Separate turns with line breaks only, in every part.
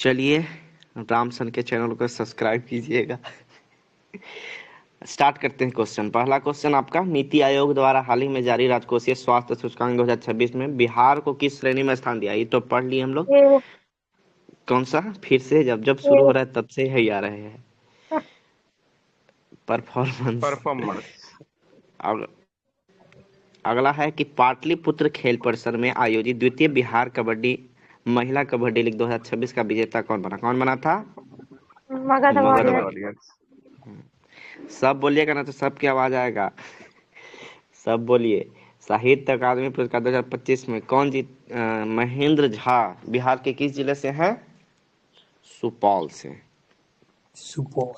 चलिए, रामसन के चैनल को सब्सक्राइब कीजिएगा। स्टार्ट करते हैं क्वेश्चन। पहला क्वेश्चन आपका, नीति आयोग द्वारा हाल ही में जारी राजकोषीय स्वास्थ्य सूचकांक 2026 में बिहार को किस श्रेणी में स्थान दिया? ये तो पढ़ लिए हम लोग।
ए,
कौन सा? फिर से जब
ए,
शुरू हो रहा है तब से ही आ रहे हैं। परफॉर्मेंस। अब अगला है कि पाटलिपुत्र खेल परिसर में आयोजित द्वितीय बिहार कबड्डी महिला कबड्डी लीग 2026 का विजेता कौन बना? कौन बना था?
मगध
मगध
वॉरियर।
वॉरियर्स। सब बोलिएगा ना तो सबकी आवाज आएगा। सब बोलिए। साहित्य अकादमी पुरस्कार 2025 में कौन महेंद्र झा बिहार के किस जिले से हैं? सुपौल से।
सुपौल।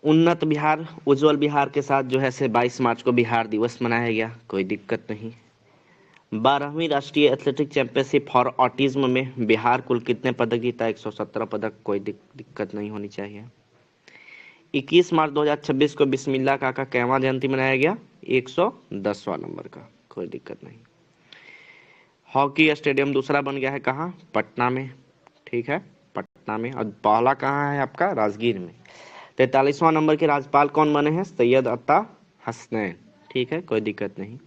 उन्नत बिहार उज्जवल बिहार के साथ जो है से 22 मार्च को बिहार दिवस मनाया गया, कोई दिक्कत नहीं। 12वीं राष्ट्रीय एथलेटिक चैंपियनशिप फॉर ऑटिज्म में बिहार कुल कितने पदक जीता? 117 पदक, कोई दिक्कत नहीं होनी चाहिए। 21 मार्च 2026 को बिस्मिल्लाह काका कैवां जयंती मनाया गया, 110वां नंबर का, कोई दिक्कत नहीं। हॉकी स्टेडियम दूसरा बन गया है कहाँ? पटना में। ठीक है, पटना में। और पहला कहाँ है आपका? राजगीर में। 43वां नंबर के राज्यपाल कौन बने हैं? सैयद अत्ता हसनैन। ठीक है, कोई दिक्कत नहीं।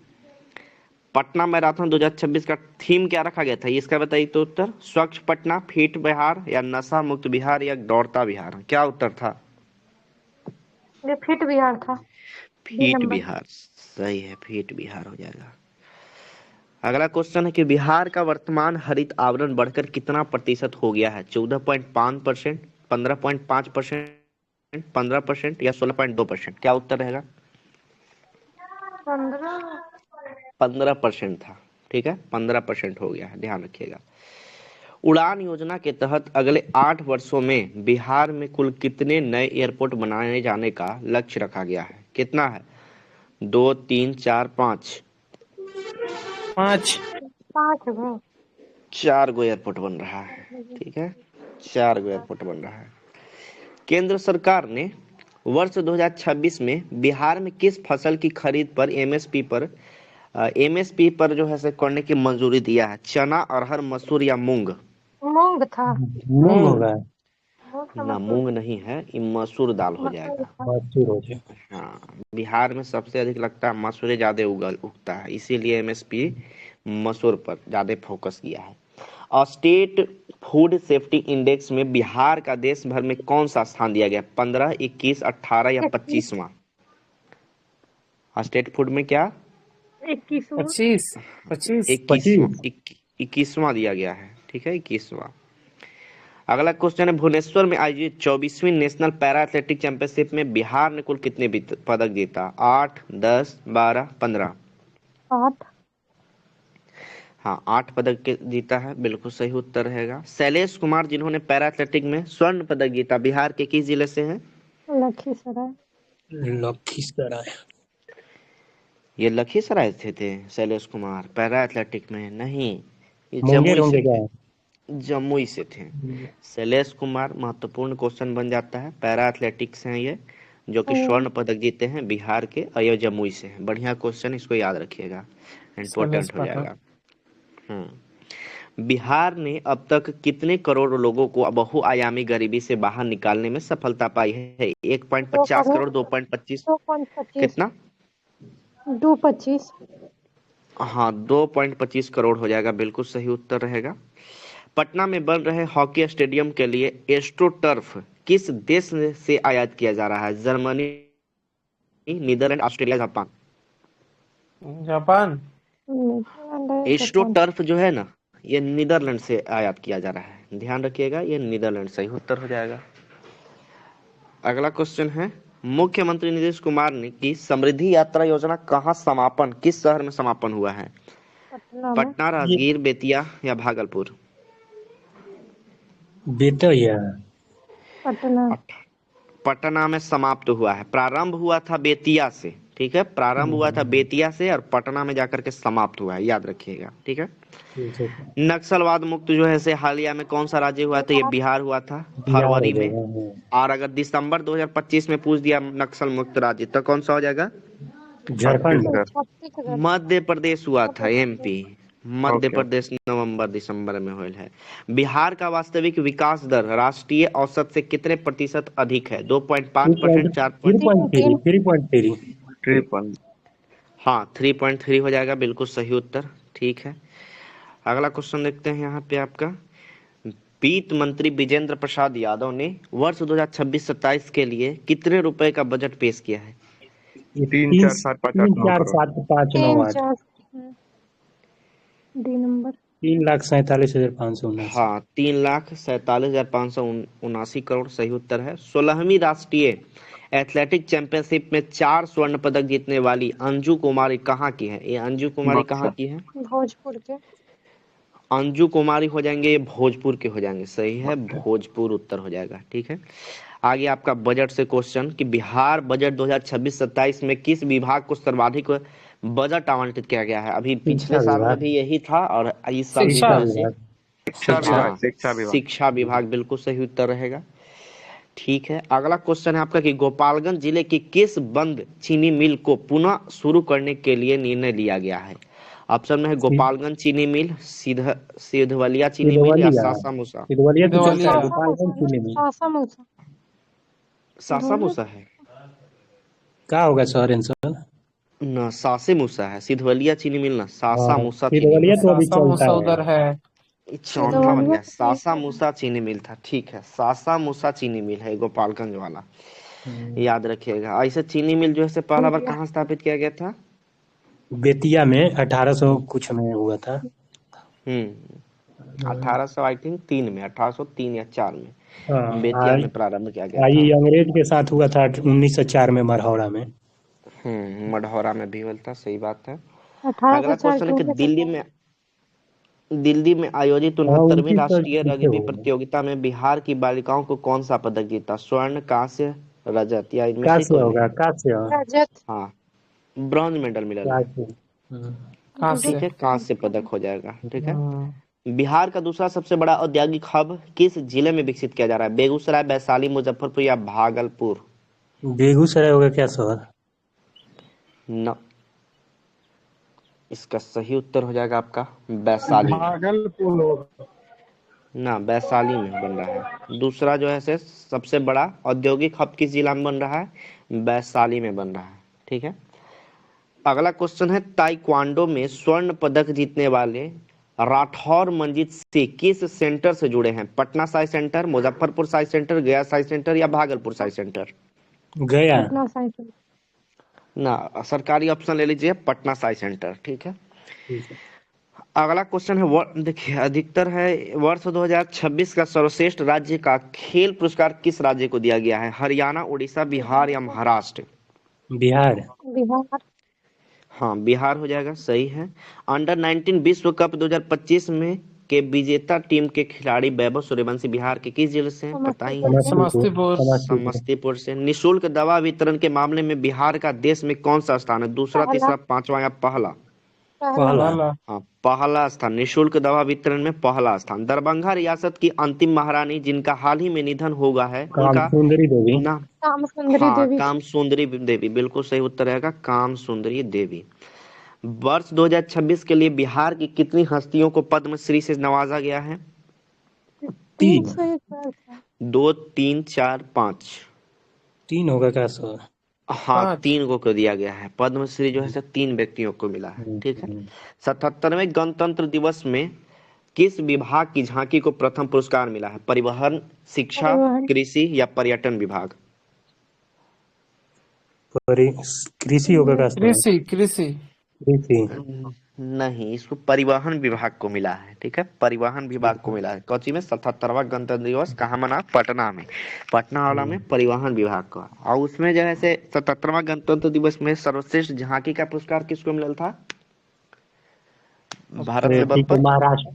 पटना मैराथन 2026 का थीम क्या रखा गया था? इसका बताइए तो उत्तर। स्वच्छ पटना, फिट बिहार, या नशा मुक्त बिहार, या दौड़ता बिहार? क्या उत्तर था?
ये फिट बिहार था। B
fit
number.
बिहार सही है, फिट बिहार हो जाएगा। अगला क्वेश्चन है कि बिहार का वर्तमान हरित आवरण बढ़कर कितना प्रतिशत हो गया है? 14.5%, 15.5%, 15% या 16.2%? क्या उत्तर रहेगा?
15।
15% था। ठीक है, 15% हो गया है, ध्यान रखिएगा। उड़ान योजना के तहत अगले 8 वर्षों में बिहार में कुल कितने नए एयरपोर्ट बनाए जाने का लक्ष्य रखा गया है? कितना है? 2, 3, 4, 5?
5।
5 गो।
4 गो एयरपोर्ट बन रहा है। ठीक है, 4 गो एयरपोर्ट बन रहा है। केंद्र सरकार ने वर्ष 2026 में बिहार में किस फसल की खरीद पर एमएसपी पर जो है से करने की मंजूरी दिया है? चना, अरहर, मसूर या मूंग?
मूंग था।
मूंग होगा।
मूंग था
ना,
मसूर।
मूंग नहीं है, ये मसूर दाल हो
मसूर
जाएगा।
था।
मसूर हो जाए।
हाँ, बिहार में सबसे अधिक लगता है मसूर ज्यादा उगता है, इसीलिए एमएसपी मसूर पर ज्यादा फोकस किया है। और स्टेट फूड सेफ्टी इंडेक्स में बिहार का देश भर में कौन सा स्थान दिया गया? 15, 21, 18 या
21।
25वां? स्टेट फूड में क्या?
21वां।
25। 25।
21वां। 21वां दिया गया है। ठीक है, 21वां। अगला क्वेश्चन है, भुवनेश्वर में आयोजित 24वीं नेशनल पैरा एथलेटिक चैंपियनशिप में बिहार ने कुल कितने पदक जीता? 8, 10, 12, 15?
8।
हाँ, 8 पदक जीता है, बिल्कुल सही उत्तर रहेगा। शैलेश कुमार जिन्होंने पैरा एथलेटिक में स्वर्ण पदक जीता, बिहार के किस जिले से हैं?
लखीसराय।
लखीसराय।
ये लखीसराय से थे शैलेश कुमार पैरा एथलेटिक में? नहीं, ये
मुंगेर
जमुई
होंगे
से
क्या?
जमुई से थे। शैलेश कुमार महत्वपूर्ण क्वेश्चन बन जाता है। पैरा एथलेटिक्स हैं ये, जो कि स्वर्ण पदक जीते हैं बिहार के, और ये जमुई से हैं। बढ़िया क्वेश्चन, इसको याद रखिएगा,
सैलेश
इंपॉर्टेंट हो
पाठक।
जाएगा। बिहार ने अब तक कितने करोड़ लोगों को बहुआयामी गरीबी से बाहर निकालने में सफलता पाई है? 1.50 करोड़, 2.25?
2.25।
कितना?
2.25।
हाँ, 2.25 करोड़ हो जाएगा, बिल्कुल सही उत्तर रहेगा। पटना में बन रहे हॉकी स्टेडियम के लिए एस्ट्रोटर्फ किस देश से आयात किया जा रहा है? Germany, Netherlands, Australia, Japan?
Japan.
Japan.
AstroTurf जो है ना, ये नीदरलैंड से आयात किया जा रहा है, ध्यान रखिएगा, ये नीदरलैंड सही उत्तर हो जाएगा। अगला क्वेश्चन है, मुख्यमंत्री नीतीश कुमार ने की समृद्धि यात्रा योजना कहाँ समापन, किस शहर में समापन हुआ है?
पटना में।
पटना,
ये
राजगीर, बेतिया या भागलपुर?
बेटा या
पटना।
पटना में समाप्त हुआ है। प्रारंभ हुआ था बेतिया से। ठीक है, प्रारंभ हुआ था बेतिया से और पटना में जाकर के समाप्त हुआ है, याद रखिएगा। ठीक है।
ठीक है।
नक्सलवाद मुक्त जो है से हालिया में कौन सा राज्य हुआ था? ये बिहार हुआ था
बिहार हो
फरवरी में।
जाएगा।
और अगर दिसंबर 2025 में पूछ दिया नक्सल मुक्त राज्य, तो कौन सा हो जाएगा?
झारखंड।
छत्तीसगढ़।
मध्य प्रदेश हुआ था, एमपी। मध्य
ओके
प्रदेश नवंबर दिसंबर में हुई है। बिहार का वास्तविक विकास दर राष्ट्रीय औसत से कितने प्रतिशत अधिक है? 2.5%, 4%?
3.3 3.3
3
हाँ, 3.3 हो जाएगा, बिल्कुल सही उत्तर। ठीक है, अगला क्वेश्चन देखते हैं यहाँ पे आपका। वित्त मंत्री विजेंद्र प्रसाद यादव ने वर्ष 2026-27 के लिए कितने रुपए का बजट पेश किया है?
ये
3
तीन
4 7 5
तीन
8 9
चार
करोड़।
7 5 9
तीन
8
चार डी नंबर
3,47,579।
हाँ, 3,47,579 करोड़ सही उत्तर है। 16वीं राष्ट्रीय एथलेटिक चैंपियनशिप में 4 स्वर्ण पदक जीतने वाली अंजू कुमारी कहाँ की है? ये अंजू कुमारी कहाँ
बक्सर।
की है?
भोजपुर के
अंजू कुमारी हो जाएंगे, ये भोजपुर के हो जाएंगे। सही है, भोजपुर उत्तर हो जाएगा। ठीक है, आगे आपका बजट से क्वेश्चन कि बिहार बजट 2026-27 में किस विभाग को सर्वाधिक बजट आवंटित किया गया है? अभी पिछले
शिक्षा
साल में
विभाग
भी यही था और इस साल भी
शिक्षा
जो है से
विभाग
शिक्षा
शिक्षा
विभाग
हाँ,
शिक्षा विभाग।
शिक्षा विभाग बिल्कुल सही उत्तर रहेगा। ठीक है, अगला क्वेश्चन है आपका कि गोपालगंज जिले की किस बंद चीनी मिल को पुनः शुरू करने के लिए निर्णय लिया गया है? ऑप्शन में है गोपालगंज चीनी मिल, सिधवलिया चीनी मिल या
सिधवलिया
सासा मूसा।
सिधवलिया तो चलता है,
सासा
गोपालगंज
मूसा
जिले
ना
में
सासा मूसा
सासा
दोनों
मूसा है
क्या होगा सर आंसर?
ना, सासे मूसा है। सिधवलिया चीनी मिल ना, सासा
हाँ,
मूसा चीनी
सिधवलिया
मिल।
तो अभी
सासा
चलता
मूसा
है।
उधर है।
ये चौथा बन
सिधवलिया
गया,
तो ठीक
सासा
है।
मूसा चीनी मिल था। ठीक है, सासा मूसा चीनी मिल है गोपालगंज वाला, याद रखिएगा। ऐसे चीनी मिल जो है से पहला बार कहाँ स्थापित किया गया था?
बेतिया में 1800 कुछ में हुआ था।
1800 आई थिंक 3 में, 1803 या 4 में
हाँ,
बेतिया में प्रारंभ किया गया था।
ये अंग्रेज के साथ हुआ था 1904 में मरहौरा में।
मढ़ौरा में भी हुआ था, सही बात है।
18
अगला
से 4
क्वेश्चन है
क्यों
कि
कैसे
दिल्ली में आयोजित
हाँ,
69वीं
29
राष्ट्रीय
पीछे
रग्बी
हो गए।
प्रतियोगिता में बिहार की बालिकाओं को कौन सा पदक जीता? स्वर्ण, कांस्य, रजत या इनमें
कहाँ
से
से
कोई
होगा,
नहीं?
कहाँ से होगा?
रजत
हाँ, ब्रॉन्ज मेडल मिला
कहाँ
है।
से?
कहाँ
ठीक
से?
है, कांस्य पदक हो जाएगा। ठीक है,
हम्म,
बिहार का दूसरा सबसे बड़ा औद्योगिक हब किस जिले में विकसित किया जा रहा है? बेगूसराय, वैशाली, मुजफ्फरपुर या भागलपुर?
बेगूसराय होगा क्या सर?
न, इसका सही उत्तर हो जाएगा आपका वैशाली।
भागलपुर होगा।
ना, वैशाली में बन रहा है। दूसरा जो है से सबसे बड़ा औद्योगिक हब किस जिला में बन रहा है? वैशाली में बन रहा है। ठीक है, अगला क्वेश्चन है ताइक्वांडो में स्वर्ण पदक जीतने वाले राठौर मंजीत सिंह किस सेंटर से जुड़े हैं? Patna SAI centre, Muzaffarpur SAI centre, गया साई सेंटर या भागलपुर साई सेंटर?
गया।
पटना साइकिल
ना, सरकारी ऑप्शन ले लीजिए, पटना साई सेंटर। ठीक है,
ठीक है।
अगला क्वेश्चन है देखिए अधिकतर है वर्ष 2026 का सर्वश्रेष्ठ राज्य का खेल पुरस्कार किस राज्य को दिया गया है? हरियाणा, उड़ीसा, बिहार या महाराष्ट्र?
बिहार।
बिहार
हाँ, बिहार हो जाएगा, सही है। अंडर 19 विश्व कप 2025 में के विजेता टीम के खिलाड़ी वैभव सूर्यवंशी बिहार के किस जिले से हैं? पता ही है,
समस्तीपुर के
समस्तीपुर
समस्तीपुर।
समस्तीपुर।
समस्तीपुर से। निशुल्क दवा वितरण के मामले में बिहार का देश में कौन सा स्थान है? दूसरा,
पहला
तीसरा, पांचवा या पहला?
पहला
पहला।
हाँ, पहला स्थान। निशुल्क दवा वितरण में पहला स्थान। दरभंगा रियासत की अंतिम महारानी जिनका हाल ही में निधन हुआ है, उनका
कामसुंदरी देवी।
नाम?
काम सुंदरी
हाँ,
देवी
काम सुंदरी देवी, बिल्कुल सही उत्तर रहेगा, काम सुंदरी देवी। वर्ष 2026 के लिए बिहार की कितनी हस्तियों को पद्मश्री से नवाजा गया है?
3
तीन
से 4 था
2, 3, 4, 5?
3 होगा क्या सर?
हाँ,
5।
3 को दिया गया है पद्मश्री जो है से 3 व्यक्तियों को मिला है। ठीक है, 77वें गणतंत्र दिवस में किस विभाग की झांकी को प्रथम पुरस्कार मिला है? परिवहन, शिक्षा,
परिवहन
कृषि या पर्यटन विभाग?
कृषि होगा क्या सर?
कृषि कृषि।
कृषि।
नहीं, इसको परिवहन विभाग को मिला है। ठीक है, परिवहन विभाग को मिला है। कोची में 77वां गणतंत्र दिवस कहाँ मना? पटना में। पटना वाला में परिवहन विभाग का। और उसमें जो है से 77वां गणतंत्र दिवस में सर्वश्रेष्ठ झांकी का पुरस्कार किसको मिला था? भारत
अरे
लेवल
ठीक है,
पर?
महाराष्ट्र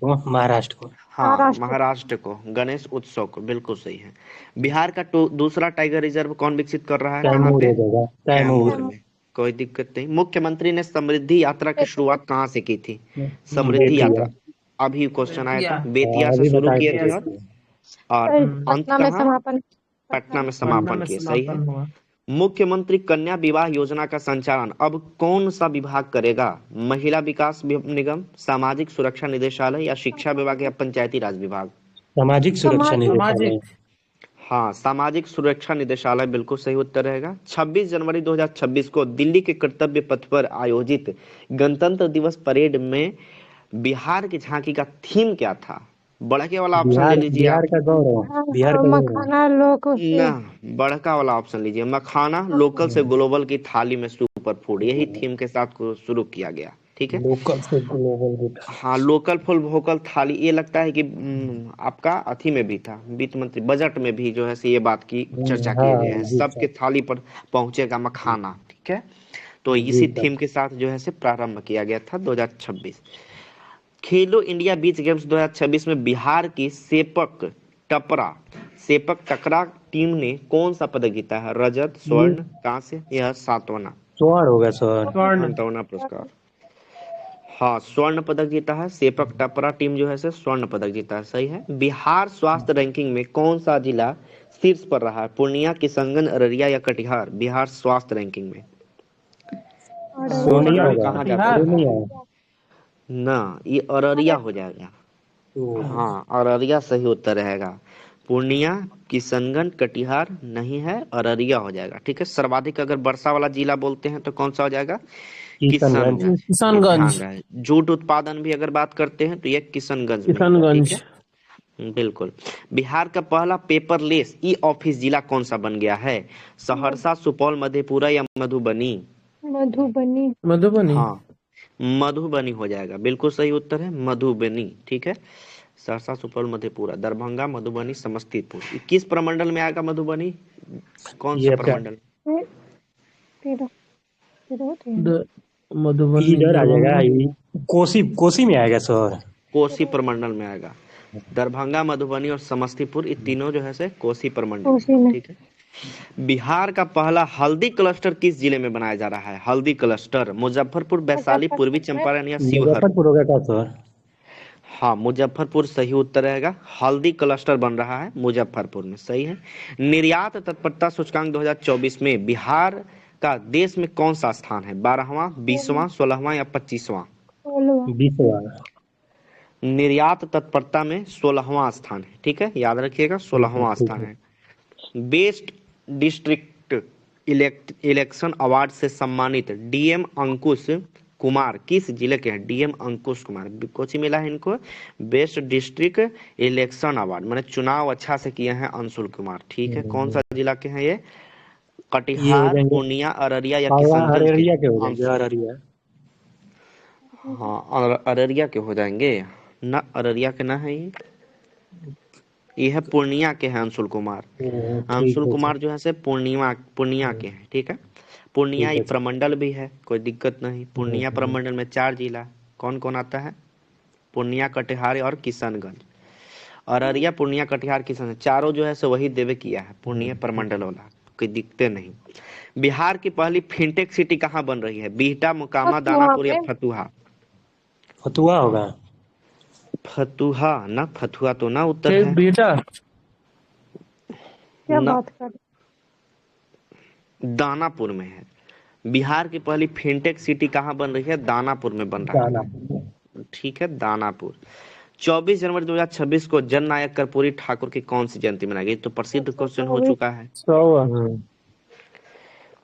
को।
हाँ,
महाराष्ट्र
महाराष्ट्र को, गणेश उत्सव को, बिल्कुल सही है। बिहार का दूसरा टाइगर रिजर्व कौन विकसित कर रहा है? कहाँ
कैमूर
पे?
हो जाएगा, कैमूर।
कैमूर में। कोई दिक्कत नहीं। मुख्यमंत्री ने समृद्धि यात्रा की
बेतिया
शुरुआत कहाँ से की थी? समृद्धि
बेतिया।
यात्रा अभी क्वेश्चन आया था,
बेतिया।
बेतिया से
अभी
शुरू
बताए
किए
थे
थे
बेतिया।
और अंत
पटना में
कहाँ?
समापन
पटना में
पटना
समापन
में
किए, सही है।
समापन हुआ।
मुख्यमंत्री कन्या विवाह योजना का संचालन अब कौन सा विभाग करेगा? महिला विकास निगम, सामाजिक सुरक्षा निदेशालय या शिक्षा विभाग या पंचायती राज विभाग?
सामाजिक सुरक्षा
सामाजिक-
निदेशालय।
सामाजिक।
हाँ, सामाजिक सुरक्षा निदेशालय बिल्कुल सही उत्तर रहेगा। 26 जनवरी 2026 को दिल्ली के कर्तव्य पथ पर आयोजित गणतंत्र दिवस परेड में बिहार की झांकी का थीम क्या था? बड़के वाला ऑप्शन ले
बिहार
लीजिए
बिहार
आप।
का गौरव, बिहार का गौरव।
मखाना लोग
ना, बड़का वाला ऑप्शन लीजिए। मखाना लोकल से ग्लोबल की थाली में सुपर फूड, यही थीम के साथ को शुरू किया गया। ठीक है।
लोकल से ग्लोबल गुड।
हाँ, लोकल फुल वोकल थाली, ये लगता है कि आपका अथी में भी था, वित्त मंत्री बजट में भी जो है से ये बात की चर्चा किए गए हैं,
जी
सबके
सर।
थाली पर पहुंचेगा मखाना। ठीक है। तो
जी
इसी
सर।
थीम के साथ जो है से प्रारंभ किया गया था 2026। खेलो इंडिया बीच गेम्स 2026 में बिहार की सेपक टकरा टीम ने कौन सा पदक जीता है? रजत, स्वर्ण, कांस्य या सातवाना?
स्वर्ण होगा सर।
स्वर्ण।
अंतवना पुरस्कार। हाँ, स्वर्ण पदक जीता है। सेपक टपरा टीम जो है से स्वर्ण पदक जीता है। सही है। बिहार स्वास्थ्य रैंकिंग में कौन सा जिला शीर्ष पर रहा है? पूर्णिया, किशनगंज, अररिया या कटिहार? बिहार स्वास्थ्य रैंकिंग में
पूर्णिया होगा।
कहाँ जाता है?
पूर्णिया।
ना, ये अररिया हो जाएगा।
तो
हाँ, अररिया सही उत्तर रहेगा। पूर्णिया, किशनगंज, कटिहार नहीं है, अररिया हो जाएगा। ठीक है। सर्वाधिक अगर वर्षा वाला जिला बोलते हैं तो कौन सा हो जाएगा?
किशनगंज।
ये
किशनगंज।
ध्यान रहे। जूट उत्पादन भी अगर बात करते हैं तो ये किशनगंज में है।
किशनगंज।
ठीक है। बिल्कुल। बिहार का पहला पेपरलेस ई ऑफिस जिला कौन सा बन गया है? सहरसा, सुपौल, मधेपुरा या मधुबनी?
मधुबनी।
मधुबनी।
हाँ, मधुबनी हो जाएगा। बिल्कुल सही उत्तर है मधुबनी। ठीक है। सहरसा, सुपौल, मधेपुरा, दरभंगा, मधुबनी, समस्तीपुर। ये किस प्रमंडल में आएगा मधुबनी? कौन सा
ये आपका
प्रमंडल?
तेरह तेरह
द- मधुबनी,
इधर आ जाएगा,
दरभंगा।
ये कोसी में आएगा सर।
कोसी प्रमंडल में आएगा। दरभंगा, मधुबनी और समस्तीपुर, ये तीनों जो है से कोसी प्रमंडल में
कोसी
है।
में।
ठीक है। बिहार का पहला हल्दी क्लस्टर किस जिले में बनाया जा रहा है? हल्दी क्लस्टर मुजफ्फरपुर, वैशाली, पूर्वी चंपारण या शिवहर?
मुजफ्फरपुर होगा क्या सर?
हाँ, मुजफ्फरपुर सही उत्तर रहेगा। हल्दी क्लस्टर बन रहा है मुजफ्फरपुर में। सही है। निर्यात तत्परता सूचकांक 2024 में बिहार का देश में कौन सा स्थान है? 12वां, 20वां, 16वां या 25वां?
16वां।
20वां।
निर्यात तत्परता में 16वां स्थान है। ठीक है, याद रखिएगा, 16वां
ठीक
स्थान
है।
है। बेस्ट डिस्ट्रिक्ट इलेक्शन अवार्ड से सम्मानित डीएम अंकुश कुमार किस जिले के हैं? डीएम अंकुश कुमार कोची मिला है इनको? बेस्ट डिस्ट्रिक्ट इलेक्शन अवार्ड, मैंने चुनाव अच्छा से किए हैं अंशुल कुमार। ठीक है। कौन सा जिला के हैं ये?
ये हो
कटिहार,
जाएंगे
पूर्णिया, अररिया या किशनगंज के?
अररिया के हो जाएंगे,
अंशुल।
अररिया।
हाँ, अररिया के हो जाएंगे ना, अररिया के ना है ये है पूर्णिया के हैं अंशुल कुमार।
ठीक
अंशुल
है सर।
कुमार जो है से पूर्णिया के हैं। ठीक है। पूर्णिया
ठीक
ये
है सर।
प्रमंडल भी है, कोई दिक्कत नहीं। पूर्णिया प्रमंडल में 4 जिला कौन कौन आता है? पूर्णिया, कटिहार और किशनगंज। अररिया, पूर्णिया, कटिहार, किशनगंज चारों जो है से वही देवे किया है, पूर्णिया प्रमंडल वाला, कोई दिक्कत नहीं। बिहार की पहली फिनटेक सिटी कहाँ बन रही है? बिहटा, मोकामा,
फतुहा
दानापुर या
में।
फतुहा?
फतुहा होगा।
फतुहा ना, फतुहा तो ना उत्तर
के
है
बेटा।
क्या
ना,
बात कर
दानापुर में है। बिहार की पहली फिनटेक सिटी कहाँ बन रही है? दानापुर में बन रहा
गाना।
है। ठीक है, दानापुर। 24 जनवरी 2026 को जननायक कर्पूरी ठाकुर की कौन सी जयंती मनाई गई? तो प्रसिद्ध क्वेश्चन हो चुका है।
100।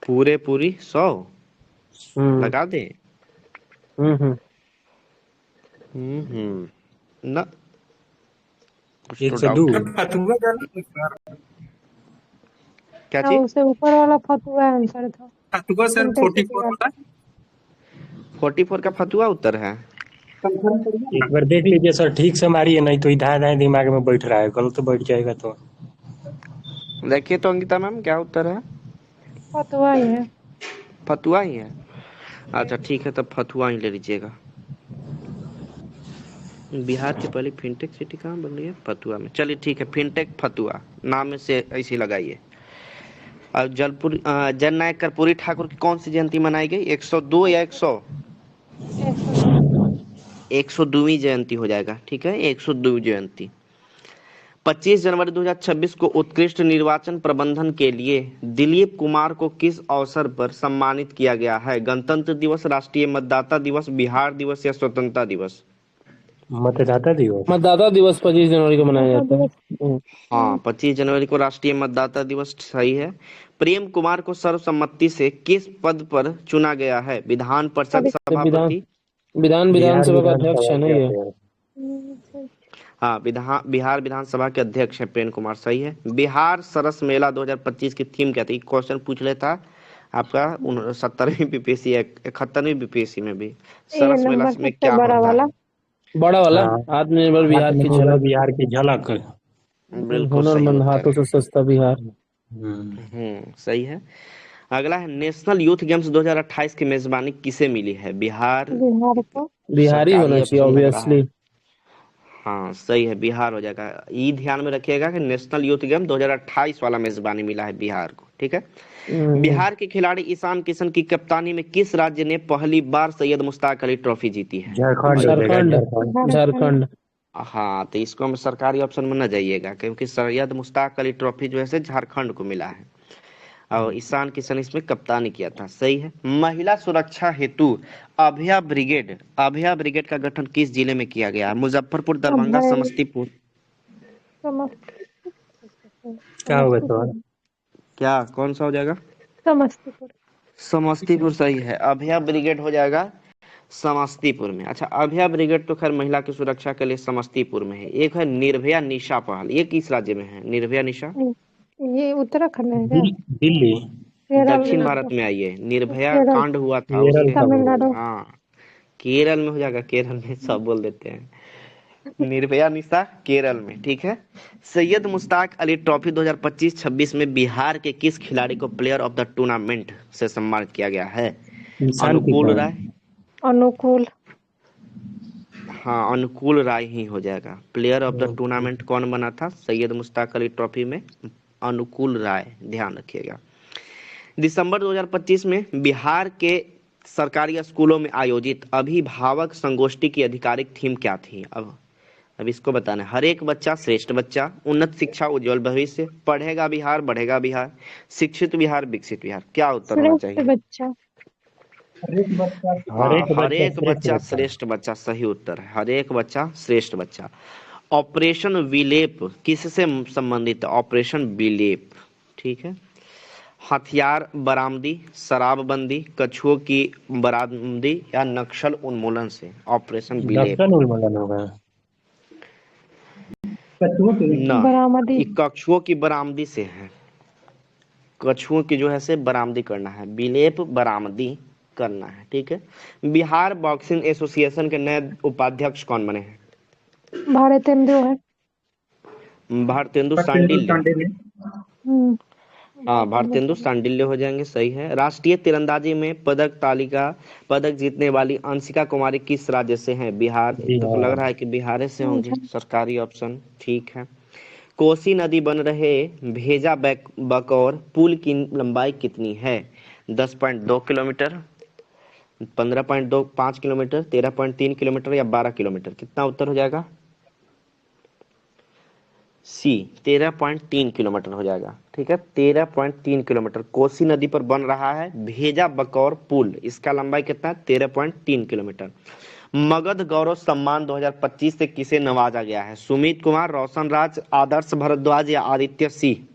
पूरे पूरी 100
हम्म
लगा दे।
हम्म
ना, कुछ तो
102।
डाउट है। क्या
हाँ,
चीज?
उससे ऊपर वाला फतुआ आंसर था।
फतुआ सर
इंटरसिटी
44
वाला।
वाला
44 का फतुआ उत्तर है।
कंफर्म करिए।
एक बार देख लीजिए सर, ठीक से मारिए, नहीं तो इधर दाएं दिमाग में बैठ रहा है, गलत बैठ जाएगा तो।
देखिए तो अंकिता मैम क्या उत्तर है?
फतुआ ही है।
फतुआ ही है। अच्छा ठीक है, तब फतुआ ही ले लीजिएगा। बिहार की पहली फिनटेक सिटी कहाँ बन रही है? फतुआ में। चलिए ठीक है, फिनटेक फतुआ नाम में से ऐसे लगाइए। और जननायक कर्पूरी ठाकुर की कौन सी जयंती मनाई गई? 102 या 100?
102।
102वीं जयंती हो जाएगा। ठीक है, 102 जयंती। 25 जनवरी 2026 को उत्कृष्ट निर्वाचन प्रबंधन के लिए दिलीप कुमार को किस अवसर पर सम्मानित किया गया है? गणतंत्र दिवस, राष्ट्रीय मतदाता दिवस, बिहार दिवस या स्वतंत्रता दिवस?
मतदाता दिवस।
मतदाता दिवस 25 जनवरी को मनाया जाता है।
हाँ, 25 जनवरी को राष्ट्रीय मतदाता दिवस सही है। प्रेम कुमार को सर्वसम्मति से किस पद पर चुना गया है? विधान परिषद सभापति।
विधानसभा का अध्यक्ष है ना ये।
हाँ, बिहार विधानसभा के अध्यक्ष हैं प्रेम कुमार, सही है। बिहार सरस मेला 2025 की थीम क्या थी? क्वेश्चन पूछ लेता आपका 70वीं बीपीएससी 71वीं बीपीएससी में भी। सरस मेला में क्या होता है?
बड़ा वाला
हाँ।
आत्मनिर्भर बिहार की झलक।
बिहार की झलक।
बिल्कुल सही
हुनरमंद
उत्तर
हाथों
है।
से सस्ता बिहार।
सही है। अगला है नेशनल यूथ गेम्स 2028 की मेजबानी किसे मिली है? बिहार
को
बिहारी होना चाहिए
ऑप्शन लग रहा है।
ऑब्वियसली।
हाँ सही है, बिहार हो जाएगा। ये ध्यान में रखिएगा कि नेशनल यूथ गेम 2028 वाला मेजबानी मिला है बिहार को, ठीक है। बिहार के खिलाड़ी ईशान किशन की कप्तानी में किस राज्य ने पहली बार सैयद मुश्ताक अली ट्रॉफी जीती है?
झारखंड।
हाँ, तो इसको हम सरकारी ऑप्शन में न जाइएगा, क्योंकि सैयद मुश्ताक अली ट्रॉफी जो है झारखंड को मिला है और ईशान किशन इसमें कप्तानी किया था, सही है। महिला सुरक्षा हेतु अभया ब्रिगेड का गठन किस जिले में किया गया है? मुजफ्फरपुर, दरभंगा, समस्तीपुर?
क्या होगा तो?
क्या कौन सा हो जाएगा?
समस्तीपुर।
समस्तीपुर सही है, अभया ब्रिगेड हो जाएगा समस्तीपुर में। अच्छा, अभया ब्रिगेड तो खैर महिला की सुरक्षा के लिए समस्तीपुर में है। एक है निर्भया निशा पहल, ये किस राज्य में है? निर्भया निशा
ये उत्तराखंड है क्या?
दिल्ली।
दक्षिण भारत में आई है। निर्भया कांड हुआ था उसके, हाँ केरल में हो जाएगा, केरल में सब बोल देते हैं। निर्भया निशा केरल में, ठीक है। सैयद मुश्ताक अली ट्रॉफी 2025-26 में बिहार के किस खिलाड़ी को प्लेयर ऑफ द टूर्नामेंट से सम्मानित किया गया है? अनुकूल राय। हाँ, अनुकूल राय ही हो जाएगा। प्लेयर ऑफ द टूर्नामेंट कौन बना था सैयद मुश्ताक अली ट्रॉफी में? अनुकूल राय, ध्यान रखिएगा। दिसंबर 2025 में बिहार के सरकारी स्कूलों में आयोजित अभिभावक संगोष्ठी की आधिकारिक थीम क्या थी? अब इसको बताना है। हर एक बच्चा श्रेष्ठ बच्चा, उन्नत शिक्षा उज्जवल भविष्य, पढ़ेगा बिहार बढ़ेगा बिहार, शिक्षित बिहार विकसित बिहार। क्या उत्तर होना चाहिए? हर एक बच्चा श्रेष्ठ बच्चा, सही उत्तर है। हर एक बच्चा श्रेष्ठ बच्चा। ऑपरेशन विलेप किससे संबंधित है? ऑपरेशन विलेप, ठीक है। हथियार बरामदी, शराबबंदी, कछुओं की बरामदी या नक्सल उन्मूलन से? ऑपरेशन विलेप
होगा
ना, ये कछुओं की बरामदी से है। कछुओं की जो है से बरामदी करना है, विलेप बरामदी करना है, ठीक है। बिहार बॉक्सिंग एसोसिएशन के नए उपाध्यक्ष कौन बने हैं? भारतेंदु सांडिल्य। हाँ, भारतेंदु सांडिल्य हो जाएंगे, सही है। राष्ट्रीय तीरंदाजी में पदक जीतने वाली अंशिका कुमारी किस राज्य से हैं? बिहार। तो लग रहा है कि बिहार से होंगे, सरकारी ऑप्शन, ठीक है। कोसी नदी बन रहे भेजा बकौर पुल की लंबाई कितनी है? 10.2 किलोमीटर, 15.25 किलोमीटर, 13.3 किलोमीटर या 12 किलोमीटर? कितना उत्तर हो जाएगा? सी, 13.3 किलोमीटर हो जाएगा, ठीक है। 13.3 किलोमीटर कोसी नदी पर बन रहा है भेजा बकौर पुल। इसका लंबाई कितना है? 13.3 किलोमीटर। मगध गौरव सम्मान 2025 से किसे नवाजा गया है? सुमित कुमार, रोशन राज, आदर्श भारद्वाज या आदित्य सिंह?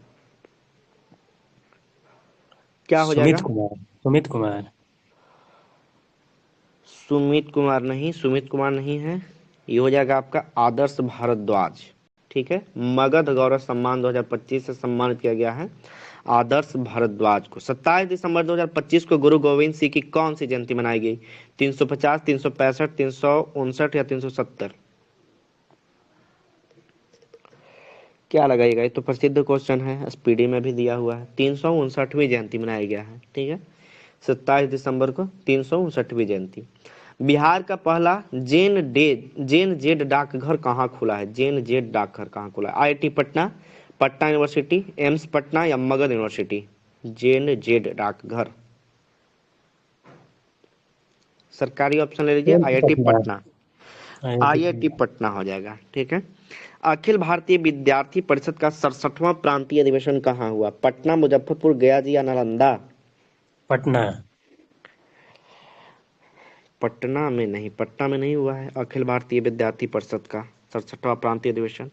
क्या हो जाएगा? सुमित कुमार नहीं है, ये हो जाएगा आपका आदर्श भारद्वाज, ठीक है। मगध गौरव सम्मान 2025 से सम्मानित किया गया है आदर्श भारद्वाज को। 27 दिसंबर 2025 को गुरु गोविंद सिंह की कौन सी जयंती मनाई गई? 350, 365, 359 या 370? क्या लगाइएगा? ये तो प्रसिद्ध क्वेश्चन है, स्पीडी में भी दिया हुआ है। 359वीं जयंती मनाया गया है, ठीक है। 27 दिसंबर को 359वीं जयंती। बिहार का पहला जेन जेड डाकघर कहाँ खुला है? जेन जेड डाकघर कहाँ खुला है? IIT Patna, Patna university, AIIMS Patna या मगध यूनिवर्सिटी? जेन जेड डाकघर, सरकारी ऑप्शन ले लीजिए। आईआईटी पटना, आईआईटी पटना हो जाएगा। ठीक है। अखिल भारतीय विद्यार्थी परिषद का 67वां प्रांतीय अधिवेशन कहाँ हुआ? पटना, मुजफ्फरपुर, गया जी या नालंदा?
पटना।
पटना में नहीं हुआ है अखिल भारतीय विद्यार्थी परिषद का 67वां प्रांतीय अधिवेशन।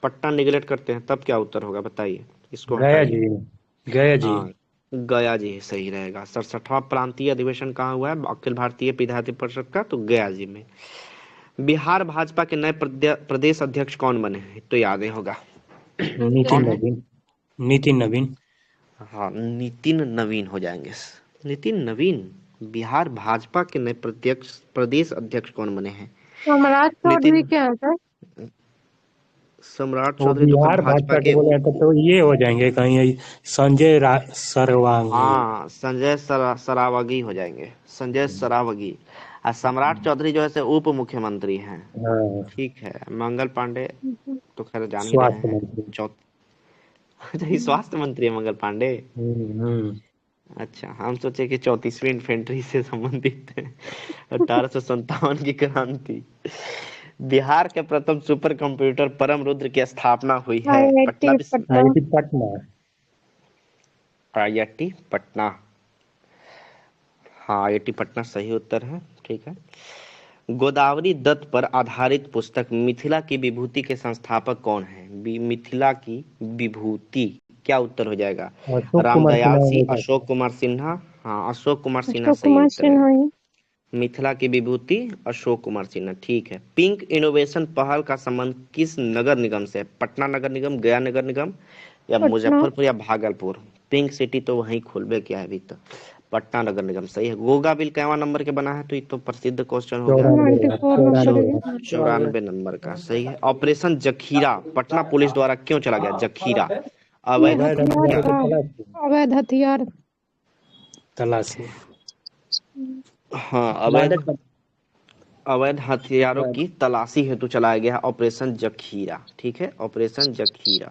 पटना निगलेक्ट करते हैं तब क्या उत्तर होगा बताइए, इसको
गया
हटाइए।
जी। गया जी।
हाँ, गया जी सही रहेगा। 67वां प्रांतीय अधिवेशन कहाँ हुआ है अखिल भारतीय विद्यार्थी परिषद का? तो गया जी में। बिहार भाजपा के नए प्रदेश अध्यक्ष कौन बने हैं? तो याद ही होगा।
नितिन
कौन है?
नवीन। नितिन नवीन।
हाँ, नितिन नवीन हो जाएंगे। नितिन नवीन। बिहार भाजपा के नए प्रदेश अध्यक्ष कौन बने हैं?
सम्राट चौधरी
नितिन
क्या है?
सम्राट
वो
चौधरी तो फिर
बिहार
भाजपा
भाजपा के
के
बोले तो ये हो जाएंगे कहीं यही सर्वांगी।
हाँ, संजय सरावगी हो जाएंगे। संजय सरावगी। और सम्राट चौधरी जो है से उप मुख्यमंत्री हैं।
हाँ,
ठीक है। मंगल पांडे तो खैर जान ही रहे
स्वास्थ्य
हैं।
मंत्री।
अच्छा, ये स्वास्थ्य मंत्री है मंगल पांडे।
हम्म।
अच्छा, हम सोचे कि 34वीं इन्फेंट्री से संबंधित है। 1857 की क्रांति। बिहार के प्रथम सुपर कंप्यूटर परम रुद्र की स्थापना हुई है Patna
IIT Patna.
IIT Patna.
IIT Patna. हाँ, आईआईटी पटना सही उत्तर है। ठीक है। गोदावरी दत्त पर आधारित पुस्तक मिथिला की विभूति के संस्थापक कौन है? मिथिला की विभूति क्या उत्तर हो जाएगा?
अशोक कुमार
रामदयाल
सिन्हा
सिंह,
होगा।
अशोक कुमार सिन्हा। हाँ, अशोक कुमार सिन्हा
अशोक
सही
कुमार
उत्तर है।
सिन्हा ही।
मिथिला की विभूति अशोक कुमार सिन्हा। ठीक है। पिंक इनोवेशन पहल का संबंध किस नगर निगम से है? पटना नगर निगम, गया नगर निगम या
पटना।
मुजफ्फरपुर या भागलपुर? पिंक सिटी तो वहीं खोलबे क्या है अभी तक। पटना नगर निगम सही है। गोगा बिल कैवा नंबर के बना है? तो ये तो प्रसिद्ध क्वेश्चन हो गया।
94 नंबर।
94 नंबर का सही है। ऑपरेशन जखीरा पटना पुलिस द्वारा क्यों चला गया? जखीरा
ये
अवैध
अवैध
हथियार
हथियार
हथियार।
का अवैध हथियार।
तलाशी।
हाँ, अवैध हथियारों की तलाशी हेतु चलाया गया ऑपरेशन जखीरा। ठीक है, ऑपरेशन जखीरा।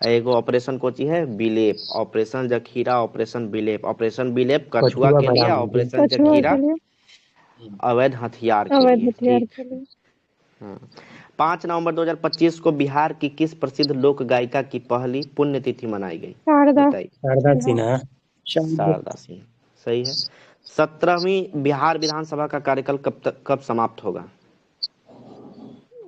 एगो ऑपरेशन कोची है बिलेप। ऑपरेशन जखीरा, ऑपरेशन बिलेप। ऑपरेशन बिलेप कछुआ
कछुआ
के लिए,
बरामद।
ऑपरेशन
कछुआ
जखीरा
के लिए।
अवैध हथियार के
अवैध
लिए।
हथियार
ठीक।
के लिए।
हाँ। 5 नवंबर 2025 को बिहार की किस प्रसिद्ध लोक गायिका की पहली पुण्यतिथि मनाई गई?
शारदा
बताइए।
शारदा
सिन्हा।
सिन्हा।
शारदा सिंह सही है। 17वीं बिहार विधानसभा का कार्यकाल कब समाप्त होगा?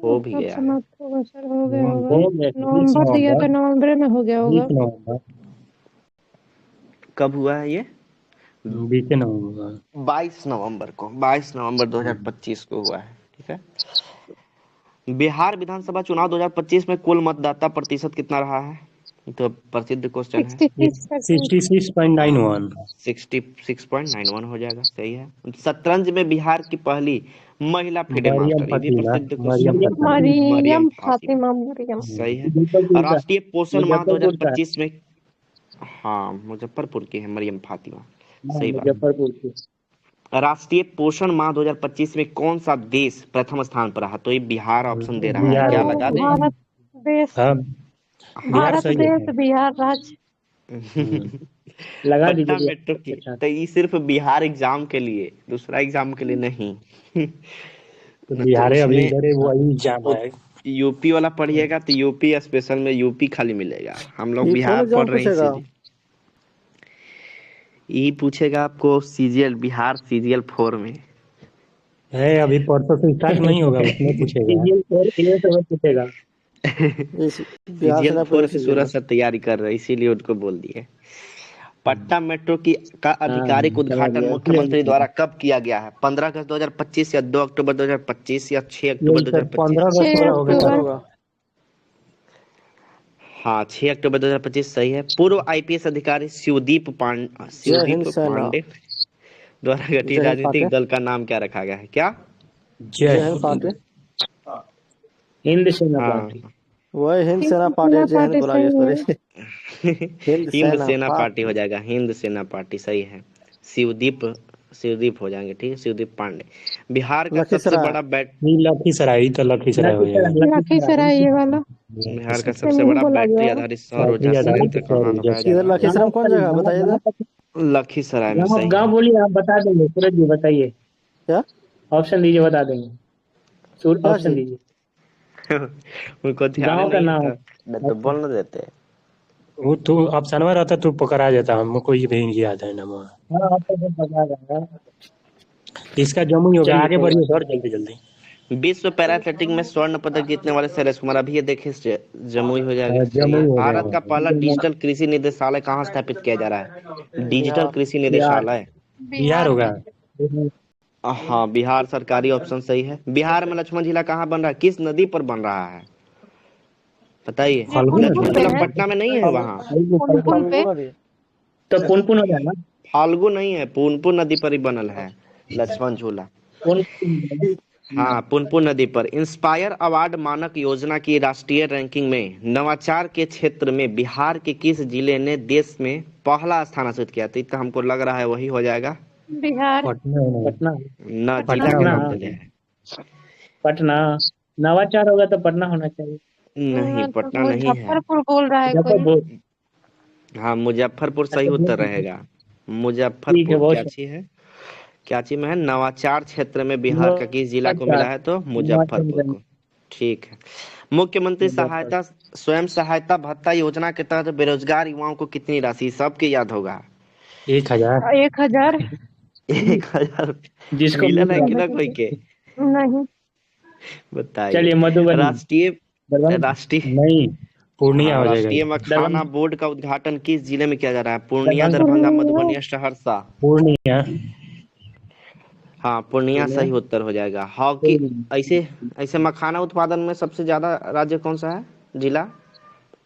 हो भी
कब
गया है।
समाप्त होगा सर? हो गया होगा।
हो गया 20
नवंबर दिया तो
नवंबर।
नवंबर में हो गया होगा।
20 नवंबर।
कब हुआ है ये?
20 नवंबर।
22 नवंबर को। 22 नवंबर 2025 को हुआ है। ठीक है। बिहार विधानसभा चुनाव 2025 में कुल मतदाता प्रतिशत कितना रहा है? ये तो प्रसिद्ध क्वेश्चन है।
66%।
66.91।
66.91 हो जाएगा सही है। शतरंज में बिहार की पहली महिला फिडे
मरियम
मास्टर, ये भी
फातिमा।
प्रसिद्ध
मरियम
क्वेश्चन है।
फातिमा।
मरियम
मरियम
फातिमा
फातिमा मरियम।
सही है।
मुजफ्फरपुर का।
राष्ट्रीय पोषण माह
मुजफ्फरपुर का।
2025 में। हाँ, मुजफ्फरपुर की है मरियम फातिमा। सही बात।
मुजफ्फरपुर की।
राष्ट्रीय पोषण माह 2025 में कौन सा देश प्रथम स्थान पर रहा? तो ये बिहार ऑप्शन दे रहा है,
बिहार
क्या
है।
लगा दें?
भारत देश।
हाँ, बिहार
भारत
सही
देश
है।
बिहार राज्य।
लगा
पटना
दीजिए
मेट्रो की तो ये सिर्फ बिहार एग्जाम के लिए, दूसरा एग्जाम के लिए नहीं।
तो
न तो
बिहार है अभी
उसमें
इधर है वही जाम है।
यूपी वाला पढ़िएगा तो यूपी स्पेशल में यूपी खाली मिलेगा। हम लोग
ये कौन
बिहार
एग्जाम
पढ़ रहे हैं
पूछेगा?
इसीलिए। ये पूछेगा आपको सीजीएल, बिहार सीजीएल 4 में।
है अभी परसों से स्टार्ट नहीं होगा उसमें पूछेगा। पूछेगा।
इस बिहार
सीजीएल
सेना
4
पुलिस
की
सीजन
सूरत
में।
से तैयारी कर रहे हैं इसीलिए उनको बोल दिए। पटना मेट्रो की का आधिकारिक
समझ
उद्घाटन
गया।
मुख्यमंत्री द्वारा कब किया गया है? 15 अगस्त 2025 या 2 अक्टूबर 2025 या 6 अक्टूबर
यही सर 15
2025?
अगस्त
6
वाला हो गया
अक्टूबर
सर।
अक्टूबर।
होगा।
हाँ, 6 अक्टूबर 2025 सही है। पूर्व आईपीएस अधिकारी शिवदीप
जय हिंद सेना।
पांडे द्वारा गठित
जय हिंद
राजनीतिक
पार्टी।
दल का नाम क्या रखा गया है? क्या?
जय
जय हिंद पार्टी।
हिंद सेना
हाँ,
पार्टी।
वही हिंद सेना पार्टी।
सेना
जय हिंद
पार्टी
बोला
सही
गया
है।
सॉरी। हिंद
हिंद
सेना
सेना पार्टी हो
पार्टी।
जाएगा। हिंद सेना पार्टी सही है। शिवदीप शिवदीप हो जाएंगे। ठीक है, शिवदीप पांडे। बिहार का सबसे
लखीसराय।
बड़ा बैट
नहीं लखीसराय ही तो लखीसराय हो जाएगा।
लखीसराय ये वाला।
बिहार का
सेम
सबसे
ही
बड़ा
बोला गया
बैटरी
है।
आधारित सौर ऊर्जा
बैटरी आधारित
संयंत्र
सौर
कहाँ
ऊर्जा
लगाया जा
किधर
रहा है?
लखीसराय में कौन जगह बताइए तो?
लखीसराय में सही
गाँव
है।
बोलिए आप बता देंगे सूरज जी बताइए।
क्या?
ऑप्शन दीजिए बता देंगे। ऑप्शन दीजिए।
उनको ध्यान
गांव का
नहीं
नाम।
था तो बोल न देते।
वो तो ऑप्शनवा रहता तो पकड़ा जाता, हमको ये भी नहीं याद है नाम। हाँ आप तो बता रहा है। इसका जमुई होगा।
चलिए,
आगे
कोई
बढ़िए
बात
सर, जल्दी जल्दी।
विश्व पैरा एथलेटिक में स्वर्ण पदक जीतने वाले शैलेश कुमार, अभी ये देखिए जमुई हो जाएगा,
हाँ,
सही है।
जमुई हो
भारत का पहला
जाएगा।
डिजिटल कृषि निदेशालय कहाँ स्थापित किया जा रहा है? डिजिटल
बिहार।
कृषि
बिहार।
निदेशालय।
बिहार
बिहार
होगा।
में।
हाँ, बिहार सरकारी ऑप्शन सही है। बिहार में लक्ष्मण झूला कहाँ बन रहा है, किस नदी पर बन रहा है, बताइए।
ये
फल्गु
पुनपुन
लक्ष्मण
पे
झूला
है।
पटना में नहीं है वहाँ।
पुनपुन पे।
फाल्गुना दी।
तो पुनपुन हो जाएगा।
फाल्गु नहीं है, पुनपुन नदी पर ही बनल है लक्ष्मण झूला। हाँ, पुनपुन नदी पर। इंस्पायर अवार्ड मानक योजना की राष्ट्रीय रैंकिंग में नवाचार के क्षेत्र में बिहार के किस जिले ने देश में पहला स्थान हासिल किया? तो इतना हमको लग रहा है वही हो जाएगा।
बिहार।
पटना।
न, जिला
पटना
का
ना।
नाम ले है।
पटना। नवाचार होगा तो पटना होना चाहिए।
नहीं,
तो
पटना नहीं है।
मुजफ्फरपुर बोल रहा है कोई।
मुजफ्फरपुर।
हाँ, मुजफ्फरपुर सही
अच्छा,
उत्तर
ठीक
रहेगा।
है
मुजफ्फरपुर
बहुत।
क्या है? कराची में है। नवाचार क्षेत्र में बिहार का किस जिला को मिला है? तो मुजफ्फरपुर को। ठीक है। मुख्यमंत्री सहायता स्वयं सहायता भत्ता योजना के तहत बेरोजगार युवाओं को कितनी राशि, सबके याद होगा?
1000।
1000।
1,000
जिसको
मिलल है
मिल
कि
रहा
ना
है।
कोई के?
नहीं।
बताइए।
चलिए मधुबनी।
राष्ट्रीय
दरभंगा
राष्ट्रीय
नहीं, पूर्णिया
हाँ,
हो जाएगा।
राष्ट्रीय मखाना
दरभंगा।
बोर्ड का उद्घाटन किस जिले में किया जा रहा है? पूर्णिया,
दरभंगा।
दरभंगा,
पूर्णिया।
मधुबनी या सहरसा?
पूर्णिया।
हाँ, पूर्णिया सही उत्तर हो जाएगा। हॉकी ऐसे ऐसे मखाना उत्पादन में सबसे ज्यादा राज्य कौन सा है, जिला?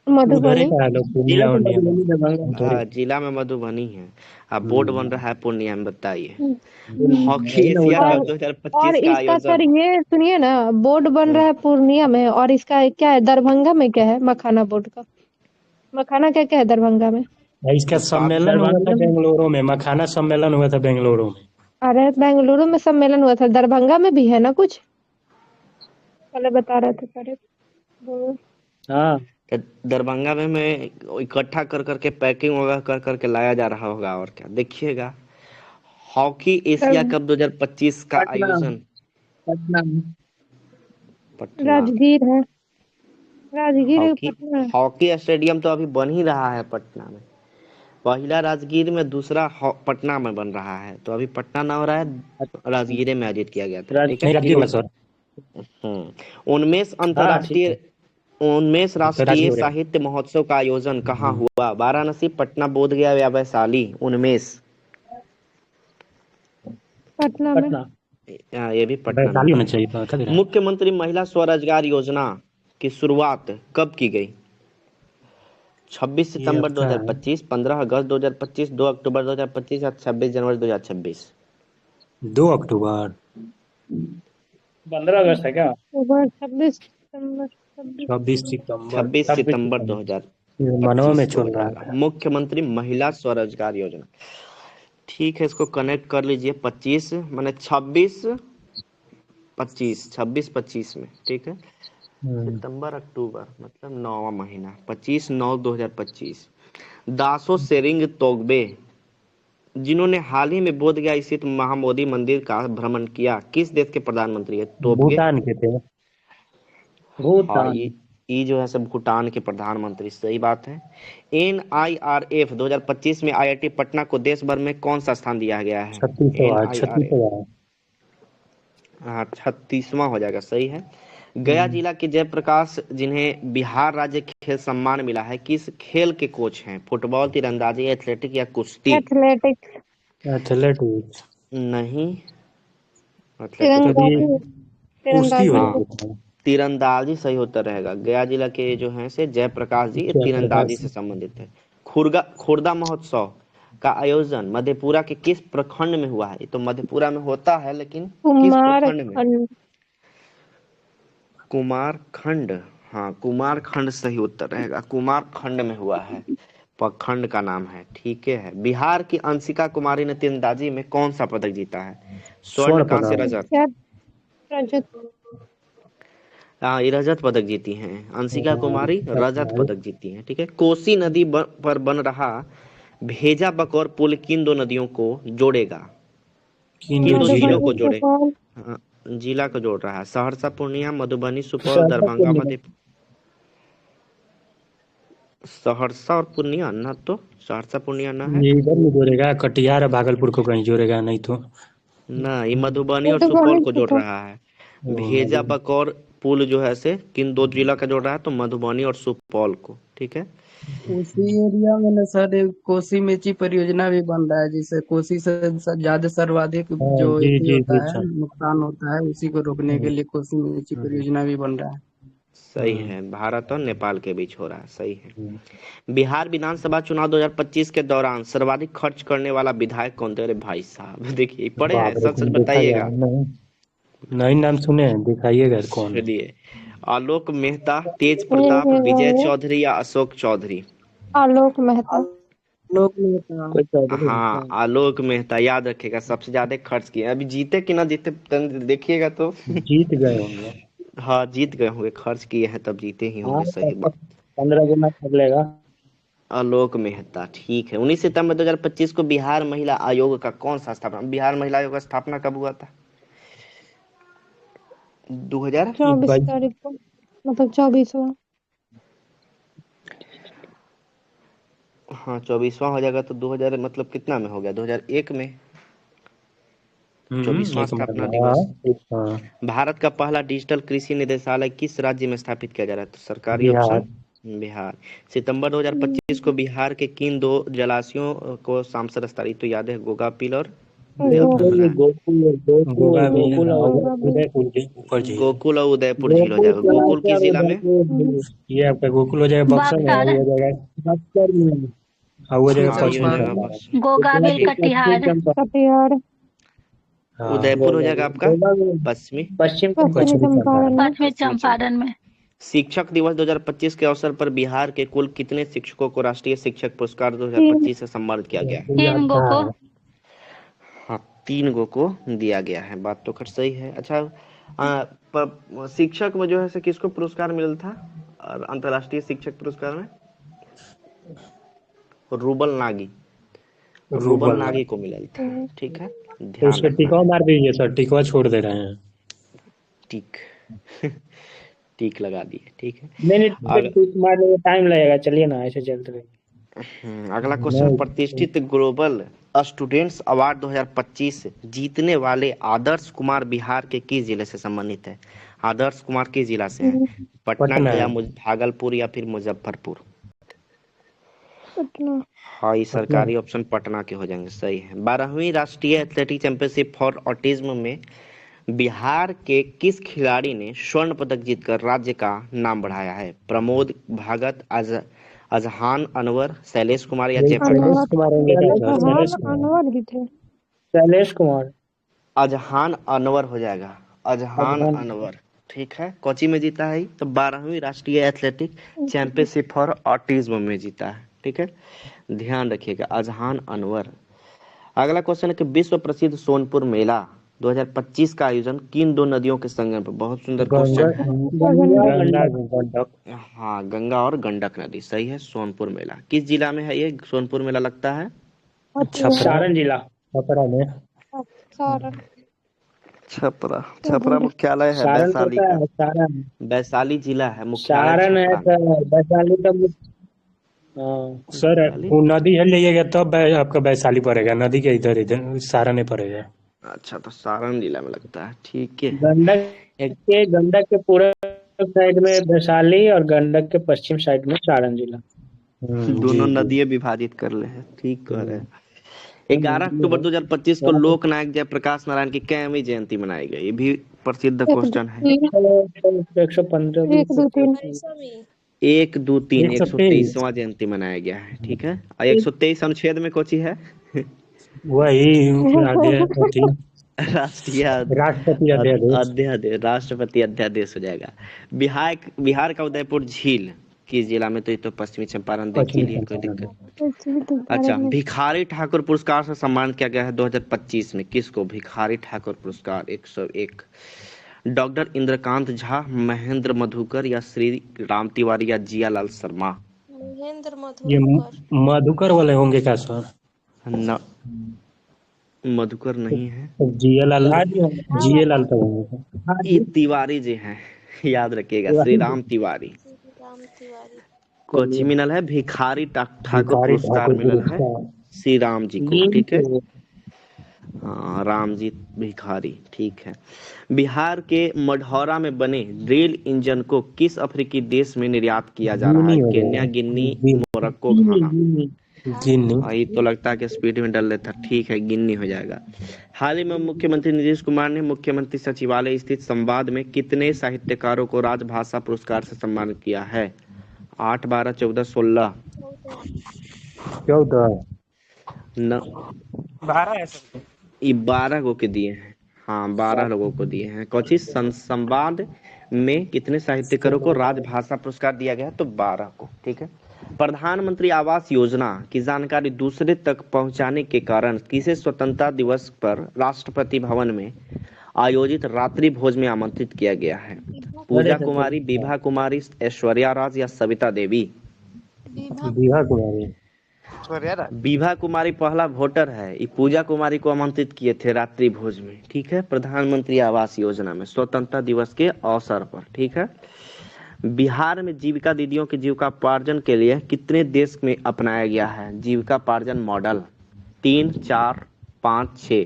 उधर ही
मधुबनी।
का है लोग, पूर्णिया और उधर ही।
जिला में मधुबनी है। अब बोर्ड बन
हम्म।
रहा है पूर्णिया में, बताइए। हॉकी
वही ना
एशिया
उल्टा।
कप
और
2025 का
इसका सर
आयोजन।
ये सुनिए ना, बोर्ड बन
हम्म,
रहा है पूर्णिया में, और इसका क्या है दरभंगा में, क्या है मखाना बोर्ड का? मखाना क्या क्या है दरभंगा में?
इसका
उत्पाद
सम्मेलन हुआ था बेंगलुरु में, मखाना सम्मेलन हुआ था बेंगलुरु में।
अरे बेंगलुरु में सम्मेलन हुआ था, दरभंगा में भी है ना कुछ, पहले बता रहे थे सारे। बोलो।
हाँ।
तो दरभंगा में मैं इकट्ठा कर करके पैकिंग वगैरह कर करके लाया जा रहा होगा, और क्या देखिएगा। हॉकी एशिया
दर-
कप 2025 का
पटना।
आयोजन।
पटना।
पटना।
राजगीर है। राजगीर है,
हॉकी
पटना है।
हॉकी स्टेडियम तो अभी बन ही रहा है पटना में। पहला राजगीर में, दूसरा पटना में बन रहा है। तो अभी पटना ना हो रहा है, राजगीर में आयोजित किया गया था, ठीक है।
नहीं, राजगीर में सर।
उन्मेष
हाँ ठीक
अंतर्राष्ट्रीय
है।
उन्मेष
तो राजगीर
राष्ट्रीय
हो गया।
साहित्य महोत्सव का आयोजन कहाँ हुआ? वाराणसी, पटना, बोधगया या वैशाली? उन्मेष।
पटना में।
पटना।
ये भी पटना में
वैशाली होना
है।
चाहिए था, कह रहा है।
मुख्यमंत्री महिला स्वरोजगार योजना की शुरुआत कब की गई? 26
ये
सितंबर
आपका है
2025, 15 अगस्त 2025, 2 अक्टूबर 2025 या 26 जनवरी 2026?
2 अक्टूबर। 15 अगस्त है क्या?
सुबह 26 सितंबर। 26।
26 सितंबर।
26
छब्बीस
सितंबर
सितंबर ये मनवा में
2025 को
चल
हो
रहा
जाएगा।
था।
मुख्यमंत्री महिला स्वरोजगार योजना। ठीक है, इसको कनेक्ट कर लीजिए। 25 मैंने 26 25, 26 25 में, ठीक है। सितंबर अक्टूबर मतलब 9वां महीना, 25/9/2025। दासो सेरिंग तोगबे, जिन्होंने हाल ही में बोधगया स्थित महाबोधि मंदिर का भ्रमण किया, किस देश के प्रधानमंत्री है? तोबगे।
भूटान के थे।
हाँ,
भूटान।
ये जो है सब भूटान के प्रधानमंत्री, सही बात है। NIRF 2025 में IIT पटना को देश भर में कौन सा स्थान दिया गया है?
36वां
NIRF
36वां।
हाँ, 36वां हो जाएगा, सही है। गया जिला के जयप्रकाश, जिन्हें बिहार राज्य खेल सम्मान मिला है, किस खेल के कोच हैं? फुटबॉल, तीरंदाजी, एथलेटिक या कुश्ती?
एथलेटिक्स।
एथलेटिक्स।
नहीं, एथलेटिक नहीं।
चलिए
तीरंदाजी।
कुश्ती हो
तीरंदाजी।
हाँ,
जाएगा।
तीरंदाजी सही उत्तर रहेगा। गया जिला के जो हैं से जयप्रकाश जी, ये तीरंदाजी
जयप्रकाश।
से संबंधित है। खुर्दा महोत्सव का आयोजन मधेपुरा के किस प्रखंड में हुआ है? ये तो मधेपुरा में होता है, लेकिन किस प्रखंड में?
कुमारखंड।
कुमारखंड। हाँ, कुमारखंड सही उत्तर रहेगा। कुमारखंड में हुआ है, प्रखंड का नाम है, ठीक है। बिहार की अंशिका कुमारी ने तीरंदाजी में कौन सा पदक जीता है? स्वर्ण,
स्वर्ण
कांस्य,
पदक।
रजत?
क्या? रजत।
हाँ, ये रजत पदक जीती हैं। अंशिका कुमारी रजत पदक जीती हैं, ठीक है। कोसी नदी पर बन रहा भेजा बकौर पुल किन दो नदियों को जोड़ेगा?
किन
किन
दो
दो
जिलों
जिलों
मधुबनी,
को जोड़े?
सुपौल।
हाँ, जिला को जोड़ रहा है। सहरसा, पूर्णिया, मधुबनी, सुपौल,
सहरसा
दरभंगा,
पूर्णिया
मध्य। सहरसा और पूर्णिया ना, तो सहरसा पूर्णिया ना है
ये इधर में जोड़ेगा, कटिहार और भागलपुर को कहीं जोड़ेगा, नहीं तो
ना, ये मधुबनी और सुपौल
मधुबनी
को
से
जोड़
था।
रहा है। भेजा बकौर पुल जो है से किन दो जिला का जोड़ रहा है, तो मधुबनी और सुपौल को, ठीक है।
उसी एरिया में ना सर एक कोसी मेची परियोजना भी बन रहा है, जिससे कोसी से ज्यादा सर्वाधिक
हाँ
जो
जी
एथी
जी
होता
जी
है,
सर।
नुकसान होता है, उसी को रोकने के लिए कोसी मेची परियोजना भी बन रहा है।
सही है, भारत और नेपाल के बीच हो रहा है, सही है।
हम्म।
बिहार विधानसभा चुनाव 2025 के दौरान सर्वाधिक खर्च करने वाला विधायक कौन थे? अरे भाई साहब देखिए, पढ़े हैं,
बाप रे,
सच सच
तुम देखा गया
बताइएगा।
नहीं, नहीं नाम सुने हैं, दिखाइएगा कौन है।
चलिए, आलोक मेहता, तेज प्रताप, विजय चौधरी या अशोक चौधरी?
आलोक मेहता।
लोग नेता
कोई चौधरी
हाँ,
है।
आलोक मेहता, याद रखिएगा, सबसे ज्यादा खर्च किए। अभी जीते कि ना जीते देखिएगा तो।
जीत गए होंगे।
हाँ, जीत गए होंगे, खर्च किए हैं तब जीते ही
हाँ
होंगे, सही
तो
बात।
15 गुना कर लेगा।
आलोक मेहता, ठीक है। 19 सितंबर 2025 को बिहार महिला आयोग का कौन सा स्थापना, बिहार महिला आयोग का स्थापना कब हुआ था? 2000।
24 तारीख को, मतलब 24वां।
हाँ, 24वां हो जाएगा तो 2000 मतलब कितना में हो गया, 2001 में 24वां
एक
स्थापना
महीना,
दिवस।
हाँ।
भारत का पहला डिजिटल कृषि निदेशालय किस राज्य में स्थापित किया जा रहा है? तो सरकारी
बिहार।
ऑप्शन बिहार। सितंबर 2025 को बिहार के किन दो जलाशयों को सांसद स्तरीय, तो याद है, गोगापील और देवधमरा।
गोगा में
गोकुल और
उदयपुर के ऊपर झील।
गोकुल और उदयपुर झील हो
गोकुल
जाएगा। गोकुल
जलाशय
किस
और
जिला में?
उदयपुर
ये आपका गोकुल हो जाएगा बक्सर में, और
बक्सर,
वो हो जाएगा,
बक्सर में।
और वो हो जाएगा
हाँ, ये हो
पश्चिम
जाएगा
चंपारण।
बस।
गोगाबिल, कटिहार।
कटिहार।
हाँ
उदयपुर हो जाएगा आपका
गोवा में
पश्चिमी।
पश्चिम
पश्चिमी
पश्चिमी
चंपारण में।
पश्चिमी
पश्चिमी
चंपारण में।
शिक्षक दिवस 2025 के अवसर पर बिहार के कुल कितने शिक्षकों को राष्ट्रीय शिक्षक पुरस्कार
3।
2025 से सम्मानित किया गया है?
3 गो को।
हाँ, 3 गो को दिया गया है, बात तो खैर सही है। अच्छा, शिक्षक में जो है से किसको पुरस्कार मिला था, और अंतर्राष्ट्रीय शिक्षक पुरस्कार में? Rouble Nagi, rouble
rouble.
Nagi को मिला था, ठीक है,
तो
ध्यान
उसको
रखना
टिकवा
है।
मार दीजिए सर, टिकवा छोड़ दे रहे हैं।
टिक टिक लगा दिए, ठीक है।
नहीं नहीं,
अग,
टिक मारने में टाइम लगेगा, चलिए ना ऐसे चलते रहे।
अगला क्वेश्चन,
नहीं,
प्रतिष्ठित ग्लोबल स्टूडेंट्स अवार्ड 2025 जीतने वाले आदर्श कुमार बिहार के किस जिले से संबंधित है? आदर्श कुमार किस जिला से है? पटना,
पटना
गया,
है।
भागलपुर या फिर मुजफ्फरपुर?
पटना।
हाँ, ये
पटना।
सरकारी ऑप्शन पटना के हो जाएंगे, सही है। 12वीं राष्ट्रीय एथलेटिक चैंपियनशिप फॉर ऑटिज्म में बिहार के किस खिलाड़ी ने स्वर्ण पदक जीतकर राज्य का नाम बढ़ाया है? प्रमोद भगत, अजहान अनवर, शैलेश कुमार या
यही
जयप्रकाश?
शैलेश कुमार होंगे क्या सर? शैलेश
हाँ,
कुमार।
अनवर भी थे।
शैलेश कुमार।
अजहान अनवर हो जाएगा, अजहान
अजहान।
अनवर, ठीक है। कोची में जीता है, तो 12वीं राष्ट्रीय एथलेटिक चैंपियनशिप फॉर ऑटिज्म में जीता है, ठीक है, ध्यान रखिएगा, अजहान अनवर। अगला क्वेश्चन है कि विश्व प्रसिद्ध सोनपुर मेला 2025 का आयोजन किन दो नदियों के संगम पर? बहुत सुंदर
गंगा,
क्वेश्चन है।
गंगा गंडक।
हाँ, गंगा और गंडक नदी, सही है। सोनपुर मेला किस जिला में है? ये सोनपुर मेला लगता है
छपरा,
सारण जिला।
छपरा में।
सारण।
छपरा। छपरा मुख्यालय है
सारण
वैशाली
पड़ता
का,
है, सारण।
वैशाली जिला है, मुख्यालय
सारण है
छपरा में।
तो वैशाली का हाँ।
सर
वैशाली,
वो नदी है लीजिएगा तब आपका वैशाली पड़ेगा, नदी के इधर इधर सारा नहीं पड़ेगा।
अच्छा, तो सारण जिला में लगता है, ठीक है। एक
गंडक के पूर्व साइड में वैशाली और गंडक के पश्चिम साइड में सारण जिला।
दोनों
जी जी।
नदियां विभाजित कर ले हैं, ठीक कह रहे
हम्म।
हैं। 11 अक्टूबर 2025 को लोकनायक जयप्रकाश नारायण की कैवीं जयंती मनाई गई? ये भी प्रसिद्ध
1, 2,
क्वेश्चन है।
3।
115।
1, 2, 3।
1, 2, 3,
123
123वां जयंती मनाया गया है, ठीक है। और 123 अनुच्छेद में कोची है?
वही अध्यक्ष,
राष्ट्रीय
राष्ट्रपति अध्यादेश।
अध्यादेश, राष्ट्रपति अध्यादेश हो जाएगा। बिहार का उदयपुर झील किस जिला में? तो ये तो पश्चिमी चंपारण देख ही
पश्चिमी
लिए, कोई
चंपारण
दिक्कत। अच्छा, भिखारी ठाकुर पुरस्कार से सम्मानित किया गया है 2025 में, किसको? भिखारी ठाकुर पुरस्कार 101। डॉक्टर इंद्रकांत झा, महेंद्र मधुकर या श्री राम तिवारी या जियालाल शर्मा?
ये मधुकर वाले होंगे क्या सर?
न, मधुकर नहीं है।
जीएलाल
हाँ
जीएलाल तो होंगे।
ये तिवारी जी हैं, याद रखिएगा, श्री राम तिवारी। कोची
चलिए
मिलल है, भिखारी ठाकुर
भिखारी
पुरस्कार
ठाकुर
मिलल है
पुरस्कार।
श्री राम जी को,
नीम
ठीक है।
के
हाँ, रामजी भिखारी, ठीक है। बिहार के मढ़ौरा में बने रेल इंजन को किस अफ्रीकी देश में निर्यात किया जा रहा
गिनी
है?
हो
केन्या,
जाएगा।
गिनी,
गिनी
मोरक्को,
गिनी
घाना।
गिनी
गिनी।
ये तो लगता है कि स्पीड में डल लेता, ठीक है, गिन्नी हो जाएगा। हाल ही में मुख्यमंत्री नीतीश कुमार ने मुख्यमंत्री सचिवालय स्थित संवाद में कितने साहित्यकारों को राजभाषा पुरस्कार से सम्मानित किया है? 8, 12, 14, 16।
14।
न,
12 है सर।
ये 12 को के दिए हैं। हाँ, 12 लोगों को दिए हैं। कौची संवाद में कितने साहित्यकारों को राजभाषा पुरस्कार दिया गया है? तो 12 को, ठीक है। प्रधानमंत्री आवास योजना की जानकारी दूसरे तक पहुंचाने के कारण किसे स्वतंत्रता दिवस पर राष्ट्रपति भवन में आयोजित रात्रि भोज में आमंत्रित किया गया है? पूजा कुमारी, विभा कुमारी, ऐश्वर्या राज या सविता देवी?
विभा कुमारी।
विभा कुमारी पहला वोटर है। ये पूजा कुमारी को आमंत्रित किए थे रात्रि भोज में, ठीक है, प्रधानमंत्री आवास योजना में स्वतंत्रता दिवस के अवसर पर, ठीक है। बिहार में जीविका दीदियों की जीविकापार्जन के लिए कितने देश में अपनाया गया है जीविकापार्जन मॉडल? 3, 4, 5, 6?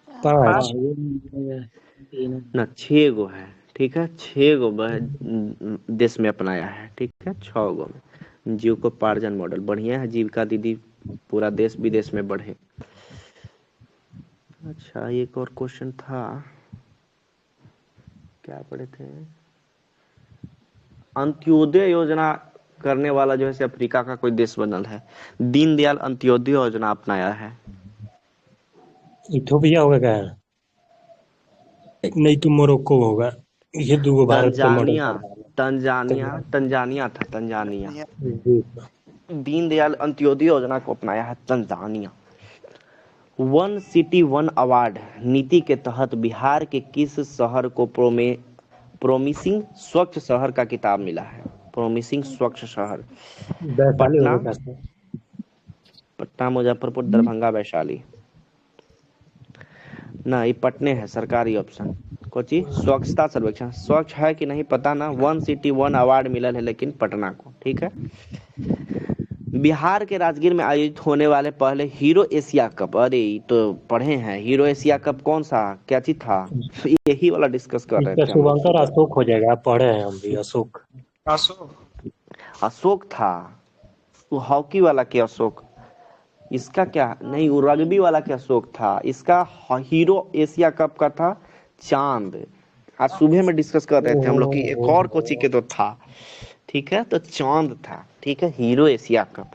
5।
ना, 6 गो है, ठीक है। 6 गो देश में अपनाया है, ठीक है। 6 गो में जीविकोपार्जन मॉडल। बढ़िया है, जीविका दीदी पूरा देश विदेश में बढ़े। अच्छा, एक और क्वेश्चन था, क्या पढ़े थे? अंत्योदय योजना करने वाला जो है अफ्रीका का कोई देश बनल है। दीनदयाल अंत्योदय योजना अपनाया है।
इथोपिया होगा क्या? नहीं तो मोरक्को होगा। ये दो भारत के मॉडल।
तंजानिया था, तंजानिया।
जी।
दीनदयाल अंत्योदय योजना को अपनाया है Tanzania. One city one award नीति के तहत बिहार के किस शहर को प्रोमिसिंग स्वच्छ शहर का किताब मिला है? प्रोमिसिंग स्वच्छ शहर।
वैशाली
पटना,
होगा क्या?
पटना, मुजफ्फरपुर, दरभंगा, वैशाली? ना, ये पटने है, सरकारी ऑप्शन। कोची स्वच्छता सर्वेक्षण स्वच्छ है कि नहीं पता ना। वन सिटी वन अवार्ड मिलल है लेकिन पटना को, ठीक है। बिहार के राजगीर में आयोजित होने वाले पहले हीरो एशिया कप, अरे ये तो पढ़े हैं, हीरो एशिया कप कौन सा, क्या चीज था? यही वाला डिस्कस कर रहे
इसका
थे हम लोग
शुभंकर
सुबह।
अशोक हो जाएगा, आप पढ़े हैं हम भी। अशोक।
अशोक था वो, हॉकी वाला के अशोक। इसका क्या, नहीं, वो रग्बी वाला के अशोक था। इसका हीरो एशिया कप का था चांद। आज सुबह में डिस्कस कर रहे थे हम लोग कि एक और कोची के तो था, ठीक है, तो चांद था, ठीक है। Hero Asia cup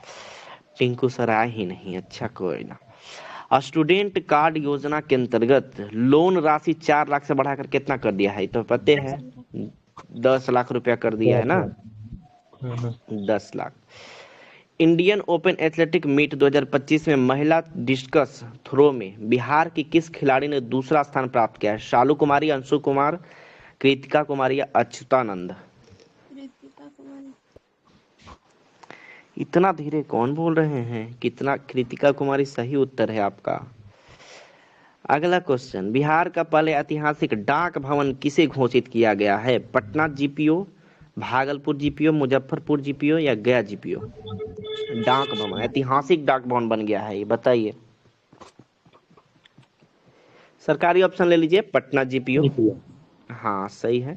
Tinku sir आए ही नहीं, अच्छा कोई ना। स्टूडेंट कार्ड योजना के अंतर्गत लोन राशि 4 लाख से बढ़ाकर कितना कर दिया है? तो पते है 10 लाख रुपया कर दिया है ना, 10 lakh. Indian Open athletic meet 2025 में महिला डिस्कस थ्रो में बिहार की किस खिलाड़ी ने दूसरा स्थान प्राप्त किया है? शालू कुमारी, अंशु कुमार, कृतिका कुमारी या अच्युतानंद? इतना धीरे कौन बोल रहे हैं? कितना, कृतिका कुमारी सही उत्तर है आपका। अगला क्वेश्चन, बिहार का पहले ऐतिहासिक डाक भवन किसे घोषित किया गया है? Patna GPO, Bhagalpur GPO, Muzaffarpur GPO या गया जीपीओ? डाक भवन, ऐतिहासिक डाक भवन बन गया है, ये बताइए। सरकारी ऑप्शन ले लीजिए, पटना जीपीओ। हाँ, सही है।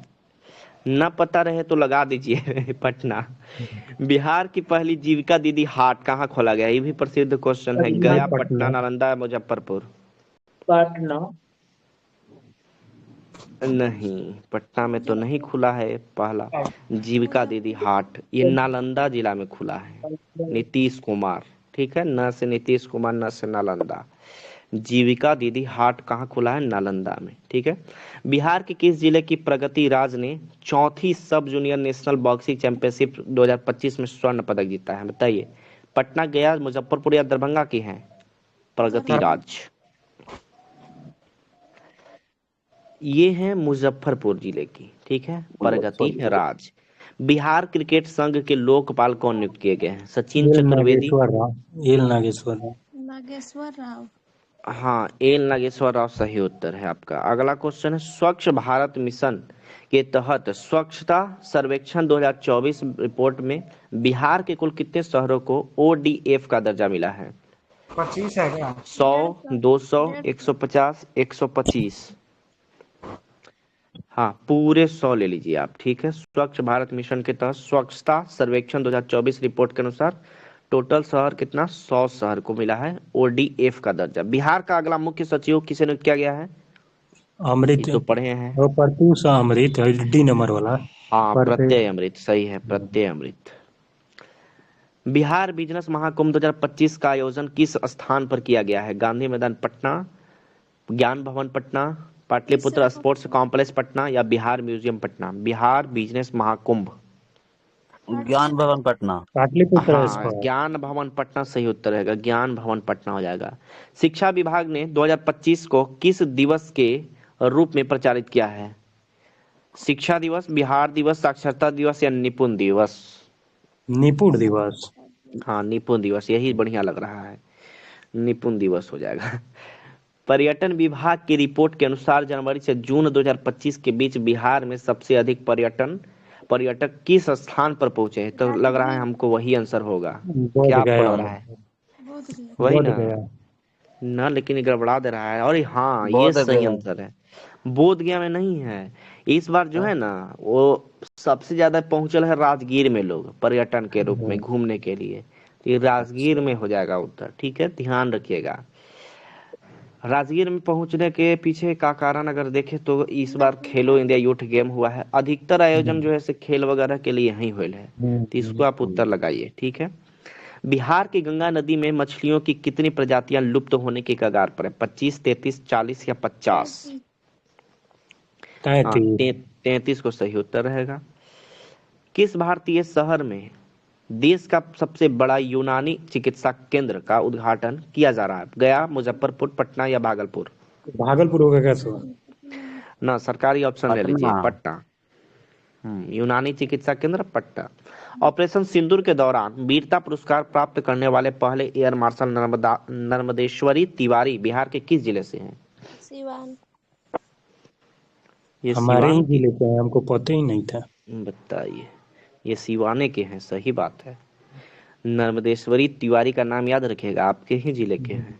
न पता रहे तो लगा दीजिए पटना। बिहार की पहली जीविका दीदी हाट कहाँ खोला गया? ये भी प्रसिद्ध क्वेश्चन है। गया, पटना, नालंदा, मुजफ्फरपुर?
पटना।
नहीं, पटना में तो नहीं खुला है पहला जीविका दीदी हाट। ये नालंदा जिला में खुला है, नीतीश कुमार, ठीक है। न से नीतीश कुमार, न से नालंदा। जीविका दीदी हाट कहाँ खुला है? नालंदा में, ठीक है। बिहार के किस जिले की प्रगति राज ने चौथी सब जूनियर नेशनल बॉक्सिंग चैंपियनशिप 2025 में स्वर्ण पदक जीता है? बताइए। पटना, गया, मुजफ्फरपुर या दरभंगा की है प्रगति राज? ये है मुजफ्फरपुर जिले की, ठीक है, प्रगति राज। बिहार क्रिकेट संघ के लोकपाल कौन नियुक्त किए गए हैं? सचिन चतुर्वेदी।
नागेश्वर राव।
नागेश्वर राव।
हाँ, एल नागेश्वर राव सही उत्तर है आपका। अगला क्वेश्चन है, स्वच्छ भारत मिशन के तहत स्वच्छता सर्वेक्षण 2024 रिपोर्ट में बिहार के कुल कितने शहरों को ओडीएफ का दर्जा मिला है?
25 है क्या?
100, 200, 150, 125? हाँ, पूरे 100 ले लीजिए आप, ठीक है। स्वच्छ भारत मिशन के तहत स्वच्छता सर्वेक्षण 2024 रिपोर्ट के अनुसार टोटल शहर कितना, 100 शहर को मिला है ओडीएफ का दर्जा। बिहार का अगला मुख्य सचिव किसे नियुक्त किया गया है?
अमृत,
ये तो पढ़े हैं।
वो प्रत्यूष अमृत डी नंबर वाला।
हाँ,
पर
प्रत्यय अमृत सही है, प्रत्यय अमृत। बिहार बिजनेस महाकुंभ 2025 का आयोजन किस स्थान पर किया गया है? गांधी मैदान पटना, ज्ञान भवन पटना, पाटलिपुत्र स्पोर्ट्स कॉम्प्लेक्स पटना या बिहार म्यूजियम पटना? बिहार बिजनेस महाकुंभ,
ज्ञान भवन पटना।
पाटलिपुत्र
हाँ,
स्क्वायर।
ज्ञान भवन पटना सही उत्तर रहेगा, ज्ञान भवन पटना हो जाएगा। शिक्षा विभाग ने 2025 को किस दिवस के रूप में प्रचारित किया है? शिक्षा दिवस, बिहार दिवस, साक्षरता दिवस या निपुण दिवस?
निपुण दिवस।
हाँ, निपुण दिवस, यही बढ़िया लग रहा है, निपुण दिवस हो जाएगा। पर्यटन विभाग की रिपोर्ट के अनुसार जनवरी से जून 2025 के बीच बिहार में सबसे अधिक पर्यटक किस स्थान पर पहुंचे हैं? तो लग रहा है हमको वही आंसर होगा।
बोध
क्या आपको
गया।
लग रहा है? वही
बोध
ना
गया।
ना, लेकिन ये गड़बड़ा दे रहा है। और हाँ, ये
बोध
सही
गया।
आंसर है। बोध गया में नहीं है। इस बार जो है ना, वो सबसे ज्यादा पहुंचल है राजगीर में लोग पर्यटन के रूप में घूमने के लिए। तो ये राजगीर में हो जाएगा उत्तर, ठीक है, ध्यान रखिएगा। राजगीर में पहुंचने के पीछे का कारण अगर देखें तो इस बार खेलो इंडिया यूथ गेम हुआ है। अधिकतर आयोजन जो है से खेल वगैरह के लिए यहीं हुए है। तो इसको आप उत्तर लगाइए, ठीक है। बिहार की गंगा नदी में मछलियों की कितनी प्रजातियां लुप्त होने के कगार पर है? 25, 33, 40 या 50? हाँ,
33।
33 को सही उत्तर रहेगा। किस भारतीय शहर में देश का सबसे बड़ा यूनानी चिकित्सा केंद्र का उद्घाटन किया जा रहा है? गया, मुजफ्फरपुर, पटना या भागलपुर?
भागलपुर होगा क्या सो?
ना, सरकारी ऑप्शन ले लीजिए,
पटना।
पटना। यूनानी चिकित्सा केंद्र पटना। ऑपरेशन सिंदूर के दौरान वीरता पुरस्कार प्राप्त करने वाले पहले एयर मार्शल नर्मदेश्वरी तिवारी बिहार के किस जिले से हैं?
सिवान।
ये
हमारे ही
सिवान
जिले के हैं, हमको पता ही नहीं था।
बताइए, ये सिवाने के हैं, सही बात है। नर्मदेश्वरी तिवारी का नाम याद रखिएगा, आपके ही जिले के हैं।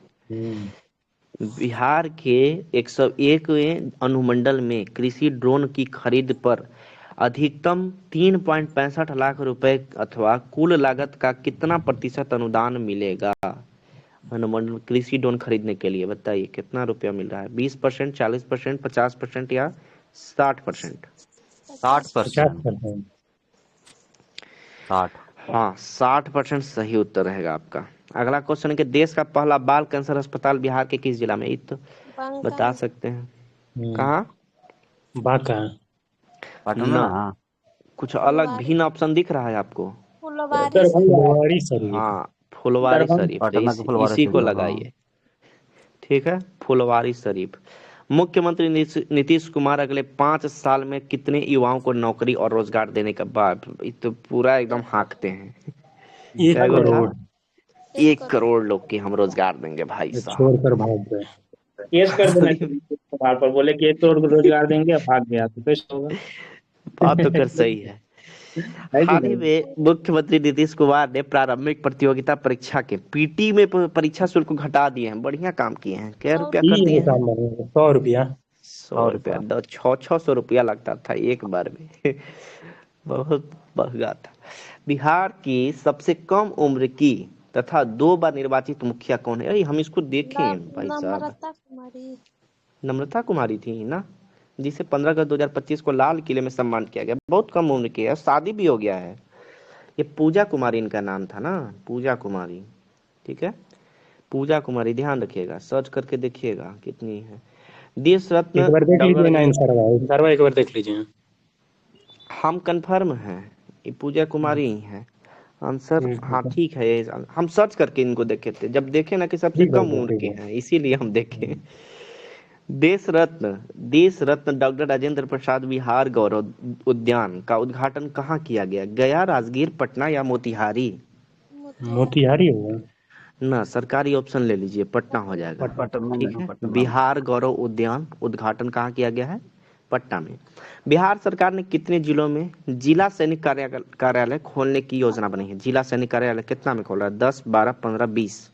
बिहार के 101वें अनुमंडल में कृषि ड्रोन की खरीद पर अधिकतम 3.65 लाख रुपए अथवा कुल लागत का कितना प्रतिशत अनुदान मिलेगा? अनुमंडल कृषि ड्रोन खरीदने के लिए बताइए कितना रुपया मिल रहा है? 20%, 40%, 50% या 60%?
60%।
50%।
60।
हाँ, 60% सही उत्तर रहेगा आपका। अगला क्वेश्चन है कि देश का पहला बाल कैंसर अस्पताल बिहार के किस जिला में? ये तो बता सकते हैं। कहाँ?
बांका।
पटना
ना,
ना।
कुछ अलग भिन्न ऑप्शन दिख रहा है आपको?
फुलवारी शरीफ।
हाँ, फुलवारी शरीफ। तो
पटना के फुलवारी
इसी को
शरीफ,
लगाइए, ठीक है, फुलवारी शरीफ। मुख्यमंत्री नीतीश कुमार अगले 5 साल में कितने युवाओं को नौकरी और रोजगार देने का बाद, ये तो पूरा एकदम हाँकते हैं।
1
क्या बोला?
करोड़
1 करोड़ लोग की हम रोजगार देंगे भाई साहब।
छोड़कर भाग गए।
केस कर देना चाहिए सरकार पर, बोले कि 1 करोड़ को रोजगार देंगे, अब भाग गया तो कैसे होगा?
बात तो कर सही है।
है कि
हाल ही
नहीं?
में मुख्यमंत्री नीतीश कुमार ने प्रारंभिक प्रतियोगिता परीक्षा के पीटी में परीक्षा शुल्क घटा दिए हैं। बढ़िया काम किए हैं। क्या रुपया कर दिए हैं?
100 रुपया।
100 रुपया। 600 रुपया लगता था एक बार में। बहुत महंगा था। बिहार की सबसे कम उम्र की तथा 2 बार निर्वाचित मुखिया कौन है? अरे हम इसको देखें भाई साहब।
नम्रता कुमारी।
नम्रता कुमारी थी ना, जिसे 15 अगस्त 2025 को लाल किले में सम्मान किया गया। बहुत कम उम्र की है, शादी भी हो गया है। ये पूजा कुमारी इनका नाम था ना, पूजा कुमारी, ठीक है, पूजा कुमारी। ध्यान रखिएगा, सर्च करके देखिएगा कितनी है। देश रत्न
एक बार देख लीजिए ना,
डॉक्टर
इंसरवा एक बार देख लीजिए।
हम कंफर्म हैं ये पूजा कुमारी ही है आंसर। हाँ ठीक है, ये हम सर्च करके इनको देखे थे, जब देखे ना कि सबसे
ठीक है,
कम उम्र
ठीक
के
है।
हैं, इसीलिए हम देखे। देश रत्न डॉक्टर राजेंद्र प्रसाद बिहार गौरव उद्यान का उद्घाटन कहाँ किया गया? गया, राजगीर, पटना या मोतिहारी?
मोतिहारी होगा।
ना सरकारी ऑप्शन ले लीजिए, पटना हो जाएगा।
पटना
ठीक
में,
है,
पटना में।
बिहार गौरव उद्यान उद्घाटन कहाँ किया गया है? पटना में। बिहार सरकार ने कितने जिलों में जिला सैनिक कार्यालय खोलने की योजना बनाई है? जिला सैनिक कार्यालय कितना में खोल रहा है? 10, 12, 15, 20?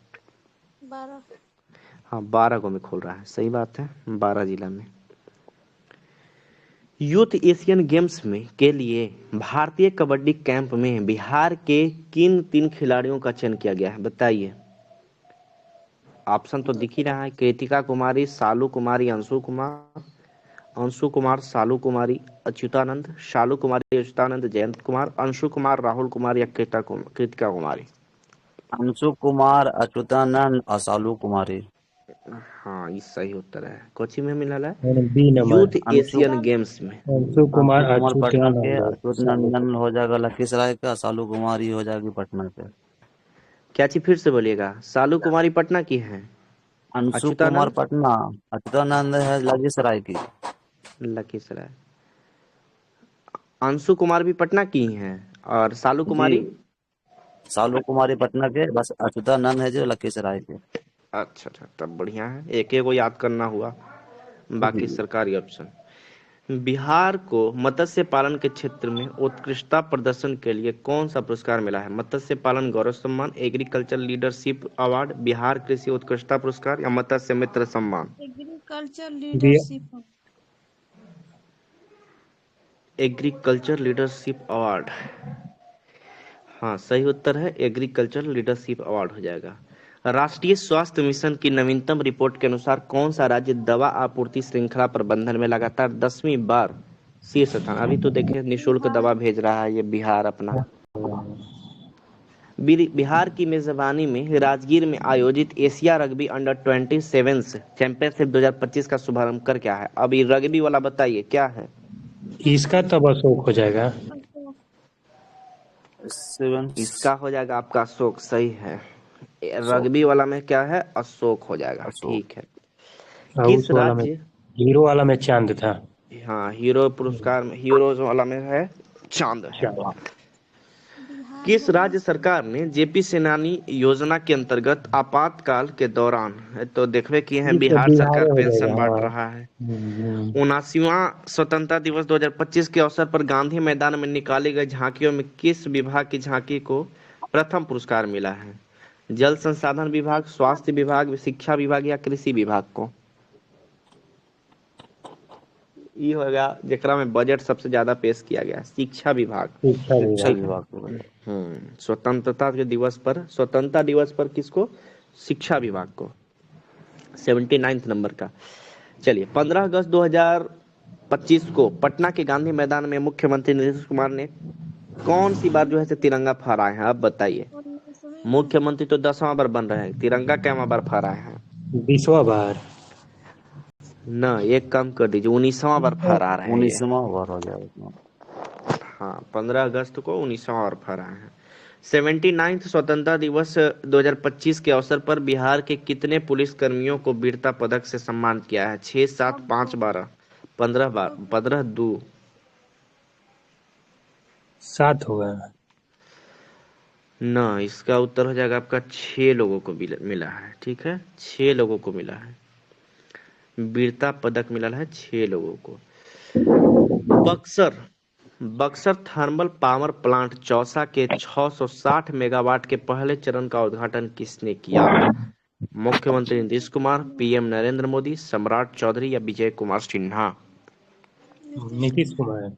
12।
हाँ, 12 को में खोल रहा है, सही बात है, 12 जिला में। यूथ एशियन गेम्स में के लिए भारतीय कबड्डी कैंप में बिहार के किन 3 खिलाड़ियों का चयन किया गया है? बताइए। ऑप्शन तो दिख ही रहा है, कृतिका कुमारी, सालू कुमारी, अंशु कुमार, सालू कुमारी, अच्युतानंद, शालू कुमारी, अच्युतानंद, जयंत कुमार, अंशु कुमार, राहुल कुमार या कृतिका कुमारी?
अंशु कुमार, अच्युतानंद और सालू कुमारी।
हाँ, ये सही उत्तर है। कोची में मिला है?
B number.
Youth
Anshu
Asian Games में।
अंशु कुमार,
अंशु कुमार पटना के,
अच्युतानंद।
अच्युतानंदन हो जाएगा लखीसराय का, सालू कुमारी हो जाएगी पटना के।
क्या चीज फिर से बोलिएगा? सालू कुमारी पटना की है,
अंशु कुमार
अच्युतानंद
पटना, अच्युतानंद है लखीसराय की।
लखीसराय। अंशु कुमार भी पटना की ही हैं, और सालू
जी,
कुमारी?
सालू कुमारी पटना के, बस अच्युतानंद है जो लखीसराय के।
अच्छा अच्छा, तब बढ़िया है, एक एक को याद करना हुआ, बाकी
जी।
सरकारी ऑप्शन। बिहार को मत्स्य पालन के क्षेत्र में उत्कृष्टता प्रदर्शन के लिए कौन सा पुरस्कार मिला है? मत्स्य पालन गौरव सम्मान, एग्रीकल्चर लीडरशिप अवार्ड, बिहार कृषि उत्कृष्टता पुरस्कार या मत्स्य मित्र सम्मान?
Agriculture
B
leadership.
Agriculture leadership award. हाँ, सही उत्तर है, एग्रीकल्चर लीडरशिप अवार्ड हो जाएगा। राष्ट्रीय स्वास्थ्य मिशन की नवीनतम रिपोर्ट के अनुसार कौन सा राज्य दवा आपूर्ति श्रृंखला प्रबंधन में लगातार 10वीं बार शीर्ष स्थान? अभी तो देखे निशुल्क दवा भेज रहा है ये बिहार अपना। बिहार की मेजबानी में राजगीर में आयोजित एशिया रग्बी अंडर-27 चैंपियनशिप 2025 का शुभारंभ कर क्या है? अब ये रग्बी वाला बताइए क्या है?
इसका तब अशोक हो जाएगा।
इसका हो जाएगा आपका अशोक, सही है।
अशोक।
रग्बी वाला में क्या है? अशोक हो जाएगा,
अशोक।
ठीक है।
और
किस
उस वाला में,
राज्य
हीरो वाला में चांद था।
हाँ, हीरो पुरस्कार में, हीरोज वाला में है चांद है। किस राज्य सरकार ने जेपी सेनानी योजना के अंतर्गत आपातकाल के दौरान, तो देखवे किए हैं,
ये तो
बिहार सरकार
बिहार हो
पेंशन
जाएगा,
बांट
हाँ।
रहा है।
हम्म।
79वां स्वतंत्रता दिवस 2025 के अवसर पर गांधी मैदान में निकाली गई झांकियों में किस विभाग की झांकी को प्रथम पुरस्कार मिला है? जल संसाधन विभाग, स्वास्थ्य विभाग, शिक्षा विभाग या कृषि विभाग को? ये होगा जेकरा में बजट सबसे ज्यादा पेश किया गया, शिक्षा विभाग।
शिक्षा
शिक्षा
विभाग।
विभाग के बारे में।
स्वतंत्रता दिवस पर किसको? शिक्षा विभाग को, 79 नंबर का। चलिए, 15 अगस्त 2025 को पटना के गांधी मैदान में मुख्यमंत्री नीतीश कुमार ने कौन सी बार जो है तिरंगा फहराए हैं? अब बताइए। मुख्यमंत्री तो 10वां बार बन रहे हैं, तिरंगा कैवा बार फहराए हैं?
20वां बार।
ना, एक काम कर दीजिए, 19वां बार फहरा रहे हैं ये।
19वां ओवर हो जाएगा।
हाँ, 15 अगस्त को 19वां बार फहराए हैं। 79 स्वतंत्रता दिवस 2025 के अवसर पर बिहार के कितने पुलिस कर्मियों को वीरता पदक से सम्मान किया है? 6, 7, 5, 12, 15 बार, 15, 2?
7 होगा।
ना, इसका उत्तर हो जाएगा आपका 6 लोगों को मिला है, ठीक है, 6 लोगों को मिला है, वीरता पदक मिला है 6 लोगों को। Buxar Buxar thermal power plant Chausa के 660 मेगावाट के पहले चरण का उद्घाटन किसने किया? मुख्यमंत्री नीतीश कुमार, पीएम नरेंद्र मोदी, सम्राट चौधरी या विजय कुमार सिन्हा?
नीतीश कुमार।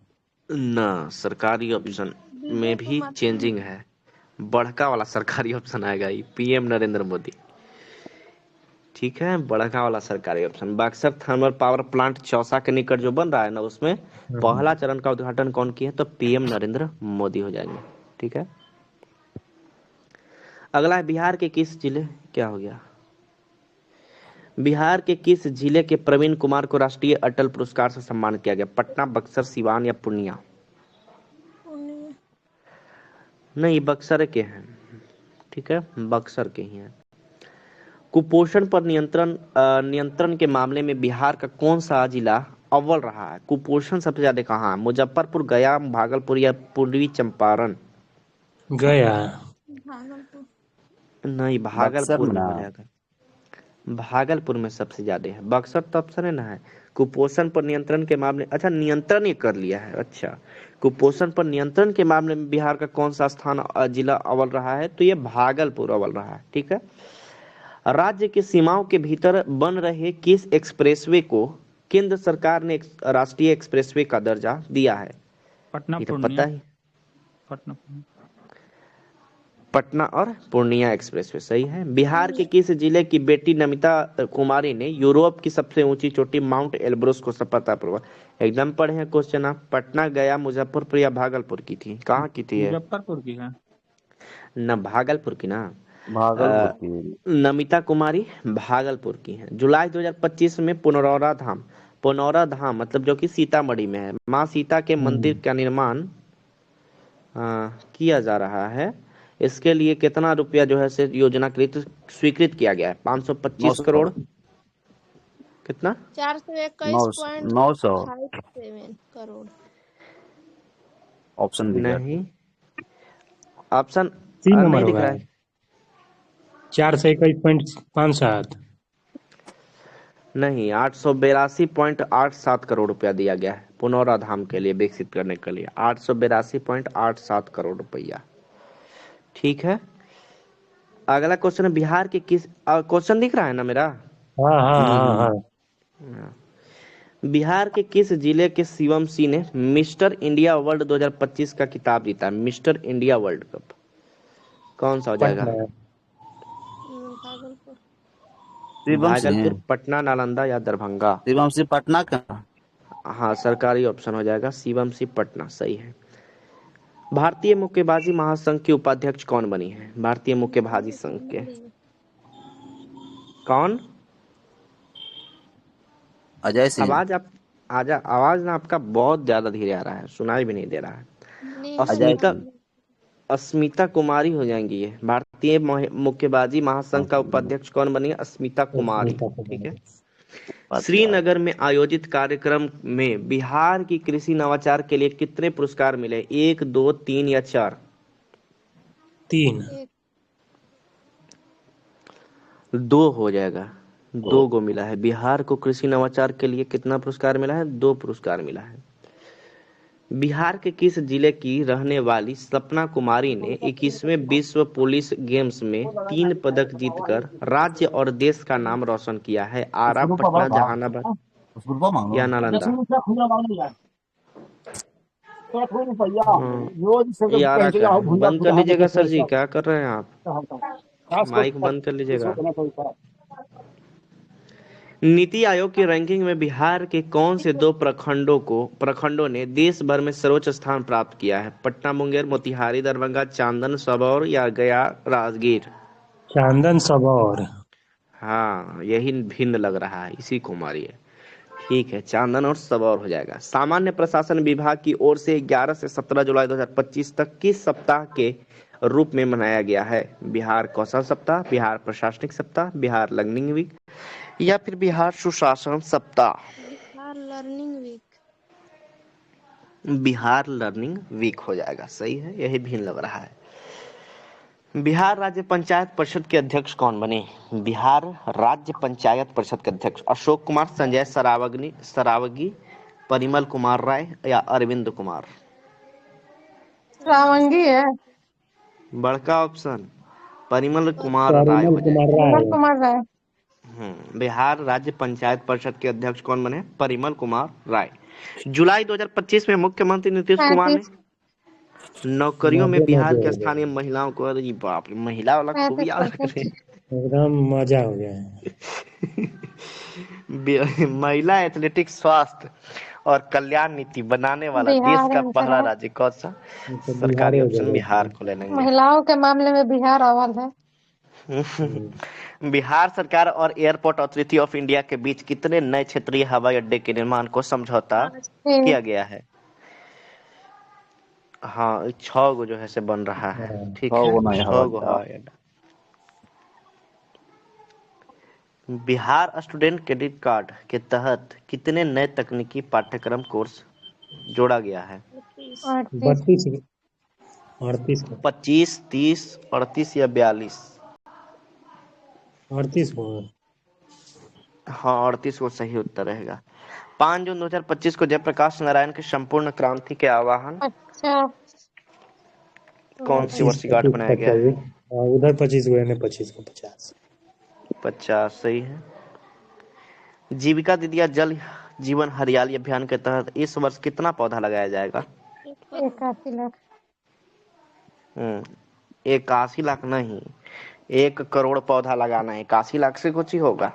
ना, सरकारी ऑप्शन में भी चेंजिंग है, बड़का वाला सरकारी ऑप्शन आएगा, ये पीएम नरेंद्र मोदी। ठीक है, बड़का वाला सरकारी option. Buxar thermal power plant Chausa के निकट जो बन रहा है ना, उसमें पहला चरण का उद्घाटन कौन किया? तो पीएम नरेंद्र मोदी हो जाएंगे, ठीक है। अगला है, बिहार के किस जिले, क्या हो गया, बिहार के किस जिले के प्रवीण कुमार को राष्ट्रीय अटल पुरस्कार से सम्मान किया गया? पटना, बक्सर, सिवान या पूर्णिया? नहीं, बक्सर के हैं, ठीक है, बक्सर के ही हैं। कुपोषण पर नियंत्रण के मामले में बिहार का कौन सा जिला अव्वल रहा है? कुपोषण सबसे ज्यादा कहाँ है? मुजफ्फरपुर, गया, भागलपुर या पूर्वी चंपारण?
गया।
नहीं,
बक्सर
भागलपुर
में
में
ना।
हो जाएगा। भागलपुर में सबसे ज्यादा है। बक्सर तो ऑप्शन है ना है। कुपोषण पर नियंत्रण के मामले, अच्छा नियंत्रण ही कर लिया है, अच्छा। कुपोषण पर नियंत्रण के मामले में बिहार का कौन सा स्थान जिला अव्वल रहा है, तो ये भागलपुर अव्वल रहा है, ठीक है। राज्य की सीमाओं के भीतर बन रहे किस एक्सप्रेसवे को केंद्र सरकार ने राष्ट्रीय एक्सप्रेसवे का दर्जा दिया है?
पटना
ये तो
पूर्णिया।
पता ही।
पटना पूर्णिया।
पटना और पूर्णिया एक्सप्रेसवे सही है। बिहार के किस जिले की बेटी नमिता कुमारी ने यूरोप की सबसे ऊंची चोटी माउंट एल्ब्रोस को सफलतापूर्वक, एकदम पढ़े हैं क्वेश्चन आप। पटना, गया, मुजफ्फरपुर या भागलपुर की थी, कहाँ की थी ये?
मुजफ्फरपुर की है।
न भागलपुर की ना।
भागलपुर
अ,
की।
नमिता कुमारी भागलपुर की है। जुलाई 2025 में पुनौरा धाम मतलब जो कि सीतामढ़ी में है, माँ सीता के मंदिर का निर्माण किया जा रहा है। इसके लिए कितना रुपया जो है से योजना कृत स्वीकृत किया गया है? 525
900।
करोड़। कितना?
900।
421.57 करोड़।
ऑप्शन दिख रहा
नहीं, ऑप्शन
तीन नंबर
नहीं दिख
होगा।
रहा है।
421.57।
नहीं, 882.87 करोड़ रुपया दिया गया है पुनौरा धाम के लिए विकसित करने के लिए। 882.87 करोड़ रुपया, ठीक है। अगला क्वेश्चन है, बिहार के किस क्वेश्चन दिख रहा है ना मेरा?
हाँ हाँ हाँ हाँ।
बिहार के किस जिले के शिवम सिंह ने मिस्टर इंडिया वर्ल्ड 2025 का खिताब जीता? मिस्टर इंडिया वर्ल्ड कप कौन सा हो जाएगा?
पटना।
भागलपुर।
शिवम सिंह।
भागलपुर, पटना, नालंदा या दरभंगा?
शिवम सिंह पटना का।
हाँ, सरकारी ऑप्शन हो जाएगा, शिवम सिंह पटना सही है। भारतीय मुक्केबाजी महासंघ के उपाध्यक्ष कौन बनी है? भारतीय मुक्केबाजी संघ के कौन?
अजय सिंह।
आवाज ना आपका बहुत ज्यादा धीरे आ रहा है, सुनाई भी नहीं दे रहा है।
अजय
अस्मिता
सिंह।
अस्मिता कुमारी हो जाएंगी ये। भारतीय मुक्केबाजी महासंघ का उपाध्यक्ष कौन बनी है? अस्मिता कुमारी, ठीक है। श्रीनगर में आयोजित कार्यक्रम में बिहार की कृषि नवाचार के लिए कितने पुरस्कार मिले? 1, 2, 3 या 4?
3।
2 हो जाएगा। 2 गो मिला है बिहार को कृषि नवाचार के लिए। कितना पुरस्कार मिला है? 2 पुरस्कार मिला है। बिहार के किस जिले की रहने वाली सपना कुमारी ने 21वें विश्व पुलिस गेम्स में 3 पदक जीतकर राज्य और देश का नाम रोशन किया है? आरा, पटना, जहानाबाद या नालंदा? ये आरा का है। बंद कर लीजिएगा सर जी, क्या कर रहे हैं आप? माइक बंद कर लीजिएगा। नीति आयोग की रैंकिंग में बिहार के कौन से 2 प्रखंडों ने देश भर में सर्वोच्च स्थान प्राप्त किया है? पटना, मुंगेर, मोतिहारी, दरभंगा, चांदन सबौर या गया, राजगीर?
चांदन सबौर।
हाँ, यही भिन्न लग रहा है, इसी को मारिए। ठीक है, चांदन और सबौर हो जाएगा। सामान्य प्रशासन विभाग की ओर से 11 से 17 जुलाई 2025 तक किस सप्ताह के रूप में मनाया गया है? बिहार कौशल सप्ताह, बिहार प्रशासनिक सप्ताह, बिहार लर्निंग वीक या फिर बिहार सुशासन सप्ताह?
Bihar learning week.
Bihar learning week हो जाएगा, सही है, यही भिन्न लग रहा है। बिहार राज्य पंचायत परिषद के अध्यक्ष कौन बने? बिहार राज्य पंचायत परिषद के अध्यक्ष अशोक कुमार, संजय सरावगी, परिमल कुमार राय या अरविंद कुमार?
रावंगी है।
बड़का ऑप्शन परिमल कुमार राय हो जाएगा।
परिमल कुमार राय।
बिहार राज्य पंचायत परिषद के अध्यक्ष कौन बने? परिमल कुमार राय। जुलाई 2025 में मुख्यमंत्री नीतीश कुमार ने
35।
नौकरियों में बिहार के स्थानीय महिलाओं को, अरे बाप रे, महिला वाला खूब याद रख रहे हैं।
एकदम मजा हो गया है।
महिला एथलेटिक्स स्वास्थ्य और कल्याण नीति बनाने वाला देश
बिहार
का
है
पहला
सर।
राज्य कौन सा?
तो
सरकारी
बिहार हो
ऑप्शन
जाएगा
बिहार
इसमें।
को ले लेंगे।
महिलाओं के मामले में बिहार अव्वल है।
बिहार सरकार और एयरपोर्ट अथॉरिटी ऑफ इंडिया के बीच कितने नए क्षेत्रीय हवाई अड्डे के निर्माण को समझौता किया गया है? हाँ, 6 गो जो है से बन रहा है, ठीक है, 6 गो हवाई अड्डा। बिहार स्टूडेंट क्रेडिट कार्ड के तहत कितने नए तकनीकी पाठ्यक्रम कोर्स जोड़ा गया है?
38।
32 38।
25, 30, 38 या 42?
38 को।
हाँ 38 को सही उत्तर रहेगा। 5 जून 2025 को जयप्रकाश नारायण की संपूर्ण क्रांति के आह्वान
अच्छा
कौन सी
25
वर्षगांठ
25
मनाया
का
गया
चाहिए।
है?
उधर 25 को, इन्हें 25 को 50।
50 सही है। जीविका दीदिया जल जीवन हरियाली अभियान के तहत इस वर्ष कितना पौधा लगाया जाएगा?
81 लाख।
81 लाख नहीं, 1 करोड़ पौधा लगाना है। 81 लाख से कुछ ही होगा।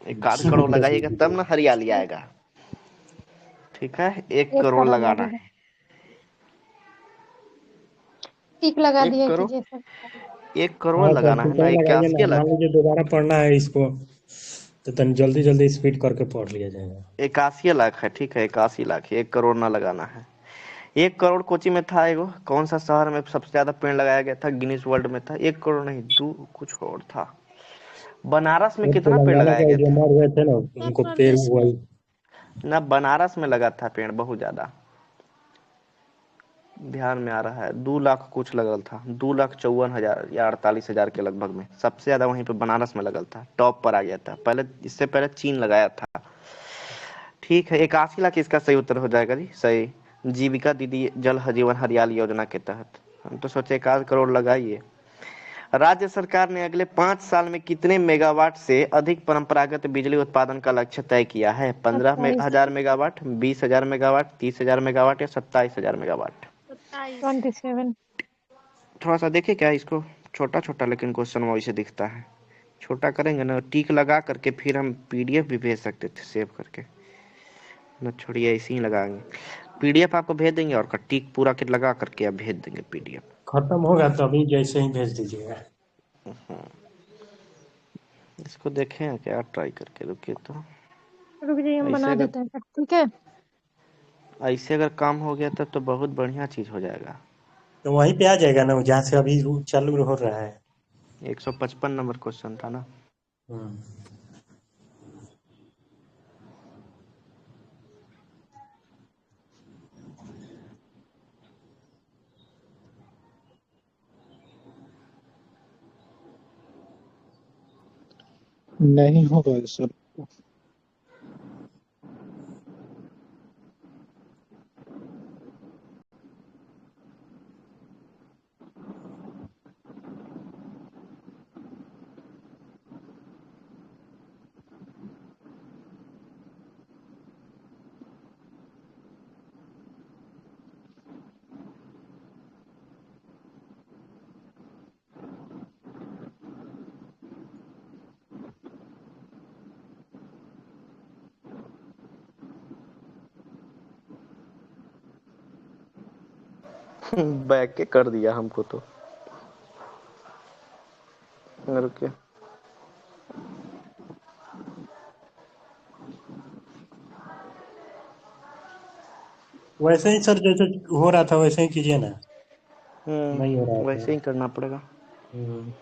1 करोड़ लगाइएगा तब ना हरियाली आएगा। ठीक है, 1 करोड़
1 करोड़
लगाना
लगेगा।
है।
टिक लगा
एक
दिया
करोड़
कीजिए सर।
1 करोड़
हाँ तो
लगाना है
तुम
ना,
लगाइए ना,
81 लाख।
मान लीजिए दोबारा पढ़ना है इसको तो तन जल्दी जल्दी स्पीड करके पढ़ लिया जाएगा।
81 लाख है, ठीक है 81 लाख, 1 करोड़ ना लगाना है। 1 करोड़ कोची में था एगो, कौन सा शहर में सबसे ज्यादा पेड़ लगाया गया था गिनीज वर्ल्ड में था? 1 करोड़ नहीं, दो कुछ और था। बनारस में
और
कितना पेड़
तेलंगाना
लगाया
का
गया
जो
था?
मर गए थे ना,
उत्तर
उनको पेड़
प्रदेश में।
वही।
ना बनारस में लगा था पेड़ बहुत ज्यादा, ध्यान में आ रहा है। 2 लाख कुछ लगल था, 2,54,000 या 48,000 के लगभग में। सबसे ज्यादा वहीं पे बनारस में लगल था, टॉप पर आ गया था। पहले इससे पहले चीन लगाया था। ठीक है, 81 लाख इसका सही उत्तर हो जाएगा जी, सही। जीविका दीदी जल जीवन हरियाली योजना के तहत हम तो सोचे 1 करोड़ लगाइए। राज्य सरकार ने अगले 5 साल में कितने मेगावाट से अधिक परंपरागत बिजली उत्पादन का लक्ष्य तय किया है?
27।
15,000 मेगावाट, 20,000 मेगावाट, 30,000 मेगावाट या 27,000 मेगावाट?
27।
27।
थोड़ा सा देखे क्या इसको, छोटा छोटा लेकिन क्वेश्चन वैसे दिखता है। छोटा करेंगे ना टिक लगा करके, फिर हम पीडीएफ भी भेज सकते थे सेव करके ना, छोड़िए ऐसे ही लगाएंगे। पीडीएफ आपको भेज देंगे और टिक पूरा के लगा करके आप भेज देंगे पीडीएफ।
खत्म होगा तभी जैसे ही भेज दीजिएगा।
इसको देखें क्या, ट्राई करके रुकिए तो।
रुक जाइए, हम
ऐसे
बना
अगर
देते हैं ठीक है।
ऐसे अगर काम हो गया तब तो बहुत बढ़िया चीज हो जाएगा।
तो वहीं पे आ जाएगा ना, जहाँ से अभी चालू हो रहा है।
155 नंबर क्वेश्चन था ना।
हम्म।
नहीं होगा सर।
बैक के कर दिया हमको तो। रुकिए,
वैसे ही सर जैसे हो रहा था वैसे ही कीजिए ना। नहीं हो रहा है
वैसे
तो।
ही करना पड़ेगा।
हम्म।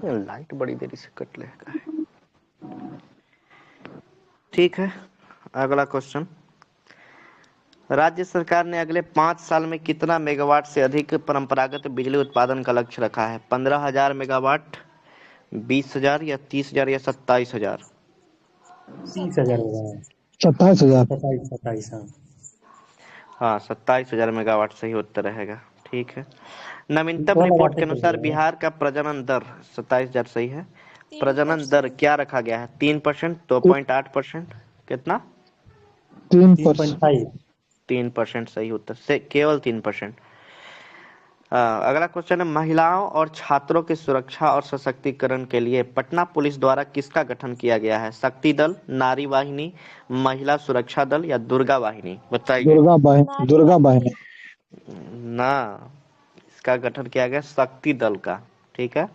लाइट बड़ी देरी से कट लेगा। ठीक है, अगला क्वेश्चन। राज्य सरकार ने अगले 5 साल में कितना मेगावाट से अधिक परंपरागत बिजली उत्पादन का लक्ष्य रखा है? 15,000 मेगावाट, 20,000 या 30,000 या 27,000?
30,000 होगा।
27,000।
27 हाँ।
हाँ 27,000 मेगावाट सही उत्तर रहेगा। ठीक है, नवीनतम
100 लगा
रिपोर्ट
के
के अनुसार
चलिए।
बिहार का प्रजनन दर 27,000 सही है। प्रजनन दर
3%।
क्या रखा गया है? 3%, 2.8%, कितना?
3%।
3.5।
3% सही उत्तर से, केवल 3%। अगला क्वेश्चन है, महिलाओं और छात्रों की सुरक्षा और सशक्तिकरण के लिए पटना पुलिस द्वारा किसका गठन किया गया है? शक्ति दल, नारी वाहिनी, महिला सुरक्षा दल या दुर्गा वाहिनी? बताइए।
नारी
दुर्गा
वाहिनी।
बहनी।
ना, इसका गठन किया गया शक्ति दल का। ठीक है,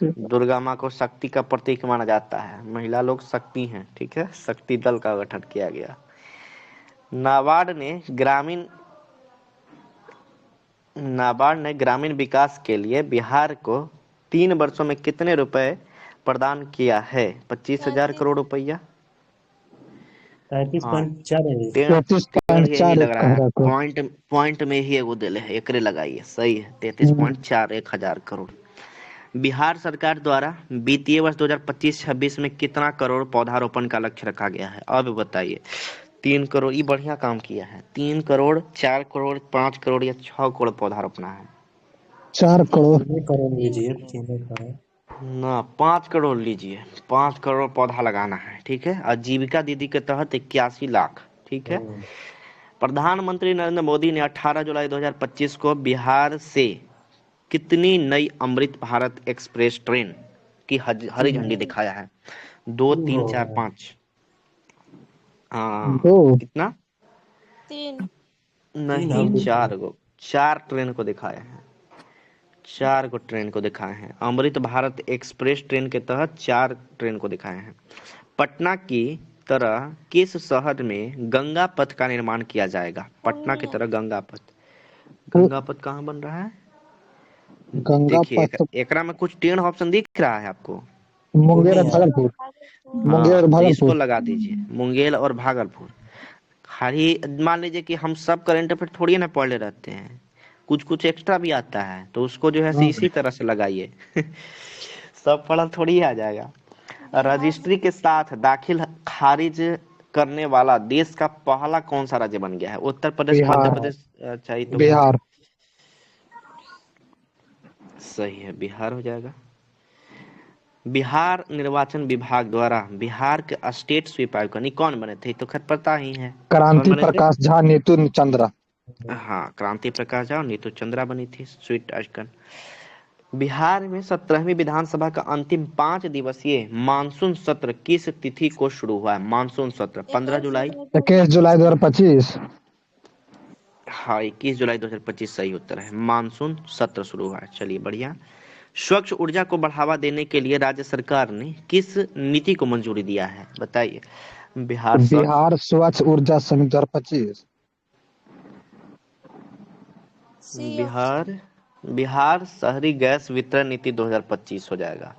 दुर्गा माँ को शक्ति का प्रतीक माना जाता है, महिला लोग शक्ति हैं। ठीक है, शक्ति दल का गठन किया गया। नाबार्ड ने ग्रामीण नाबार्ड ने ग्रामीण विकास के लिए बिहार को 3 वर्षों में कितने रुपए प्रदान किया है? 25,000 करोड़ रुपया।
33.4 है।
टेढ़ टेढ़ यही
33.4
लग
एक
रहा
कह
है,
रहा था।
पॉइंट में ही एगो दिले है, एकरे लगाइए। सही है, 33.4 1,000 करोड़। बिहार सरकार द्वारा वित्तीय वर्ष 2025-26 में कितना करोड़ पौधारोपण का लक्ष्य रखा गया है? अब बताइए। 3 करोड़, ये बढ़िया काम किया है। 3 करोड़, 4 करोड़, 5 करोड़ या 6 करोड़ पौधा रोपना है?
4 करोड़।
3 करोड़ लीजिए, 3 करोड़।
ना, 5 करोड़ लीजिए। 5 करोड़ पौधा लगाना है, ठीक है। आजीविका दीदी के तहत 81 लाख, ठीक है। प्रधानमंत्री नरेंद्र मोदी ने 18 जुलाई 2025 को बिहार से कितनी नई अमृत भारत एक्सप्रेस ट्रेन की हरी झंडी दिखाया है? 2, 3, 4, 5? हाँ,
2।
कितना?
3।
नहीं, 4 ट्रेन को दिखाया है। 4 को ट्रेन को दिखाए हैं। अमृत भारत एक्सप्रेस ट्रेन के तहत 4 ट्रेन को दिखाए हैं। पटना की तरह किस शहर में गंगा पथ का निर्माण किया जाएगा? पटना की तरह गंगा पथ कहाँ बन रहा है?
गंगा
देखिए,
पथ
एकरा में कुछ टेढ़ ऑप्शन दिख रहा है आपको?
मुंगेर और भागलपुर। मुंगेर और
हाँ, तो इसको
भागलपुर।
लगा दीजिए, मुंगेर और भागलपुर। खाली मान लीजिए कि हम सब करंट अफेयर थोड़ी ना पढ़ ले रहते हैं, कुछ कुछ एक्स्ट्रा भी आता है, तो उसको जो है इसी तरह से लगाइए। सब पढ़ल थोड़ी आ जाएगा। रजिस्ट्री के साथ दाखिल खारिज करने वाला देश का पहला कौन सा राज्य बन गया है? उत्तर प्रदेश, मध्य
बिहार।
प्रदेश? अच्छा, ये तो
बिहार।
सही है, बिहार हो जाएगा। बिहार निर्वाचन विभाग द्वारा बिहार के स्टेट स्वीप आयुक्त कौन बने थे? तो खैर पता ही है। कौन
क्रांति
बने थे?
प्रकाश झा, नीतू चंद्रा।
हाँ, क्रांति प्रकाश झा और नीतू चंद्रा बनी थी स्वीट आइकन। बिहार में 17वीं विधानसभा का अंतिम 5 दिवसीय मानसून सत्र किस तिथि को शुरू हुआ है? मानसून सत्र 15 जुलाई।
21 जुलाई 2025।
हाँ, 21 जुलाई 2025 सही उत्तर है। मानसून सत्र शुरू हुआ है। चलिए, बढ़िया। स्वच्छ ऊर्जा को बढ़ावा देने के लिए राज्य सरकार ने किस नीति को मंजूरी दिया है? बताइए।
बिहार स्वच्छ ऊर्जा समिति 2025।
बिहार शहरी गैस वितरण नीति 2025 हो जाएगा।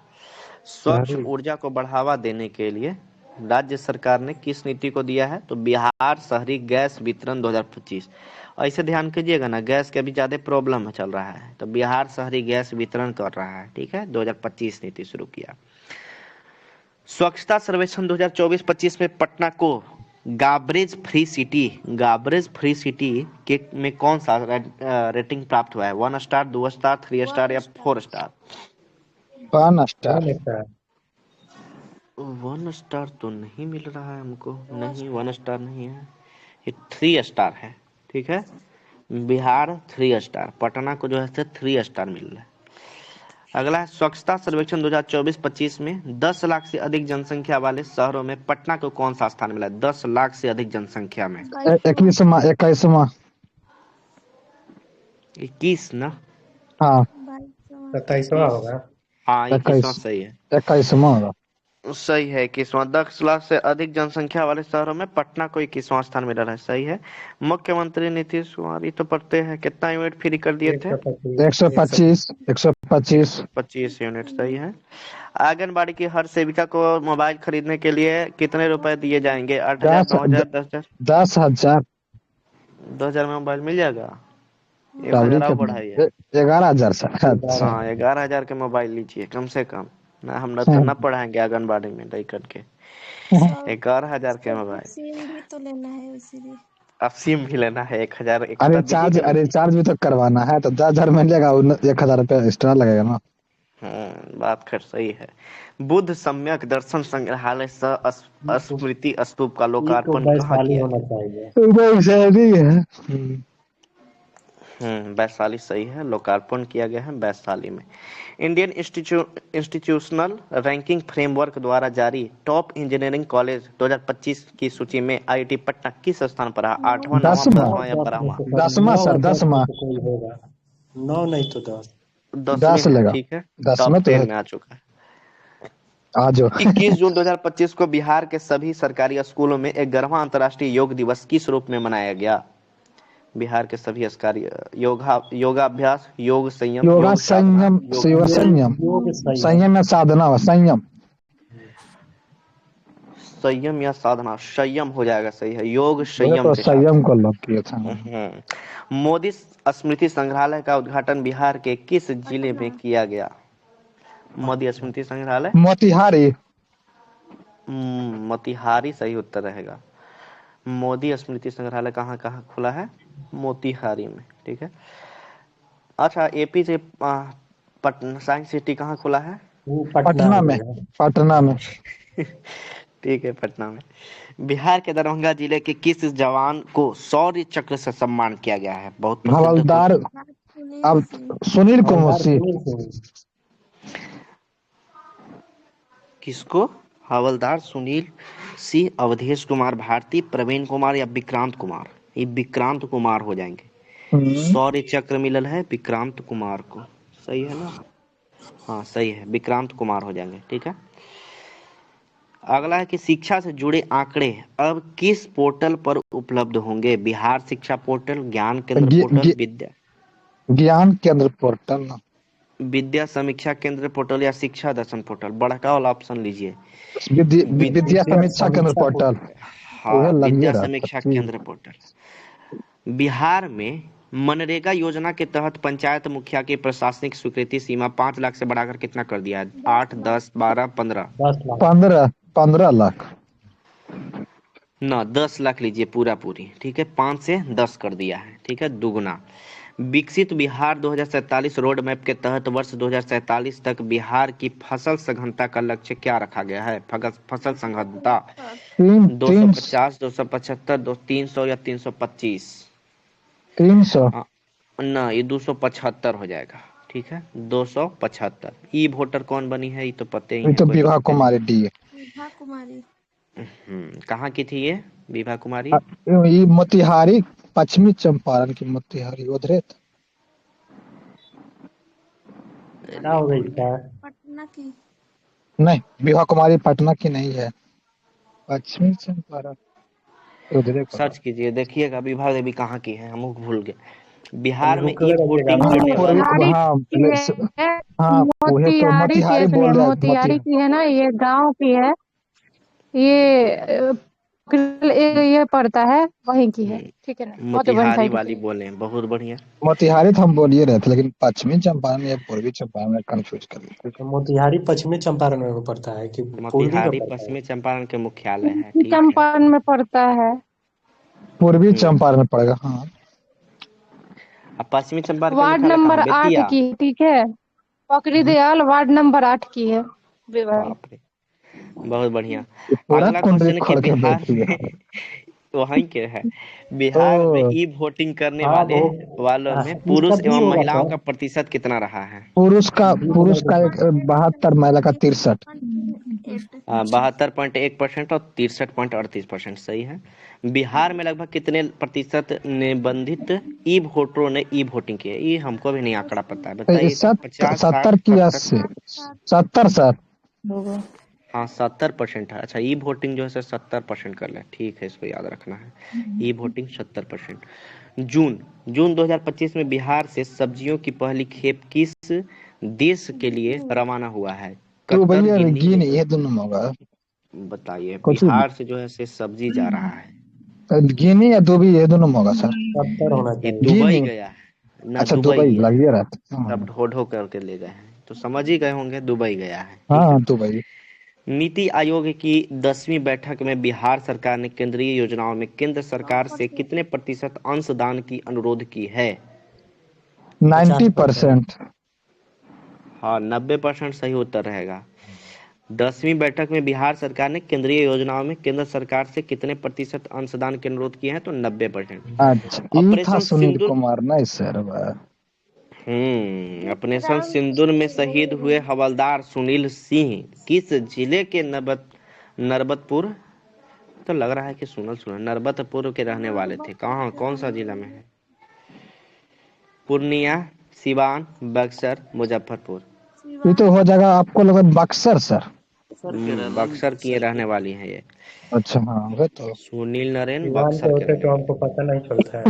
स्वच्छ ऊर्जा को बढ़ावा देने के लिए राज्य सरकार ने किस नीति को दिया है? तो बिहार शहरी गैस वितरण 2025। ऐसे ध्यान कीजिएगा ना, गैस के अभी ज्यादा प्रॉब्लम चल रहा है, तो बिहार शहरी गैस वितरण कर रहा है, ठीक है। 2025 नीति शुरू किया। स्वच्छता सर्वेक्षण 2024-25 में पटना को गाबरेज फ्री सिटी के में कौन सा रेटिंग प्राप्त हुआ है? 1 स्टार, 2 स्टार, 3 स्टार या 4 स्टार?
1 स्टार।
1 स्टार तो नहीं मिल रहा है हमको। नहीं, 1 स्टार नहीं है, ये 3 स्टार है, ठीक है। बिहार 3 स्टार, पटना को जो है 3 स्टार मिल रहा है। अगला है स्वच्छता सर्वेक्षण 2024-25 में 10 लाख से अधिक जनसंख्या वाले शहरों में पटना को कौन सा स्थान मिला है? 10 लाख से अधिक जनसंख्या में
21वां।
21 ना?
हाँ,
27वां होगा।
हाँ, 21वां सही है।
21वां होगा।
सही है, 21वां। 10 लाख से अधिक जनसंख्या वाले शहरों में पटना को 21वां स्थान मिला है। सही है। मुख्यमंत्री नीतीश कुमार, ये तो पढ़ते हैं, कितना यूनिट फ्री कर दिए थे?
125।
25 यूनिट। सही है। आंगनबाड़ी की हर सेविका को मोबाइल खरीदने के लिए कितने रुपए दिए जाएंगे? 8,000, 9,000, 10,000?
10,000।
2,000 में मोबाइल मिल जाएगा? 1,000 और बढ़ाइए।
11,000 से। अच्छा।
हाँ, 11,000 के मोबाइल लीजिए कम से कम ना। हम लोग तो न पढ़ाएंगे आंगनबाड़ी में रह करके। 11,000 के मोबाइल।
सिम भी तो लेना है इसीलिए।
अब सिम भी लेना है, 1,000
अरे
एक्स्ट्रा
चार्ज, रिचार्ज भी तो करवाना है, तो 10,000 मिलेगा, 1,000 रुपया एक्स्ट्रा लगेगा ना।
बात खैर सही है। बुद्ध सम्यक दर्शन संग्रहालय सह स्मृति स्तूप का लोकार्पण कहाँ किया गया?
वैशाली है।
वैशाली सही है, लोकार्पण किया गया है वैशाली में। इंडियन इंस्टीट्यूशनल रैंकिंग फ्रेमवर्क द्वारा जारी टॉप इंजीनियरिंग कॉलेज 2025 की सूची में आईआईटी पटना किस स्थान पर है? 8वां, 9वां, 10वां या 12वां?
10वां सर, 10वां।
9 नहीं तो 10।
10
में,
लेगा।
ठीक है।
10
टॉप
में तो
10 में आ चुका है।
आज
21 जून 2025 को बिहार के सभी सरकारी स्कूलों में 11वां अंतर्राष्ट्रीय योग दिवस किस रूप में मनाया गया? बिहार के सभी योगाभ्यास, योग संयम,
योगा
योग साधना,
संयम,
योग
संयम
योग सही है।
संयम या साधना हो, संयम।
संयम या साधना, संयम हो जाएगा, सही है, योग
मैं
संयम
तो
के साथ।
संयम को लॉक किया था।
मोदी स्मृति संग्रहालय का उद्घाटन बिहार के किस जिले में किया गया? मोदी स्मृति संग्रहालय
मोतिहारी।
मोतिहारी सही उत्तर रहेगा। मोदी स्मृति संग्रहालय कहाँ कहाँ खुला है? मोतिहारी में, ठीक है। अच्छा, एपीजे पटना साइंस सिटी कहाँ खुला है?
वो
पटना में, पटना में।
ठीक है, पटना में। बिहार के दरभंगा जिले के किस जवान को शौर्य चक्र से सम्मान किया गया है? बहुत प्रसिद्ध
हवलदार अब
सुनील
सुनील कुमार सिंह।
किसको? हवलदार सुनील सिंह, अवधेश कुमार भारती, प्रवीण कुमार या विक्रांत कुमार? ये विक्रांत कुमार हो जाएंगे। शौर्य चक्र मिलल है विक्रांत कुमार को, सही है ना? हाँ सही है, विक्रांत कुमार हो जाएंगे, ठीक है। अगला है कि शिक्षा से जुड़े आंकड़े अब किस पोर्टल पर उपलब्ध होंगे? बिहार शिक्षा पोर्टल, ज्ञान केंद्र पोर्टल,
ज्ञान केंद्र पोर्टल,
विद्या समीक्षा केंद्र पोर्टल या शिक्षा दर्शन पोर्टल? बड़का वाला ऑप्शन लीजिए।
विद्या समीक्षा केंद्र पोर्टल।
हाँ, विद्या समीक्षा केंद्र पोर्टल। बिहार में मनरेगा योजना के तहत पंचायत मुखिया की प्रशासनिक स्वीकृति सीमा 5 लाख से बढ़ाकर कितना कर दिया है? 8, 10, 12, 15?
15 लाख
ना, 10 लाख लीजिए पूरा पूरी, ठीक है। 5 से 10 कर दिया है, ठीक है, दुगना। विकसित बिहार 2047 रोड मैप के तहत वर्ष 2047 तक बिहार की फसल सघनता का लक्ष्य क्या रखा गया है? फसल सघनता 250, 275, 300 या 325?
300
ना, ये 275 हो जाएगा, ठीक है, 275। ई वोटर कौन बनी है? ये तो पते ही है,
तो विभा कुमारी डी।
विभा कुमारी।
कहाँ की थी ये विभा कुमारी?
ये मोतिहारी, पश्चिमी चंपारण की मोतिहारी उधरे।
क्या हो गई क्या?
पटना की।
नहीं, विभा कुमारी पटना की नहीं है, पश्चिमी चंपारण उधरे।
सर्च कीजिए, देखिएगा विभा देवी कहाँ की है, हम भूल गए। बिहार में ई वोटिंग करने वाले,
मोतिहारी बोल रहे हैं,
मोतिहारी की है ना, ये गांव की है, ये पड़ता है, वहीं की है, ठीक है ना?
मोतिहारी वाली बोले, बहुत बढ़िया।
मोतिहारी तो हम बोल ही रहे थे, लेकिन पश्चिमी चंपारण या पूर्वी चंपारण में कंफ्यूज कर दिया।
मोतिहारी पश्चिमी चंपारण में पड़ता है कि
मोतिहारी पश्चिमी चंपारण के मुख्यालय है, ठीक है।
चंपारण में पड़ता है,
पूर्वी चंपारण में पड़ेगा। हाँ,
पश्चिमी चंपारण
वार्ड नंबर 8 की, ठीक है, पकड़ी दयाल वार्ड नंबर 8 की है विभा।
बहुत बढ़िया। अगला क्वेश्चन के बिहार में वहीं के है, बिहार में ई वोटिंग करने वालों में पुरुष एवं महिलाओं का प्रतिशत कितना रहा है?
पुरुष का 72, महिला का 63।
72.1% और 63.38%, सही है। बिहार में लगभग कितने प्रतिशत निबंधित ई वोटरों ने ई वोटिंग की है? ये हमको भी नहीं आंकड़ा पता है, बताइए।
70 की 80, 70 सर।
हाँ 70% है। अच्छा, ई वोटिंग जो है 70% कर ले, ठीक है, इसको याद रखना है, ई वोटिंग 70%। जून 2025 में बिहार से सब्जियों की पहली खेप किस देश के लिए रवाना हुआ है? कतर, गिनी,
ये दोनों होगा।
बताइए, बिहार से जो है सब्जी जा रहा है,
गिनी या दुबई, ये दोनों होगा सर।
70 होना चाहिए।
दुबई गया है ना?
अच्छा, दुबई लगिए रहता,
सब ढो करके ले गए हैं, तो समझ ही गए होंगे, दुबई गया है।
हाँ, दुबई।
नीति आयोग की 10वीं बैठक में बिहार सरकार ने केंद्रीय योजनाओं में केंद्र सरकार से कितने प्रतिशत अंशदान की अनुरोध की है?
90%।
हाँ, 90% सही उत्तर रहेगा। 10वीं बैठक में बिहार सरकार ने केंद्रीय योजनाओं में केंद्र सरकार से कितने प्रतिशत अंशदान के अनुरोध किए हैं? तो 90%।
अच्छा, सुनील कुमार नहीं सर।
ऑपरेशन सिंदूर में शहीद हुए हवलदार सुनील सिंह किस जिले के नरबतपुर, तो लग रहा है कि नरबतपुर के रहने वाले थे। कहाँ, कौन सा जिला में है? पूर्णिया, सिवान, बक्सर, मुजफ्फरपुर?
ये तो हो जाएगा आपको लगा बक्सर सर।
बक्सर की रहने वाली है ये।
अच्छा, हाँ, वो तो
सुनील नरेन
बक्सर के, तो हमको पता नहीं चलता है।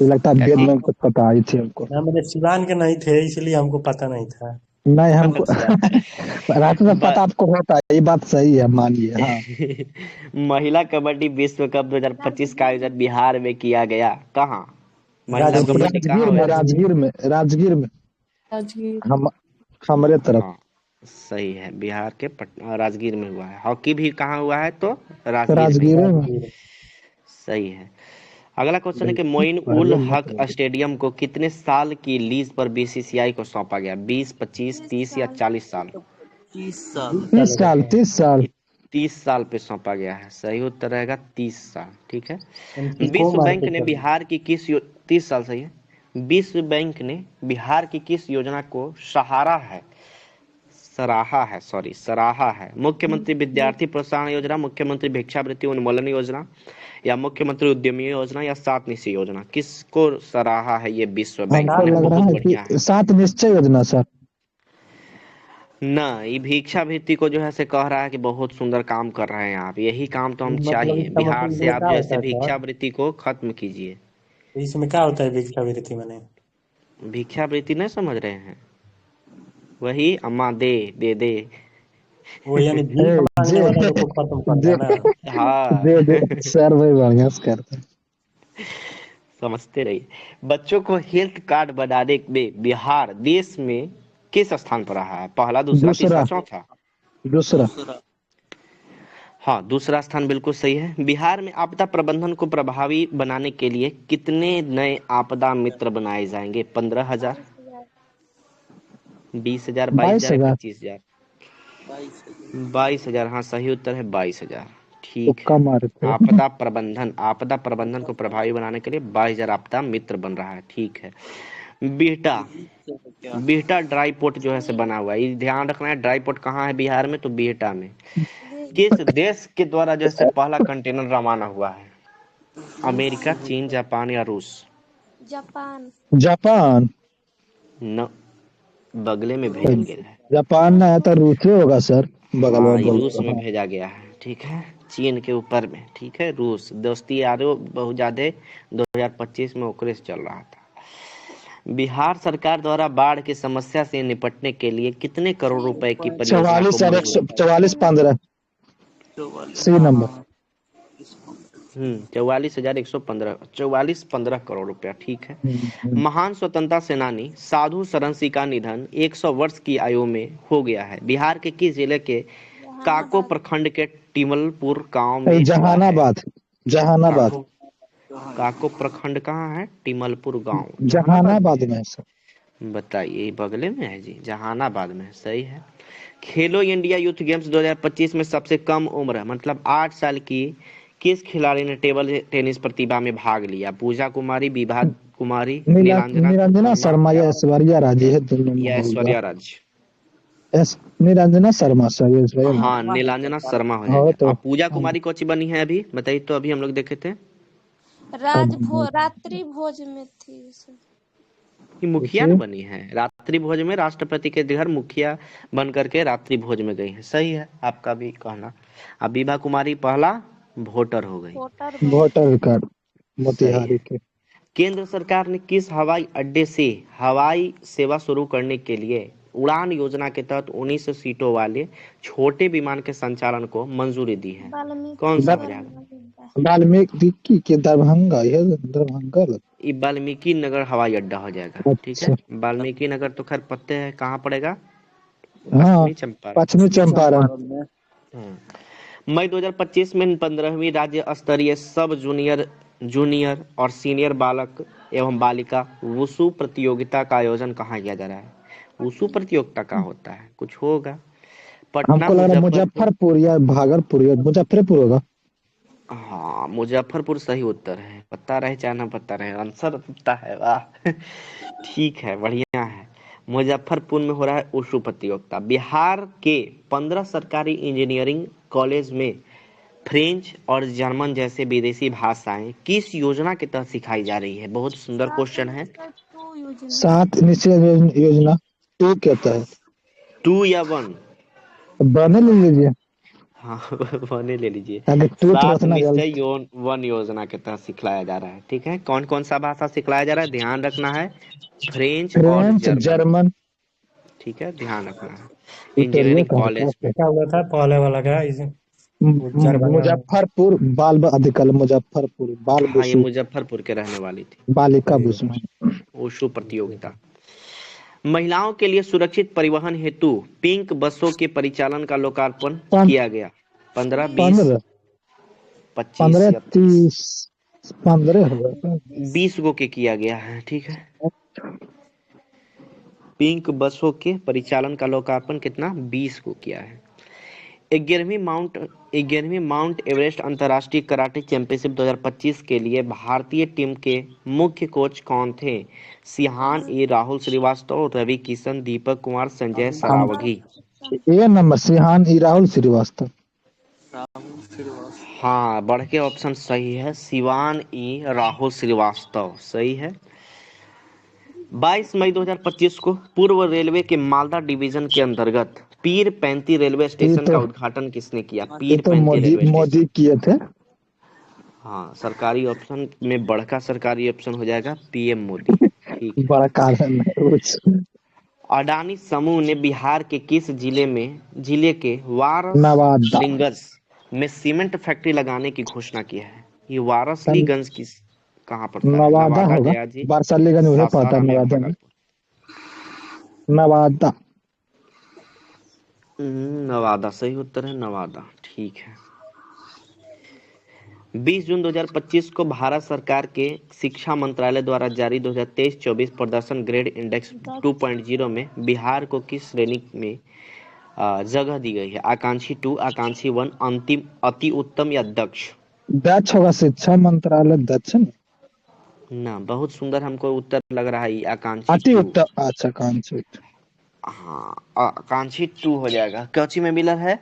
लगता है वेद
कैसी
में कुछ पता आई थी हमको।
ना मैंने सिवान के नहीं थे इसलिए हमको पता नहीं था।
नहीं हमको
अच्छा
रात में
ब...
पता आपको होता है, ये बात सही है, मानिए। हाँ,
महिला कबड्डी विश्व कप 2025 का
राजगीर।
आयोजन बिहार में किया गया। कहाँ? महिला
राजगीर।
कबड्डी कहाँ
राजगीर में,
हुआ है?
राजगीर में
राजगीर।
हम हमारे तरफ।
हाँ सही है, बिहार के पटना राजगीर में हुआ है। हॉकी भी कहाँ हुआ है तो?
तो
राजगीर में ही।
राजगीर में।
राजगीर।
सही है। अगला क्वेश्चन है कि
बिल्कुल,
मोइन उल
पहले मत
हक
बोलो।
स्टेडियम को कितने साल की लीज पर बीसीसीआई को सौंपा गया? 20, 25,
30
30 या
साल।
40 साल?
30 साल।
30 साल
30
हो
साल,
जाते हैं।
30 साल।
30 साल पे सौंपा गया है। सही उत्तर रहेगा 30 साल। ठीक है।
एमसीको
विश्व
मार
बैंक
के
ने
चलो।
बिहार की 30 साल सही है। विश्व बैंक ने बिहार की किस योजना को सराहा है? मुख्यमंत्री विद्यार्थी प्रोत्साहन योजना, मुख्यमंत्री भिक्षावृत्ति उन्मूलन योजना, या मुख्यमंत्री उद्यमी योजना, या 7 निश्चय योजना? किसको सराहा है ये विश्व बैंक
हमको
ने?
लग रहा
बहुत
है
बढ़िया है।
कि 7 निश्चय योजना सर।
ना, ये भिक्षावृत्ति को जो है से कह रहा है कि बहुत सुंदर काम कर रहे हैं आप। यही काम तो हम
मतलब
चाहिए,
इसका
बिहार
मतलब
से
इसमें
आप
क्या
जो है
होता
से
है सर?
भिक्षावृत्ति को खत्म कीजिए।
तो इसमें क्या होता है भिक्षावृत्ति मैंने?
भिक्षावृत्ति नहीं समझ रहे हैं? वही अम्मा दे।
वो यानी
ए,
भीख मांगने
जे
वाला लोग को खत्म करना
जे
है ना?
हाँ
दे सर, वही बढ़िया से करते हैं।
समझते रहिए। बच्चों को हेल्थ कार्ड बनाने में बिहार देश में किस स्थान पर रहा है? पहला, दूसरा, तीसरा,
दूसरा,
चौथा?
दूसरा।
हाँ, दूसरा स्थान बिल्कुल सही है। बिहार में आपदा प्रबंधन को प्रभावी बनाने के लिए कितने नए आपदा मित्र बनाए जाएंगे? 15,000,
22,000।
20,000, 22,000 या
22,000।
25,000? 22,000। हाँ सही उत्तर है 22,000। ठीक
तुक्का
है।
मारे थे।
आपदा प्रबंधन को प्रभावी बनाने के लिए 22,000 आपदा मित्र बन रहा है। ठीक है। बिहटा बिहटा ड्राई पोर्ट जो है से बना हुआ है, ये ध्यान रखना है। ड्राई पोर्ट कहाँ है बिहार में? तो बिहटा में। किस देश के द्वारा जैसे पहला कंटेनर रवाना हुआ है? अमेरिका, चीन, जापान या रूस?
जापान।
जापान।
न, बगले में भेजल गया है।
जापान ना है तो रूस ही होगा सर, बगल
हाँ,
में
ये
बोल
रूस
रहे
में
हो।
भेजा गया है। ठीक है। चीन के ऊपर में। ठीक है। रूस दोस्ती यारो बहुत ज्यादा 2025 में ओकरे से चल रहा था। बिहार सरकार द्वारा बाढ़ की समस्या से निपटने के लिए कितने करोड़ रुपए की परियोजना को
44 और
मंजूरी?
44, 15 सी नंबर।
44,115, 44-15 करोड़ रुपया। ठीक है।
हम्म।
महान स्वतंत्रता सेनानी साधु शरण सिंह का निधन 100 वर्ष की आयु में हो गया है। बिहार के किस जिले के काको
जहानाबाद।
प्रखंड के टिमलपुर गांव में हुआ है?
जहानाबाद, जहानाबाद।
काको काको प्रखंड कहाँ है? टिमलपुर गांव, जहानाबाद में
जहानाबाद
है।
में है सर।
बताइए, बगले में है जी, जहानाबाद में। सही है। खेलो इंडिया यूथ गेम्स 2025 में सबसे कम उम्र मतलब 8 साल की किस खिलाड़ी ने टेबल टेनिस प्रतिभा में भाग लिया? पूजा कुमारी, विभा कुमारी, नीलांजना
निरंजना
शर्मा
शर्मा या ऐश्वर्या राजे है, दोनों में
या
होगा।
ऐश्वर्या राज?
निरंजना शर्मा सर, ऐश्वर्या नहीं।
हाँ, नीलांजना शर्मा हो
हाँ
जाएगा।
तो
अब पूजा कुमारी कौन सी बनी है अभी बताइए तो? अभी हम लोग देखे थे
रात्रि भोज में थी उसे।
कि मुखिया
पूछिए।
न बनी है। रात्रि भोज में राष्ट्रपति के घर मुखिया बन करके रात्रि भोज में गई है। सही है आपका भी कहना। अब विभा कुमारी पहला वोटर हो गई।
वोटर बन।
वोटर कार्ड
सही है।
मोतिहारी के।
केंद्र सरकार ने किस हवाई अड्डे से हवाई सेवा शुरू करने के लिए उड़ान योजना के तहत 19 सीटों वाले छोटे विमान के संचालन को मंजूरी दी है? कौन सा हो जाएगा?
वाल्मीकि के दरभंगा, यह दरभंगा
ये वाल्मीकि नगर हवाई अड्डा हो जाएगा। ठीक है।
अच्छा।
वाल्मीकि नगर तो खैर पते है कहाँ पड़ेगा?
हाँ,
पश्चिमी चंपारण।
पश्चिमी चंपारण।
मई 2025 में 15वीं राज्य स्तरीय सब जूनियर और सीनियर बालक एवं बालिका वुशु प्रतियोगिता का आयोजन कहाँ किया जा रहा है? वुशु प्रतियोगिता का होता है कुछ होगा पटना,
हमको लग रहा है
मुजफ्फरपुर।
मुजफ्फरपुर या भागलपुर या मुजफ्फरपुर होगा।
हाँ, मुजफ्फरपुर सही उत्तर है। पता रहे चाहे ना पता रहे, आंसर पता है। वाह ठीक है, बढ़िया है। मुजफ्फरपुर में हो रहा है वुशु प्रतियोगिता। बिहार के 15 सरकारी इंजीनियरिंग कॉलेज में फ्रेंच और जर्मन जैसे विदेशी भाषाएं किस योजना के तहत सिखाई जा रही है? बहुत सुंदर क्वेश्चन है।
2 योजना।
7 निश्चय योजना 2 कहता है।
2 या 1?
बने ले लीजिए।
हाँ वन ले लीजिए।
ताकि टूथ
सात
रोतना
निश्चय
गलत।
वन योजना के तहत सिखलाया जा रहा है। ठीक है, कौन कौन सा भाषा सिखलाया जा रहा है, ध्यान रखना है। फ्रेंच और
फ्रेंच
जर्मन।
जर्मन
ठीक है, ध्यान रखना है।
इटालियन
इंजीनियरिंग
कहाँ
कॉलेज में।
क्या हुआ था पहले वाला का इसे दरभंगा में?
मुजफ्फरपुर बाल अधिकल मुजफ्फरपुर बाल
हाँ, ये
बसु
मुजफ्फरपुर के रहने वाली थी।
बालिका
सही है।
बुसु।
ओशो प्रतियोगिता। महिलाओं के लिए सुरक्षित परिवहन हेतु पिंक बसों के परिचालन का लोकार्पण
पन-
किया गया। 15, 20,
15
25
15
या
30 15 होगा।
20 गो के किया गया है। ठीक है, पिंक बसों के परिचालन का लोकार्पण कितना, 20 को किया है। 11वीं माउंट एवरेस्ट अंतर्राष्ट्रीय कराटे चैंपियनशिप 2025 के लिए भारतीय टीम के मुख्य कोच कौन थे? सिहान ए, राहुल श्रीवास्तव, रवि किशन, दीपक कुमार, संजय
हम
सरावगी।
ये नंबर सिहान ई राहुल श्रीवास्तव।
हाँ, बढ़ के ऑप्शन सही है, सिवान ई राहुल श्रीवास्तव सही है। 22 मई 2025 को पूर्व रेलवे के मालदा डिवीजन के अंतर्गत पीर पैंती रेलवे
ये
स्टेशन
तो
का उद्घाटन किसने किया?
ये
पीर
तो
पैंती
मोदी
रेलवे स्टेशन।
मोदी किए थे।
हाँ, सरकारी ऑप्शन में बड़का सरकारी ऑप्शन हो जाएगा पीएम मोदी। ठीक है।
बड़ा कारण है कुछ।
अडानी समूह ने बिहार के किस जिले के
नवादा
वारसलीगंज में सीमेंट फैक्ट्री लगाने की घोषणा की है? ये वारसलीगंज कहाँ पड़ता है?
नवादा
नवादा,
होगा।
गया जी,
बारसालीगंज मुझे पता है,
सासाराम या
नवादा में।
भागलपुर?
नवादा।
नवादा सही उत्तर है, नवादा। ठीक है। 20 जून 2025 को भारत सरकार के शिक्षा मंत्रालय द्वारा जारी 2023-24 प्रदर्शन ग्रेड इंडेक्स 2.0 में बिहार को किस श्रेणी में जगह दी गई है? आकांक्षी 2, आकांक्षी 1, अंतिम, अति उत्तम या दक्ष?
दक्ष होगा, शिक्षा मंत्रालय दक्ष न?
ना, बहुत सुंदर हमको उत्तर लग रहा है, आकांक्षी
अति
2।
उत्तम। अच्छा कांची।
हाँ, आकांक्षी 2 हो जाएगा। कौची में मिला है?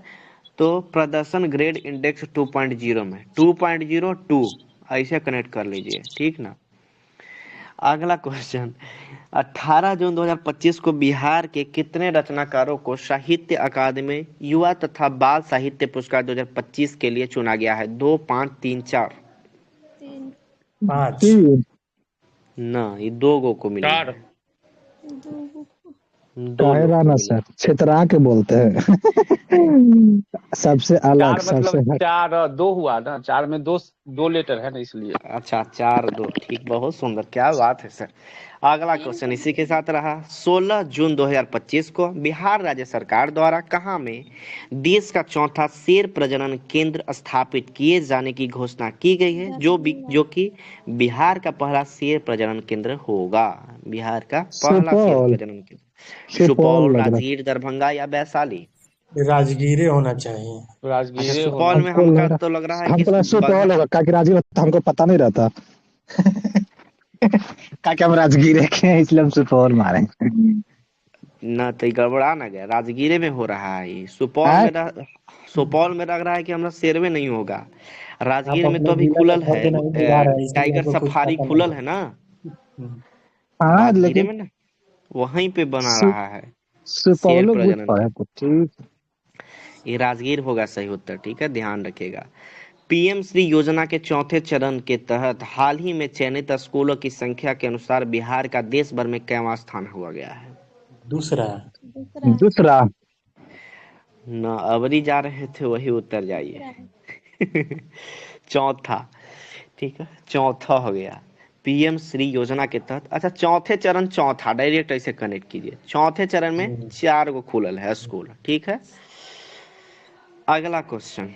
तो प्रदर्शन ग्रेड इंडेक्स 2.0 में 2.02 ऐसे कनेक्ट कर लीजिए। ठीक ना। अगला क्वेश्चन, 18 जून 2025 को बिहार के कितने रचनाकारों को साहित्य अकादमी युवा तथा बाल साहित्य पुरस्कार 2025 के लिए चुना गया है? 2, 5, 3, 4?
3,
5
तीन।
ना, ये 2 गो को मिला है।
2
2
काहे
लोग को
राना
मिला।
सर छितरा के बोलते हैं। सबसे अलग,
चार
सबसे
मतलब
हट।
4 2 हुआ ना, 4 में दो लेटर है ना, इसलिए।
अच्छा, 4, 2, ठीक, बहुत सुंदर, क्या बात है सर। अगला क्वेश्चन इसी के साथ रहा। 16 जून 2025 को बिहार राज्य सरकार द्वारा कहाँ में देश का चौथा शेर प्रजनन केंद्र स्थापित किए जाने की घोषणा की गई है? जो कि बिहार का पहला शेर प्रजनन केंद्र होगा। बिहार का पहला शेर
सुपौल।
प्रजनन केंद्र।
सुपौल
सुपौल,
लग रहा
राजगीर, दरभंगा या वैशाली?
राजगीर होना चाहिए।
अच्छा,
राजगीर होना।
सुपौल में
हमको
हमका
लग
तो लग रहा है
रहा,
कि
हमको लगा सुपौल होगा, क्या राजगीर हमको पता नहीं रहता। क्या हम राजगीर के हैं, इसलिए हम सुपौल मारे।
ना, तो ये गड़बड़ा ना गया, राजगीर में हो रहा है ये।
हैं?
सुपौल में लग रहा है कि हमारा शेरवे नहीं होगा।
आप
राजगीर में तो
अपने
अभी
जिला का
खुलल
शब्द
है,
नहीं बुला रहे हैं, इसलिए
टाइगर
आपको कुछ
सफारी
पता नहीं
खुलल
है।
है ना
हाँ
राजगीर
लेकिन
में ना, वहीं पे बना
सु,
रहा है शेर
सुपौल गुड
प्रजनन
पड़ा
के।
है कुछ। ठीक।
ये राजगीर होगा सही उत्तर। ठीक है, ध्यान रखिएगा। पीएम श्री योजना के चौथे चरण के तहत हाल ही में चयनित स्कूलों की संख्या के अनुसार बिहार का देश भर में कैवां स्थान हुआ गया है?
दूसरा
दूसरा।
ना, अबरी जा रहे थे वही उत्तर जाइए। चौथा। ठीक है, चौथा हो गया पीएम श्री योजना के तहत। अच्छा, चौथे चरण चौथा डायरेक्ट ऐसे कनेक्ट कीजिए। चौथे चरण में 4 गो खुलल है स्कूल। ठीक है। अगला क्वेश्चन,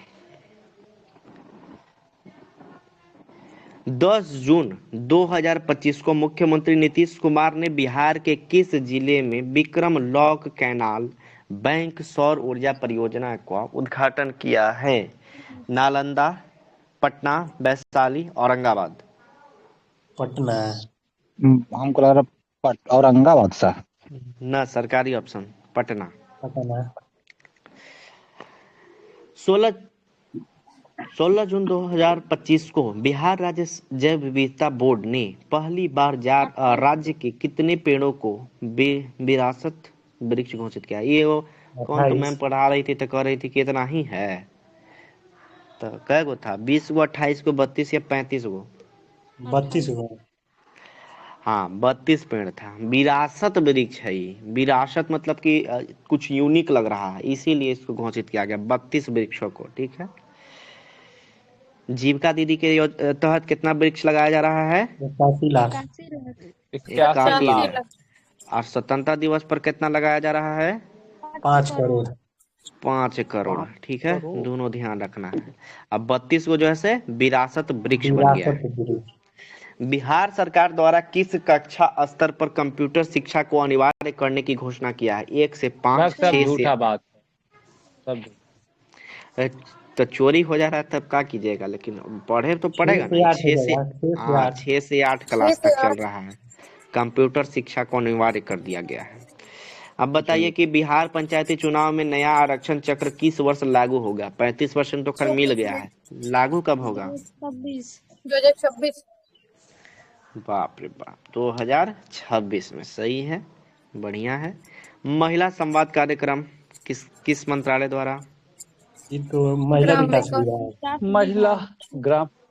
10 जून 2025 को मुख्यमंत्री नीतीश कुमार ने बिहार के किस जिले में विक्रम लॉक कैनाल बैंक सौर ऊर्जा परियोजना का उद्घाटन किया है? नालंदा, पटना, वैशाली, औरंगाबाद?
पटना
हमको लग रहा औरंगाबाद सा।
ना, सरकारी ऑप्शन पटना।
पटना
16 जून 2025 को बिहार राज्य जैव विविधता बोर्ड ने पहली बार राज्य के कितने पेड़ों को विरासत वृक्ष घोषित किया? ये वो कौन तो मैम
28
पढ़ा रही थी तो कह रही थी कि इतना ही है। तो कै गो था, 20 गो, 28 गो, 32 या 35 गो?
32 गो।
हाँ, 32 पेड़ था। विरासत वृक्ष है ये। विरासत मतलब कि कुछ यूनिक लग रहा है, इसीलिए इसको घोषित किया गया 32 वृक्षों को। ठीक है। जीविका दीदी के तहत कितना वृक्ष लगाया जा रहा है?
81 लाख।
81
81
लाख।
लाख। और स्वतंत्रता दिवस पर कितना लगाया जा रहा है?
5 करोड़।
5 करोड़।
5
ठीक है,
करोड़।
दोनों ध्यान रखना है। अब 32 को जो है से विरासत वृक्ष बन गया
विरासत
है।
वृक्ष।
बिहार सरकार द्वारा किस कक्षा स्तर पर कंप्यूटर शिक्षा को अनिवार्य करने की घोषणा किया है? 1 से 5,
सब
6 से
झूठा बात, सब
अ, तो चोरी हो जा रहा है तब क्या कीजिएगा, लेकिन पढ़े तो
6
पड़ेगा
से
ना।
8 हो जाएगा, 6 से
हाँ,
8।
6 से 8 क्लास तक चल रहा है। कंप्यूटर शिक्षा को अनिवार्य कर दिया गया है। अब बताइए कि बिहार पंचायती चुनाव में नया आरक्षण चक्र किस वर्ष लागू होगा? 35% तो खैर मिल गया है, लागू कब होगा?
2026।
बाप रे बाप, 2026 में। सही है, बढ़िया है। महिला संवाद कार्यक्रम किस किस मंत्रालय द्वारा?
ये तो महिला विकास विभाग।
महिला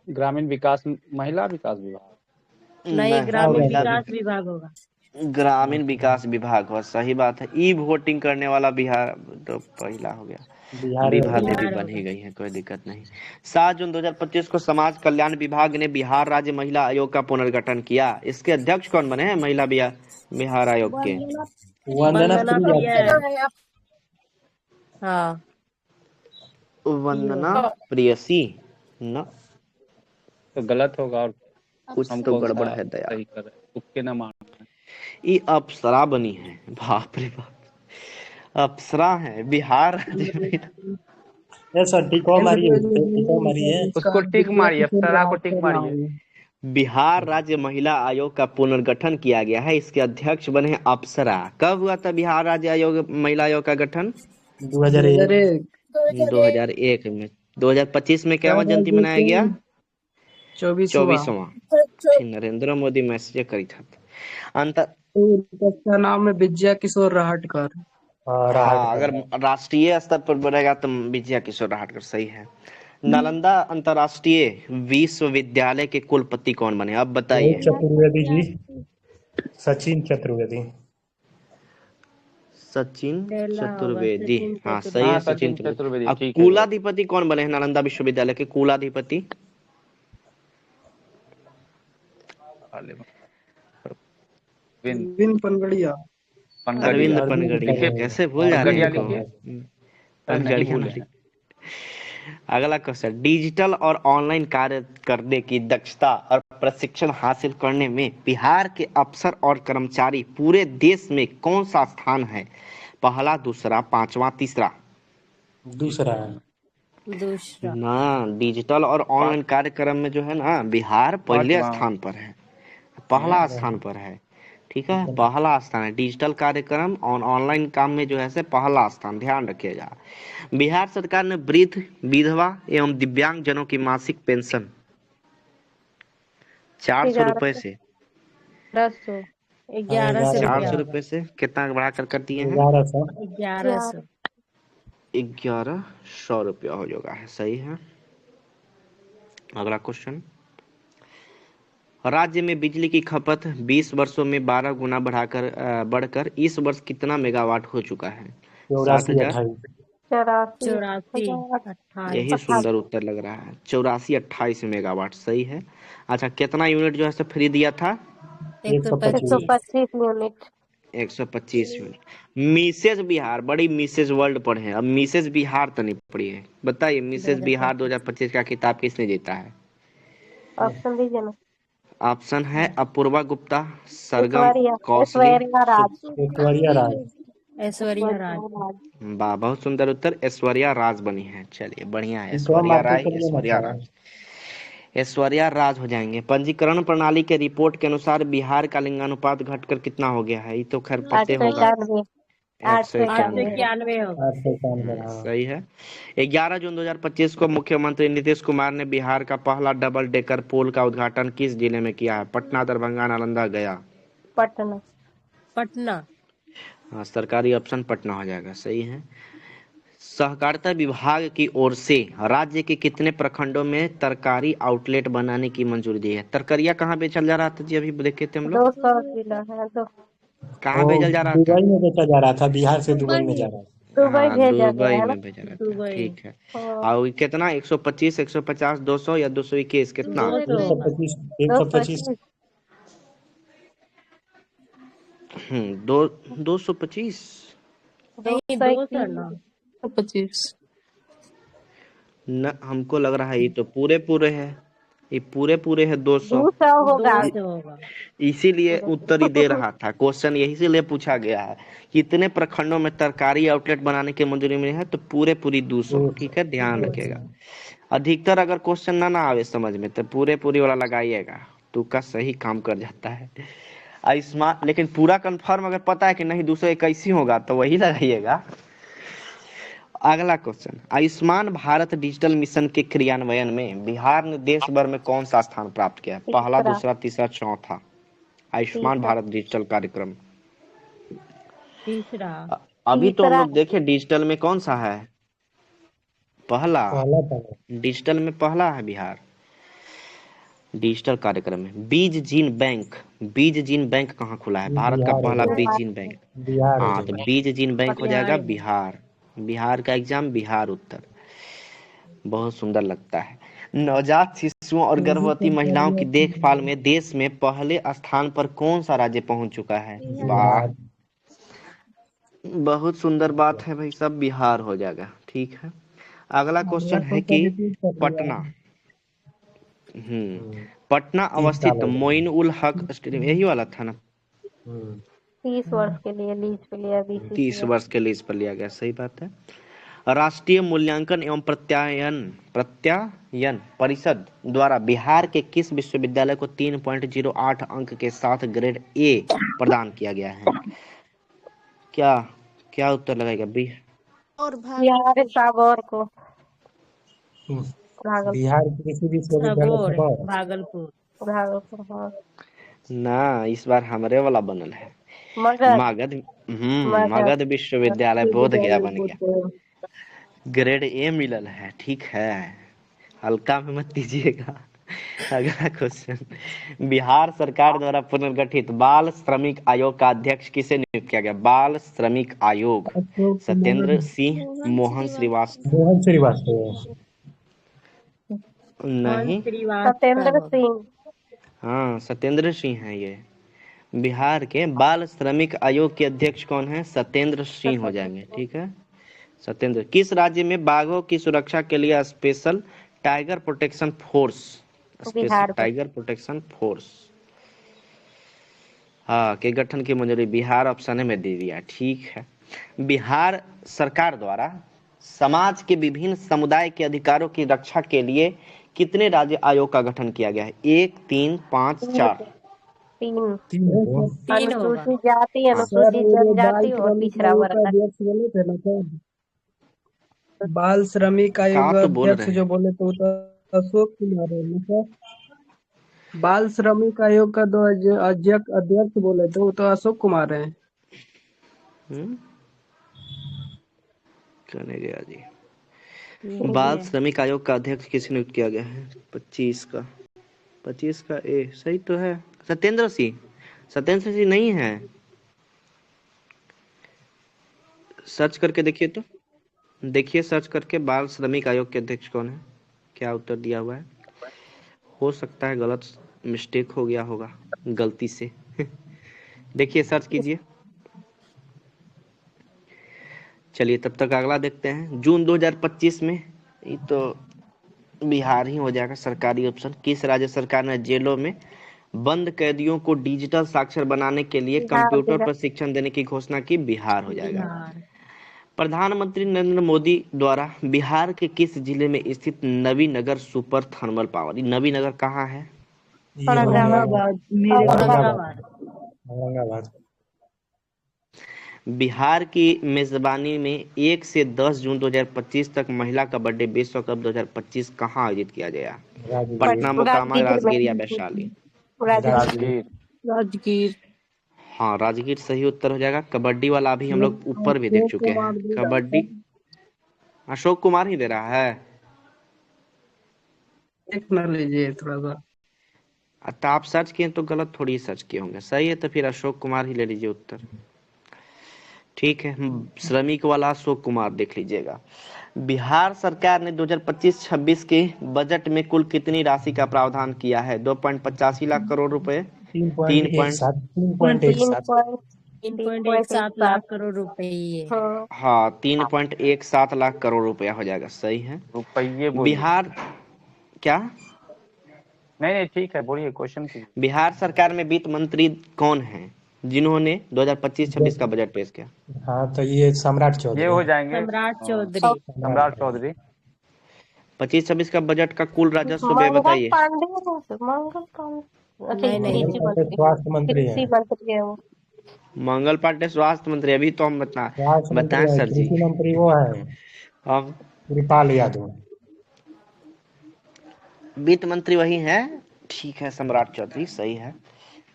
ग्रामीण विकास, महिला विकास विभाग।
नहीं,
ग्रामीण
महिला
विभाग होगा।
ग्रामीण विकास विभाग हो। सही बात है। ई वोटिंग करने वाला बिहार तो पहला हो गया।
बिहार
विभा देवी बन ही गई है, कोई दिक्कत नहीं। 7 जून 2025 को समाज कल्याण विभाग ने बिहार राज्य महिला आयोग का पुनर्गठन किया। इसके अध्यक्ष कौन बने हैं महिला बिहार आयोग के?
वंदना प्रिया।
हाँ,
वंदना प्रेयसी न?
तो गलत होगा, और
कुछ
हम
तो
कौन
गड़बड़
सा
है दया।
सही कर रहे हैं? तुक्के न मार।
ये अप्सरा बनी है। बाप रे बाप, अप्सरा है बिहार राज्य महिला।
ये सर टिको मारिए, टिको मारिए।
उसको टिक मारिए, अप्सरा को टिक मारिए।
बिहार राज्य महिला आयोग का पुनर्गठन किया गया है। इसके अध्यक्ष बने हैं अप्सरा। कब हुआ था बिहार राज्य आयोग महिला आयोग का गठन?
2001।
2001 में। 2025 में क्या जयंती मनाया गया? 24वां। नरेंद्र मोदी मैसेज करी था। अंतर
इसका नाम है विजया किशोर राहटकर।
हाँ, अगर राष्ट्रीय स्तर पर बढ़ेगा तो विजया किशोर राहटकर। सही है। नालंदा अंतरराष्ट्रीय विश्वविद्यालय के कुलपति कौन बने? अब बताइए।
चतुर्वेदी जी। सचिन चतुर्वेदी।
सचिन चतुर्वेदी। हाँ, सही है,
हाँ,
सचिन
सचिन चतुर्वेदी।
अब
ठीक है।
कुलाधिपति कौन बने हैं नालंदा विश्वविद्यालय के कुलाधिपति?
विन पनगड़िया।
अरविंद पनगड़िया। कैसे भूल जा रहे हैं
पनगड़िया
इनको?
लिखिए। अरे नहीं
पनगड़िया
भूले
नहीं। अगला क्वेश्चन, डिजिटल और ऑनलाइन कार्य करने की दक्षता और प्रशिक्षण हासिल करने में बिहार के अफसर और कर्मचारी पूरे देश में कौन सा स्थान है? पहला, दूसरा, पांचवा, तीसरा?
दूसरा।
ना, डिजिटल और ऑनलाइन कार्यक्रम में जो है ना, बिहार पहले
पांचवा।
स्थान पर है, पहला स्थान पर है। ठीक है, पहला स्थान है। डिजिटल कार्यक्रम और ऑनलाइन काम में जो है से पहला स्थान, ध्यान रखिएगा। बिहार सरकार ने वृद्ध, विधवा एवं दिव्यांग जनों की मासिक पेंशन 400 रुपए से 400 रुपए से कितना बढ़ाकर कर दिए हैं?
1100।
1100 रुपया हो जाएगा है। सही है। अगला क्वेश्चन, राज्य में बिजली की खपत 20 वर्षों में 12 गुना बढ़कर इस वर्ष कितना मेगावाट हो चुका है?
84,
84।
यही सुंदर उत्तर लग रहा है। 84-28 मेगावाट। सही है। अच्छा, कितना यूनिट जो है से फ्री दिया था?
125।
125 यूनिट।
125 यूनिट। मिसेज बिहार, बड़ी मिसेज वर्ल्ड पढ़े हैं, अब मिसेज बिहार तो नहीं पढ़ी है। बताइए, मिसेज बिहार 2025 का खिताब किसने जीता है?
ऑप्शन दीजिए ना।
ऑप्शन है अपूर्वा गुप्ता, सरगम कौशली।
ऐश्वर्या राज।
ऐश्वर्या राज।
ऐश्वर्या राज।
वाह, बहुत सुंदर उत्तर, ऐश्वर्या राज बनी है। चलिए, बढ़िया है।
इसको
ऐश्वर्या
मार्केट
राय,
करिए ना
ऐश्वर्या
सर।
राज, ऐश्वर्या राज हो जाएंगे। पंजीकरण प्रणाली के रिपोर्ट के अनुसार बिहार का लिंगानुपात घटकर कितना हो गया है? ये तो खैर पते होगा।
891।
891 होगा।
891।
सही है। 11 जून 2025 को मुख्यमंत्री नीतीश कुमार ने बिहार का पहला डबल डेकर पुल का उद्घाटन किस जिले में किया है? पटना, दरभंगा, नालंदा, गया?
पटना।
हाँ, सरकारी ऑप्शन पटना हो जाएगा। सही है। सहकारिता विभाग की ओर से राज्य के कितने प्रखंडों में तरकारी आउटलेट बनाने की मंजूरी दी है? तरकारियां कहाँ बेचल जा रहा था जी? अभी देखे थे हम लोग
200 जिला है तो
कहाँ
वो
भेजल जा रहा था?
दुबई में बेचा जा रहा था, बिहार से दुबई में जा रहा था।
दुबई
हाँ,
भेजा गया
दुबई
है ना।
में भेजा रहा था, ठीक है।
हाँ,
और कितना 125, 150, 200 या 221 कितना?
125, 125।
225।
दो 225।
221।
न, हमको लग रहा है ये तो पूरे पूरे है, ये पूरे पूरे है 200।
200 होगा।
इसीलिए उत्तर ही दे रहा था, क्वेश्चन यही से लिए पूछा गया है कितने प्रखंडों में तरकारी आउटलेट बनाने की मंजूरी मिली है, तो पूरे पूरी 200, ठीक है, ध्यान रखिएगा। अधिकतर अगर क्वेश्चन ना आवे समझ में तो पूरे पूरी वाला लगाइएगा, तुक्का सही काम कर जाता है। आयुष्मान, लेकिन पूरा कंफर्म अगर पता है कि नहीं 221 ही होगा तो वही लगाइएगा। अगला question, Ayushman Bharat digital mission के क्रियान्वयन में बिहार ने देश भर में कौन सा स्थान प्राप्त किया है? पहला,
तीसरा।
दूसरा, तीसरा, चौथा। आयुष्मान
तीसरा।
भारत डिजिटल कार्यक्रम
तीसरा।
अभी तो हम
तीसरा
लोग देखे डिजिटल में कौन सा है? पहला।
पहला था।
डिजिटल में पहला है बिहार डिजिटल कार्यक्रम में। बीज जीन बैंक, बीज जीन बैंक कहाँ खुला है? भारत का
बिहार हो
पहला
जाएगा,
बीज जीन बैंक।
बिहार हो
हाँ, तो
जाएगा।
बीज जीन बैंक हो जाएगा बिहार। बिहार का एग्जाम बिहार उत्तर। बहुत सुंदर लगता है। नवजात शिशुओं और गर्भवती महिलाओं की देखभाल में देश में पहले स्थान पर कौन सा राज्य पहुंच चुका है? वाह,
बिहार।
बहुत सुंदर बात है भाई, सब बिहार हो जाएगा, ठीक है। अगला क्वेश्चन है कि पटना, पटना
30 साल
अवस्थित
हो गए।
मोइनुल हक स्टेडियम, यही वाला था ना?
30 वर्ष के लिए लीज पे लिया
30
बीसीसीआई।
वर्ष के लिए इस पर लिया गया, सही बात है। राष्ट्रीय मूल्यांकन एवं प्रत्यायन परिषद द्वारा बिहार के किस विश्वविद्यालय को 3.08 अंक के साथ ग्रेड ए प्रदान किया गया है? क्या क्या उत्तर लगाएगा बी?
बिहार सागौर को। भागलपुर।
बिहार के किसी विश्वविद्यालय को
भागलपुर।
भागलपुर, हाँ।
ना, इस बार हमारे वाला बनल है
मगध।
मगध।
मगध।
मगध विश्वविद्यालय बोध गया बन गया, ग्रेड ए मिलल है, ठीक है, हल्का में मत दीजिएगा। अगला क्वेश्चन, बिहार सरकार द्वारा पुनर्गठित बाल श्रमिक आयोग का अध्यक्ष किसे नियुक्त किया गया? बाल श्रमिक आयोग, सत्येंद्र सिंह, मोहन श्रीवास्तव।
मोहन श्रीवास्तव।
नहीं,
सत्येंद्र सिंह।
हाँ, सत्येंद्र सिंह है ये। बिहार के बाल श्रमिक आयोग के अध्यक्ष कौन है? सत्येंद्र सिंह हो जाएंगे, ठीक है, सत्येंद्र। किस राज्य में बाघों की सुरक्षा के लिए special tiger protection force, special
Bihar में।
टाइगर प्रोटेक्शन फोर्स, हाँ, के गठन की मंजूरी बिहार ऑप्शन में दे दिया, ठीक है। बिहार सरकार द्वारा समाज के विभिन्न समुदाय के अधिकारों की रक्षा के लिए कितने राज्य आयोग का गठन किया गया है? 1, 3, 5, 4।
3।
तीन होगा।
अनुसूचित जाति, अनुसूचित जनजाति और पिछड़ा वर्ग का।
अध्यक्ष बोले थे ना सर, बाल श्रमिक आयोग
कहाँ तो बोल
अध्यक्ष
रहे
जो
हैं?
बोले थे वो तो अशोक कुमार है ना सर। बाल श्रमिक आयोग का दो अध्यक्ष बोले थे वो तो अशोक कुमार है।
कहने गया जी, बाल श्रमिक आयोग का अध्यक्ष किसे नियुक्त किया गया है? 25 का, 25 का ए सही तो है, सत्येंद्र सिंह। सत्येंद्र सिंह नहीं है, सर्च करके देखिए तो, देखिए सर्च करके बाल श्रमिक आयोग के अध्यक्ष कौन है, क्या उत्तर दिया हुआ है। हो सकता है गलत मिस्टेक हो गया होगा गलती से। देखिए सर्च कीजिए। चलिए तब तक अगला देखते हैं। जून 2025 में, ये तो बिहार ही हो जाएगा सरकारी ऑप्शन। किस राज्य सरकार ने जेलों में बंद कैदियों को डिजिटल साक्षर बनाने के लिए कंप्यूटर प्रशिक्षण देने की घोषणा की? बिहार हो जाएगा। प्रधानमंत्री नरेंद्र मोदी द्वारा बिहार के किस जिले में स्थित Navinagar super thermal power, Navinagar कहाँ है?
औरंगाबाद।
बिहार की मेजबानी में 1 से 10 जून 2025 तक महिला कबड्डी विश्व कप 2025 कहाँ आयोजित किया गया? पटना, मोकामा, राजगीर या वैशाली?
राजगीर।
हाँ, राजगीर सही उत्तर हो जाएगा। कबड्डी वाला अभी हम लोग ऊपर भी देख चुके हैं। कबड्डी अशोक कुमार ही दे रहा है।
देख ना लीजिए थोड़ा सा।
तो आप सर्च किए तो गलत थोड़ी सर्च किए होंगे, सही है तो फिर अशोक कुमार ही ले लीजिए उत्तर। ठीक है, श्रमिक वाला अशोक कुमार देख लीजिएगा। बिहार सरकार ने 2025-26 के बजट में कुल कितनी राशि का प्रावधान किया है? 2.85 लाख करोड़ रुपए,
3.17 लाख करोड़ रुपए।
हाँ 3.17 लाख करोड़ रुपया हो जाएगा, सही है।
रुपये बोलिए।
बिहार क्या?
नहीं ठीक है, बोलिए क्वेश्चन कीजिए।
बिहार सरकार में वित्त मंत्री कौन है जिन्होंने 2025-26 का बजट पेश किया?
हाँ तो ये सम्राट चौधरी।
ये हो जाएंगे
सम्राट चौधरी।
सम्राट चौधरी।
25-26 का बजट का कुल राजस्व व्यय बताइए।
नहीं
स्वास्थ्य मंत्री है।
मंगल पांडे स्वास्थ्य मंत्री, अभी तो हम
स्वास्थ्य
बताएं
मंत्री है,
सर जी।
कृषि मंत्री वो है
हम
कृपाल यादव।
वित्त मंत्री वही है, ठीक है, सम्राट चौधरी सही है,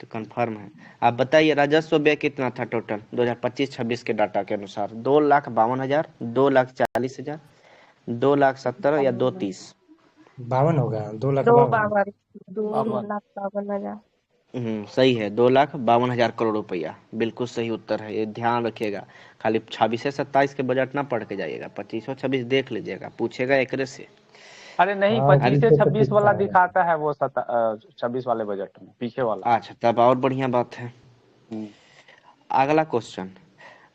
तो कंफर्म है। आप बताइए राजस्व व्यय कितना था टोटल 2025-26 के डाटा के अनुसार? 2,52,000, 2,40,000, 2,70,000 या 2,30?
52 होगा, 2,52,000।
2,52,000।
सही है, 2,52,000 करोड़ रुपया, बिल्कुल सही उत्तर है। ये ध्यान रखिएगा, खाली 26-27 के बजट ना पढ़ के जाइएगा, 25-26 देख लीजिएगा, पूछेगा एकरे से।
अरे नहीं,
हाँ,
25 से
तो
26 वाला
ठीक है।
दिखाता है वो 26 वाले बजट में, पीछे वाला।
अच्छा तब और बढ़िया बात है। अगला क्वेश्चन,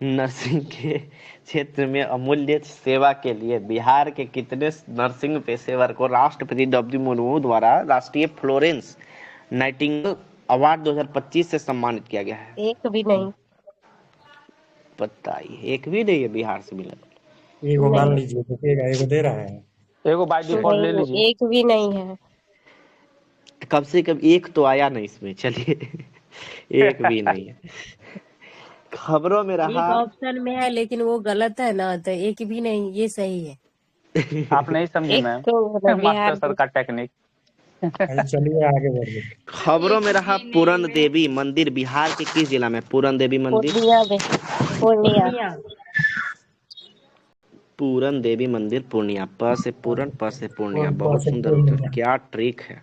नर्सिंग के क्षेत्र में अमूल्य सेवा के लिए बिहार के कितने नर्सिंग पेशेवर को राष्ट्रपति द्रौपदी मुर्मू द्वारा राष्ट्रीय फ्लोरेंस नाइटिंगेल अवार्ड 2025 से सम्मानित किया गया है?
एक भी नहीं।
बताइए, एक भी नहीं है बिहार से मिला।
एगो मान लीजिए, देखिएगा एगो दे रहा है।
एगो बाय डिफॉल्ट ले लीजिए।
एक भी नहीं है।
कम से कम एक तो आया नहीं इसमें, चलिए एक भी नहीं है। खबरों में
एक
रहा,
ऑप्शन में है लेकिन वो गलत है ना, तो एक भी नहीं, ये सही है।
आप नहीं समझे
एक
मैम,
तो
मास्टर सर का टेक्निक।
चलिए आगे बढ़िए।
खबरों में रहा पूरन देवी मंदिर बिहार के किस जिला में? पूरन देवी मंदिर
पूर्णिया।
पूरन देवी मंदिर पूर्णिया, प से पूरन प से पूर्णिया, बहुत सुंदर उत्तर, क्या ट्रिक है।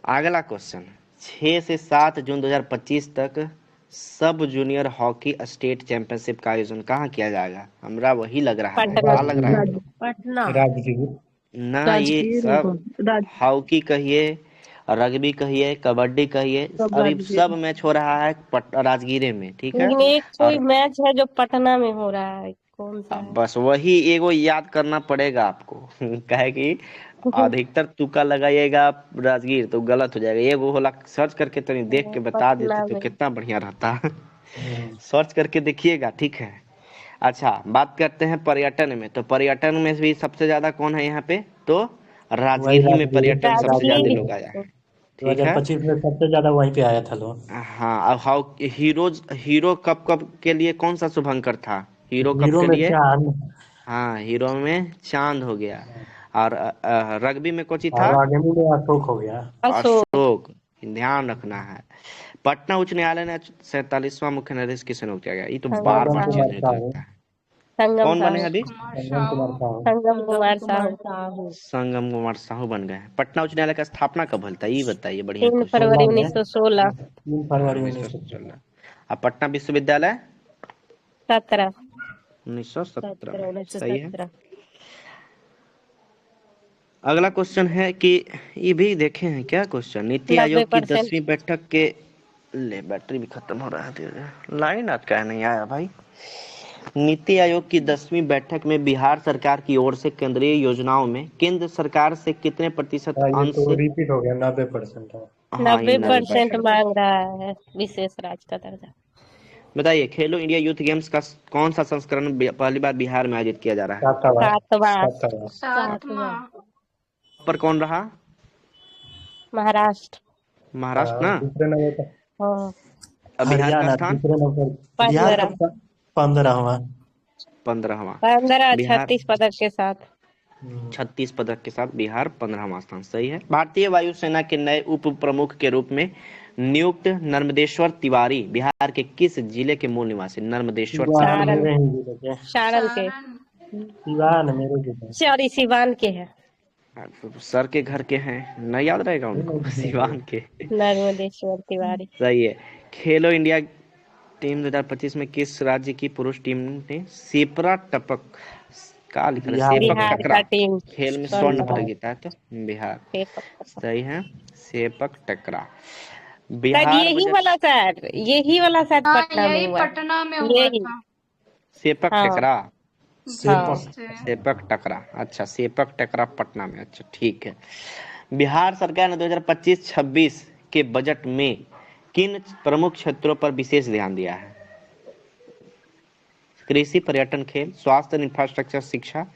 अगला क्वेश्चन, 6 से 7 जून 2025 तक सब जूनियर हॉकी स्टेट चैंपियनशिप का आयोजन कहाँ किया जाएगा? हमरा वही लग रहा है, क्या लग रहा है?
पटना।
राजगीर।
ना, ये सब हॉकी कहिए, रग्बी कहिए, कबड्डी कहिए, अभी सब मैच हो रहा है राजगीर में, ठीक है।
एक कोई मैच है जो पटना में हो रहा है, कौन सा है?
बस वही एगो याद करना पड़ेगा आपको कहे कि अधिकतर तुक्का लगाइएगा आप राजगीर तो गलत हो जाएगा। एगो होला सर्च करके तनी देख के बता देते तो कितना बढ़िया रहता। सर्च करके देखिएगा, ठीक है। अच्छा, बात करते हैं पर्यटन में, तो पर्यटन में भी सबसे ज्यादा कौन है यहाँ पे? तो राजगीर ही में पर्यटन सबसे ज्यादा लोग आया है, ठीक है।
2025 में सबसे ज्यादा वहीं पे आया था लोग।
हाँ, अब हीरो कप के लिए कौन सा शुभंकर था? हीरो कप
हीरो
के
में
लिए,
चांद।
हाँ हीरो में चांद हो गया, और रग्बी में कोची था?
रागिनी में अशोक हो गया।
अशोक, ध्यान रखना है। पटना उच्च न्यायालय ने 47वां मुख्य न्यायाधीश किसे नियुक्त किया गया? ये तो बार बार चेंज होता रहता है। कौन बने अभी?
संगम
कुमार साहू बन गए। पटना उच्च न्यायालय का स्थापना कब हुआ था, ये बताइए। बढ़िया
3 फरवरी 1916।
3 फरवरी
1916। और पटना विश्वविद्यालय
17
1917। सही है। अगला क्वेश्चन है कि ये भी देखे हैं क्या क्वेश्चन, नीति आयोग की 10वीं बैठक के ले बैटरी भी खत्म हो रहा है, लाइन आज का नहीं आया भाई। नीति आयोग की 10वीं बैठक में बिहार सरकार की ओर से केंद्रीय योजनाओं में केंद्र सरकार से कितने प्रतिशत अंश?
तो रिपीट हो गया, 90%।
90% मांग रहा है विशेष राज्य का दर्जा।
बताइए, खेलो इंडिया यूथ गेम्स का कौन सा संस्करण पहली बार बिहार में आयोजित किया जा रहा है?
7वां।
पर कौन रहा?
महाराष्ट्र
ना?
दूसरे नंबर पर
बिहार का स्थान?
बिहार का 15वां।
36 पदक के साथ।
36 पदक के साथ बिहार 15वां स्थान, सही है। भारतीय वायुसेना के नए उप प्रमुख के रूप में नियुक्त नर्मदेश्वर तिवारी बिहार के किस जिले के मूल निवासी? नर्मदेश्वर
सारण के।
सिवान मेरे जो
सॉरी सिवान के है।
सर के घर के हैं, नहीं याद रहेगा उनको सिवान के।
नर्मदेश्वर तिवारी।
सही है। खेलो इंडिया टीम 2025 में किस राज्य की पुरुष टीम ने सेपरा टपक का लिखा है
बिहार
सेपक
बिहार
टकरा
का टीम
खेल में
स्वर्ण
स्वर्ण
पदक।
पदक जीता है, तो बिहार
पेपर।
सही है। सेपक टकरा
शायद
बिहार
यही
बजट
वाला शायद
हाँ
पटना में
यही
हुआ है।
पटना में हुआ
यही।
था।
सेपक
हाँ
टकरा
जी
हाँ।
सेपक टकरा, अच्छा सेपक टकरा पटना में, अच्छा ठीक है। बिहार सरकार ने 2025-26 के बजट में किन प्रमुख क्षेत्रों पर विशेष ध्यान दिया है? कृषि, पर्यटन, खेल, स्वास्थ्य, इंफ्रास्ट्रक्चर, शिक्षा,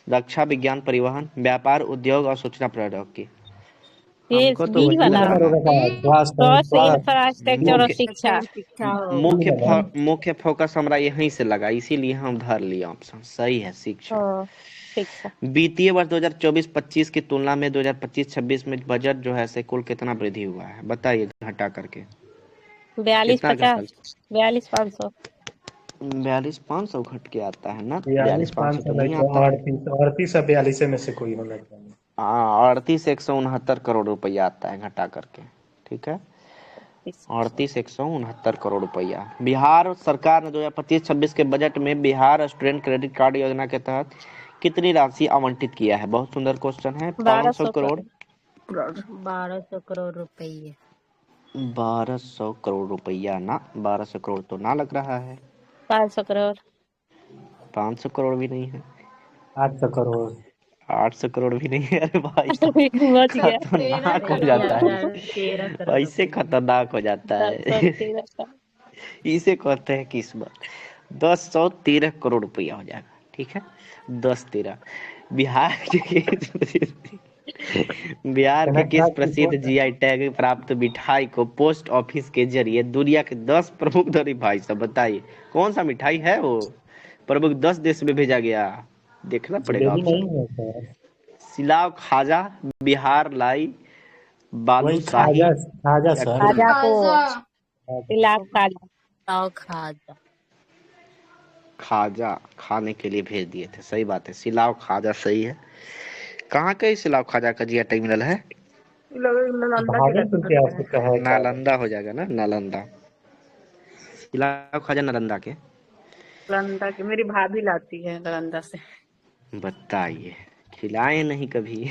रक्षा, विज्ञान, परिवहन, व्यापार, उद्योग और सूचना प्रौद्योगिकी।
ये
हमको तो
बी
वही
वाला
लग रहा है।
स्वास्थ्य, इंफ्रास्ट्रक्चर और शिक्षा।
मुख्य फोकस हमारा यहीं से लगा, इसीलिए हम धर लिया ऑप्शन। सही है, शिक्षा।
हाँ शिक्षा।
वित्तीय वर्ष 2024-25 की तुलना में 2025-26 में बजट जो है से कुल कितना वृद्धि हुआ है, बताइए घटा करके।
4250 42,500।
42,500 घट के आता है ना,
42,500
42,500 तो नहीं
नहीं,
आता है।
38 और 42 में से कोई होना चाहिए।
हाँ, 38,169 करोड़ रुपया आता है घटा करके, ठीक है। 38,169 करोड़ रुपया। बिहार सरकार ने 2025-26 के बजट में बिहार स्टूडेंट क्रेडिट कार्ड योजना के तहत कितनी राशि आवंटित किया है? बहुत सुंदर क्वेश्चन है। 500 करोड़,
1200 करोड़ रुपये।
1200 करोड़ रुपया ना, 1200 करोड़ तो ना लग रहा है।
500 करोड़।
500 करोड़ भी नहीं है।
800 करोड़।
800 करोड़ भी नहीं है। अरे भाई साहब,
बच गया।
खतरनाक हो जाता है,
13 करोड़
ऐसे
रुपये।
खतरनाक हो जाता है।
1013
इसे कहते हैं किस्मत। 1013 करोड़ रुपया हो जाएगा, ठीक है। 1013। बिहार के बिहार के किस प्रसिद्ध जीआई टैग प्राप्त मिठाई को पोस्ट ऑफिस के जरिए दुनिया के 10 प्रमुख धनी भाई साहब बताइए कौन सा मिठाई है वो? प्रमुख 10 देश में भेजा गया, देखना पड़ेगा
जलेबी
ऑप्शन।
नहीं है सर।
सिलाव, खाजा, बिहार लाई,
वही
बालूशाही
खाजा
या
सर।
खाजा को
खाजा।
तिलाक खाजा।
पाव खाजा।
खाजा खाने के लिए भेज दिए थे, सही बात है। सिलाव खाजा सही है। कहाँ का सिलाव खाजा का जीआई टैग मिलल है?
भागलपुर के आसपास का है शायद।
नालंदा हो जाएगा ना, नालंदा। सिलाव खाजा नालंदा के।
नालंदा की मेरी भाभी लाती है नालंदा से।
बताइए, खिलाए नहीं कभी।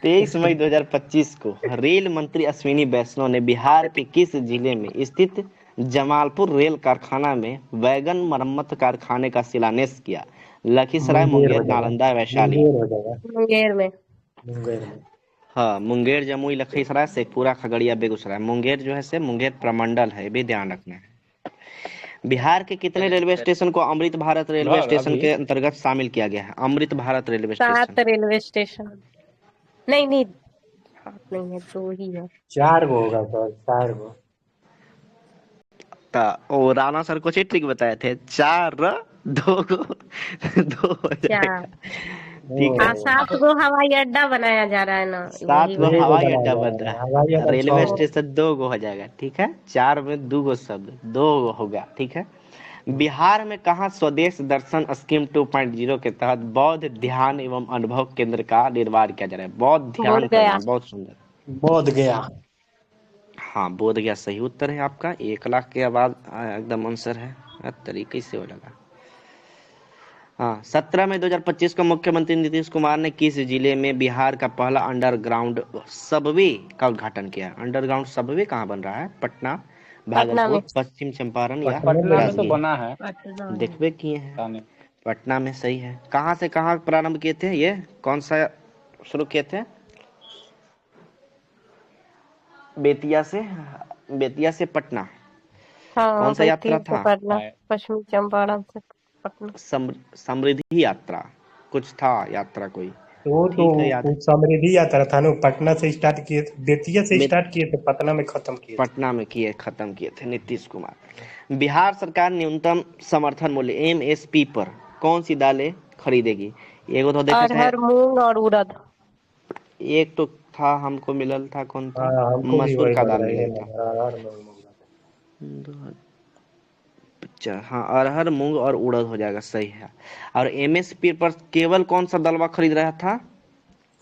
23 मई 2025 को रेल मंत्री अश्विनी वैष्णव ने बिहार के किस जिले में स्थित जमालपुर रेल कारखाना में वैगन मरम्मत कारखाने का शिलान्यास किया? लखीसराय,
मुंगेर हो
मुंगेर,
जाएगा।
नालंदा, वैशाली।
मुंगेर हो जाएगा।
मुंगेर में।
मुंगेर में।
हाँ, मुंगेर, जमुई, लखीसराय, शेखपुरा, खगड़िया, बेगूसराय। मुंगेर जो है से मुंगेर प्रमंडल है, ये भी ध्यान रखना है। बिहार के कितने रेलवे स्टेशन को अमृत भारत रेलवे स्टेशन
अभी
के अंतर्गत शामिल किया गया है? Amrit Bharat railway
7
station.
Railway station. नहीं 7 नहीं है, 2 ही है।
4 गो होगा सर, 4 गो।
और राणा सर को ट्रिक बताए थे, 4 2 गो 2 हो जाएगा, ठीक है।
7 गो हवाई अड्डा बनाया जा रहा है ना,
7 गो
वही
हवाई
बनाया
अड्डा
जा
बन
रहा
रहा
है। हवाई
है,
अड्डा
रेलवे
6 गो।
स्टेशन 2 गो हो जाएगा, ठीक है। 4 में 2 गो शब्द, 2 गो होगा, ठीक है। बिहार में कहाँ स्वदेश दर्शन स्कीम 2.0 के तहत बौद्ध ध्यान एवं अनुभव केंद्र का निर्माण किया जा रहा है? बौद्ध ध्यान
बोध गया।
केंद्र, बहुत सुंदर।
बोध गया।
हाँ, बोध गया सही उत्तर है आपका। 1 लाख के बाद एकदम आंसर है। तरीके से हो लगा। हाँ, 17 मई 2025 को मुख्यमंत्री नीतीश कुमार ने किस जिले में बिहार का पहला अंडरग्राउंड सबवे का उद्घाटन किया? अंडरग्राउंड सबवे कहाँ बन रहा है? पटना,
पटना में।
भागलपुर, पश्चिम चंपारण या
पटना में तो
राजगीर?
बना है।
देखबे किए हैं,
पता नहीं।
पटना में सही है। कहाँ से कहाँ प्रारंभ किए थे? ये कौन सा शुरू किए थे? बेतिया से पटना।
हाँ
कौन सा यात्रा
बेतिया से
था?
पटना, पश्चिमी चंपारण से पटना।
समृद्धि यात्रा कुछ था, यात्रा कोई,
वो
ठीक है, याद है।
तो समृद्धि यात्रा था ना, पटना से स्टार्ट किए थे, बेतिया से स्टार्ट किए थे, पटना में खत्म किए थे।
पटना में खत्म किए थे नीतीश कुमार। बिहार सरकार न्यूनतम समर्थन मूल्य एमएसपी पर कौन सी दालें खरीदेगी? एगो तो देखे थे,
अरहर, मूंग और उड़द।
एक तो था हमको मिलल था, कौन था?
हाँ, हमको भी
मसूर
वही
का
लग
दाल
रहा है,
मिलल था। हाँ, अरहर, मूंग और उड़द हो जाएगा, सही है। और एमएसपी पर केवल कौन सा दलवा खरीद रहा था?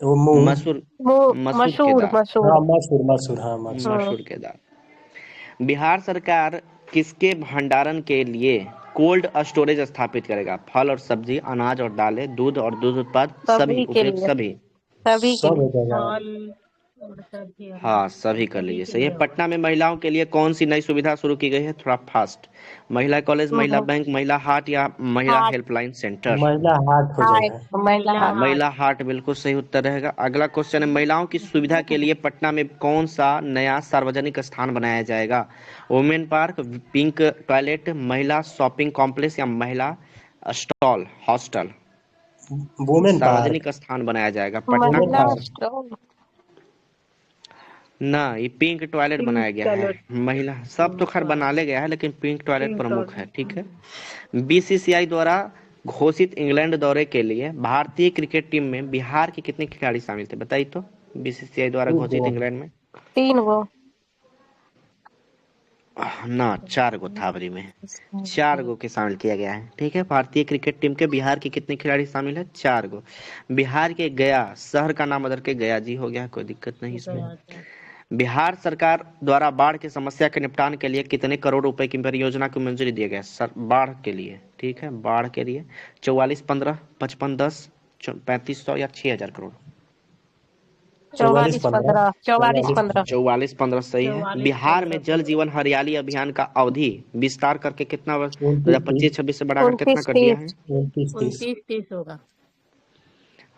वो मूंग।
मसूर,
वो
मसूर के दाल,
मसूर
हाँ मसूर मसूर, हाँ मसूर।
हाँ
मसूर के दाल। बिहार सरकार किसके भंडारण के लिए कोल्ड स्टोरेज स्थापित करेगा? फल और सब्जी, अनाज और दालें, दूध और दूध उत्पाद, सभी,
सभी के
उपयुक्त
लिए,
सभी।
सभी के
सब
लिए।
हो जाएगा।
फल और सब्जी अनाज
हाँ, सभी कर
सभी
लीजिए,
के
सही है।
लिए होगा।
पटना में महिलाओं के लिए कौन सी नई सुविधा शुरू की गई है? थोड़ा फास्ट। महिला कॉलेज, महिला बैंक, महिला हाट या महिला
हाट
हेल्पलाइन सेंटर?
महिला हाट हो
हाट
जाएगा।
महिला
महिला
हाँ,
हाट।
महिला हाट बिल्कुल सही उत्तर रहेगा। अगला क्वेश्चन है, महिलाओं की सुविधा के लिए पटना में कौन सा नया सार्वजनिक स्थान बनाया जाएगा? वुमेन पार्क, पिंक टॉयलेट, महिला शॉपिंग कॉम्प्लेक्स या महिला स्टॉल हॉस्टल?
Women park.
सार्वजनिक स्थान बनाया जाएगा पटना
वुमेन
महिला
कौन
पार्क।
सा?
स्टॉल।
ना, ये पिंक टॉयलेट
पिंक
बनाया गया है।
टॉयलेट,
महिला सब तो खैर बना ले गया है, लेकिन पिंक टॉयलेट
पिंक
प्रमुख है,
टॉयलेट।
ठीक है। बीसीसीआई द्वारा घोषित इंग्लैंड दौरे के लिए भारतीय क्रिकेट टीम में बिहार के कितने खिलाड़ी शामिल थे? बताइए तो। बीसीसीआई द्वारा घोषित इंग्लैंड में
3 गो।
ना, 4 गो था अबरी में, 4 गो के शामिल किया गया है, ठीक है। भारतीय क्रिकेट टीम के बिहार के कितने खिलाड़ी शामिल है? 4 गो। बिहार के गया शहर का नाम बदल के गया जी हो गया, कोई दिक्कत नहीं इसमें। बिहार सरकार द्वारा बाढ़ की समस्या के निपटान के लिए कितने करोड़ रुपए की परियोजना को मंजूरी दिया गया? सर, बाढ़ के लिए, ठीक है, बाढ़ के लिए 44-15, 55-10, 3500 या 6000 करोड़?
44-15।
44-15।
44-15 सही है।
44
बिहार में
15
जल जीवन हरियाली अभियान का अवधि विस्तार करके कितना वर्ष,
29-30।
2025-26 से बढ़ाकर कितना
29
कर दिया
30।
है?
29-30।
29-30 होगा।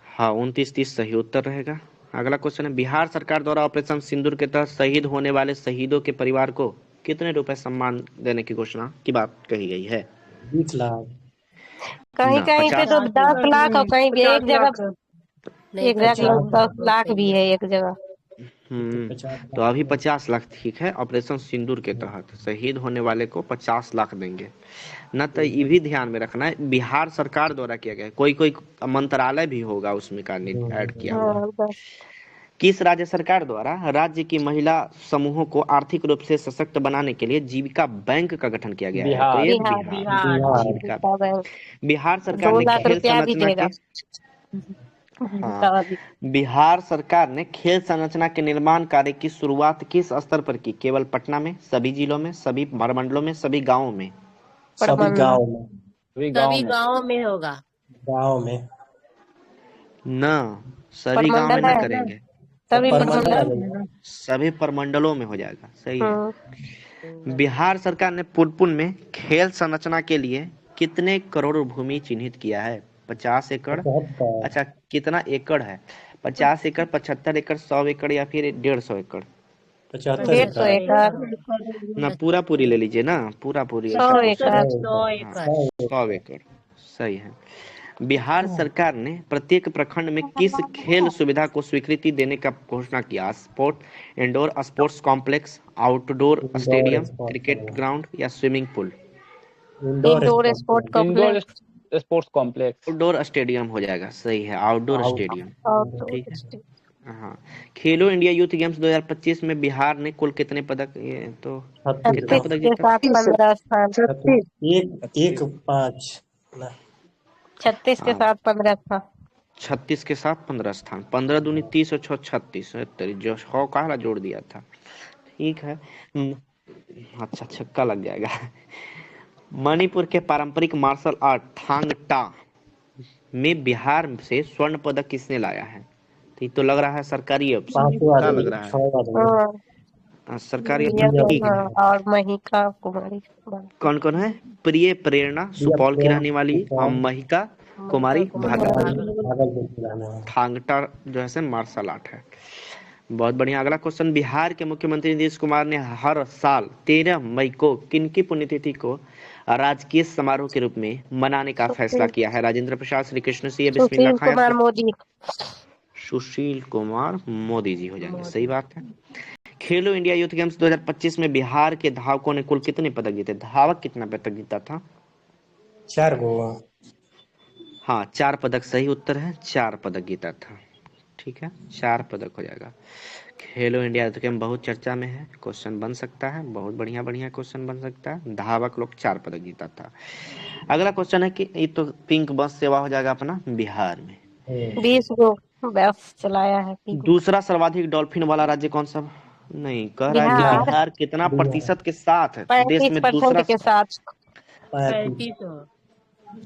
हाँ, 29-30 सही उत्तर रहेगा। अगला क्वेश्चन है, बिहार सरकार द्वारा ऑपरेशन सिंदूर के तहत शहीद होने वाले शहीदों के परिवार को कितने रुपए सम्मान देने की घोषणा की बात कही गई है?
20 लाख।
कहीं
ना,
कहीं पे
50।
तो 10 लाख और कहीं भी एक
50
जगह
लाख।
नहीं,
एग्जैक्ट
50
लोग 10
बहुत
लाख
सही
भी
है।
है एक जगह।
तो
हम्म
50
तो
लाख
अभी
है।
50 लाख ठीक है। ऑपरेशन सिंदूर के तहत शहीद होने वाले को 50 लाख देंगे ना। तो ये भी ध्यान में रखना है, बिहार सरकार द्वारा किया गया है। कोई कोई मंत्रालय भी होगा उसमें का ऐड किया हुआ।
हाँ 10।
किस राज्य सरकार द्वारा राज्य की महिला समूहों को आर्थिक रूप से सशक्त बनाने के लिए जीविका बैंक का गठन किया गया है? तो
बिहार।
ये
बिहार।
बिहार,
बिहार।
जीविका।
जीविका बैंक
बिहार सरकार
2
ने
लाख
खेल
रुपया भी
संरचना
देगा।
के हाँ, बिहार सरकार ने खेल संरचना के निर्माण कार्य की शुरुआत किस स्तर पर की? केवल पटना में, सभी जिलों में, सभी प्रमंडलों में, सभी गांवों में?
सभी
प्रबंध
गांव में।
सभी गाँव
सभी
में।
गांव में होगा।
गांव में।
न, सभी गांव में
प्रमंडल
न
है,
करेंगे,
सभी
परमंडल आ
प्रमंडल।
जाएगा।
सभी प्रमंडलों में हो जाएगा, सही है।
हम्म।
बिहार सरकार ने पुनपुन में खेल संरचना के लिए कितने करोड़ भूमि चिन्हित किया है? 50 एकड़?
75।
अच्छा, कितना एकड़ है? 50 एकड़, 75 एकड़, 100 एकड़ या फिर 150 एकड़?
75
150
एकड़।
एकड़।
ना, पूरा पूरी ले लीजिए ना, पूरा पूरी
100
ऐसा
एकड़।
क्वेश्चन है।
100
हाँ,
एकड़।
100 एकड़ सही है। बिहार सरकार ने प्रत्येक प्रखंड में किस खेल सुविधा को स्वीकृति देने का घोषणा किया? Sport, indoor sports complex, outdoor
indoor
stadium,
sport
cricket ground या swimming pool?
Indoor
indoor
sport
sport
indoor
complex.
Sports complex.
Outdoor stadium हो जाएगा, सही है, आउटडोर स्टेडियम,
आउटडोर
ठीक है। हाँ, खेलो इंडिया यूथ गेम्स 2025 में बिहार ने कुल कितने पदक, ये तो
36
कितना
36
पदक
के
जीता?
साथ 15 स्थान।
1-5 ना।
36 के
हाँ,
साथ 15 स्थान।
36 के साथ 15 स्थान, 15 दूनी 30 और 6 36, तेरी जो 100 का जोड़ दिया था, ठीक है। अच्छा, छक्का लग जाएगा। मणिपुर के पारंपरिक मार्शल आर्ट थांग टा में बिहार से स्वर्ण पदक किसने लाया है? तो ये तो लग रहा है सरकारी ऑप्शन,
5
क्या
आदमी
लग रहा है?
6 आदमी।
हाँ,
सरकारी
ये
ऑप्शन
तो
ठीक है।
हाँ, और महिका कुमारी।
कौन कौन है? प्रिय प्रेरणा
प्रिया
सुपौल की
प्रेम
रहने वाली,
सुपौल।
महिका
महिका
कुमारी
कुमारी
भागलपुर।
भागलपुर की रहने वाली।
थांगटा जो है मार्शल आर्ट है। बहुत बढ़िया। अगला क्वेश्चन, बिहार के मुख्यमंत्री नीतीश कुमार ने हर साल 13 मई को किनकी पुण्यतिथि को राजकीय समारोह के रूप में मनाने का फैसला किया है? राजेंद्र प्रसाद, श्री कृष्ण सिंह, बिस्मिल्लाह
सुशील
खां या
कुमार
फिर
मोदी।
सुशील कुमार मोदी जी हो जाएंगे, सही
मोदी।
बात है। खेलो इंडिया यूथ गेम्स 2025 में बिहार के धावकों ने कुल कितने पदक जीते? धावक कितना पदक जीता था?
4 गो।
हाँ, 4 पदक सही उत्तर है, 4 पदक जीता था, ठीक है, 4 पदक हो जाएगा। खेलो इंडिया गेम बहुत चर्चा में है, क्वेश्चन बन सकता है, बहुत बढ़िया बढ़िया क्वेश्चन बन सकता है। धावक लोग 4 पदक जीता था। अगला क्वेश्चन है कि ये तो पिंक बस सेवा हो जाएगा अपना बिहार में।
20 गो बस चलाया है पिंक।
दूसरा सर्वाधिक डॉल्फिन वाला राज्य कौन सा? नहीं, कह रहा है कि
बिहार
बिहार कितना प्रतिशत के साथ देश में
35%
दूसरा?
के साथ
35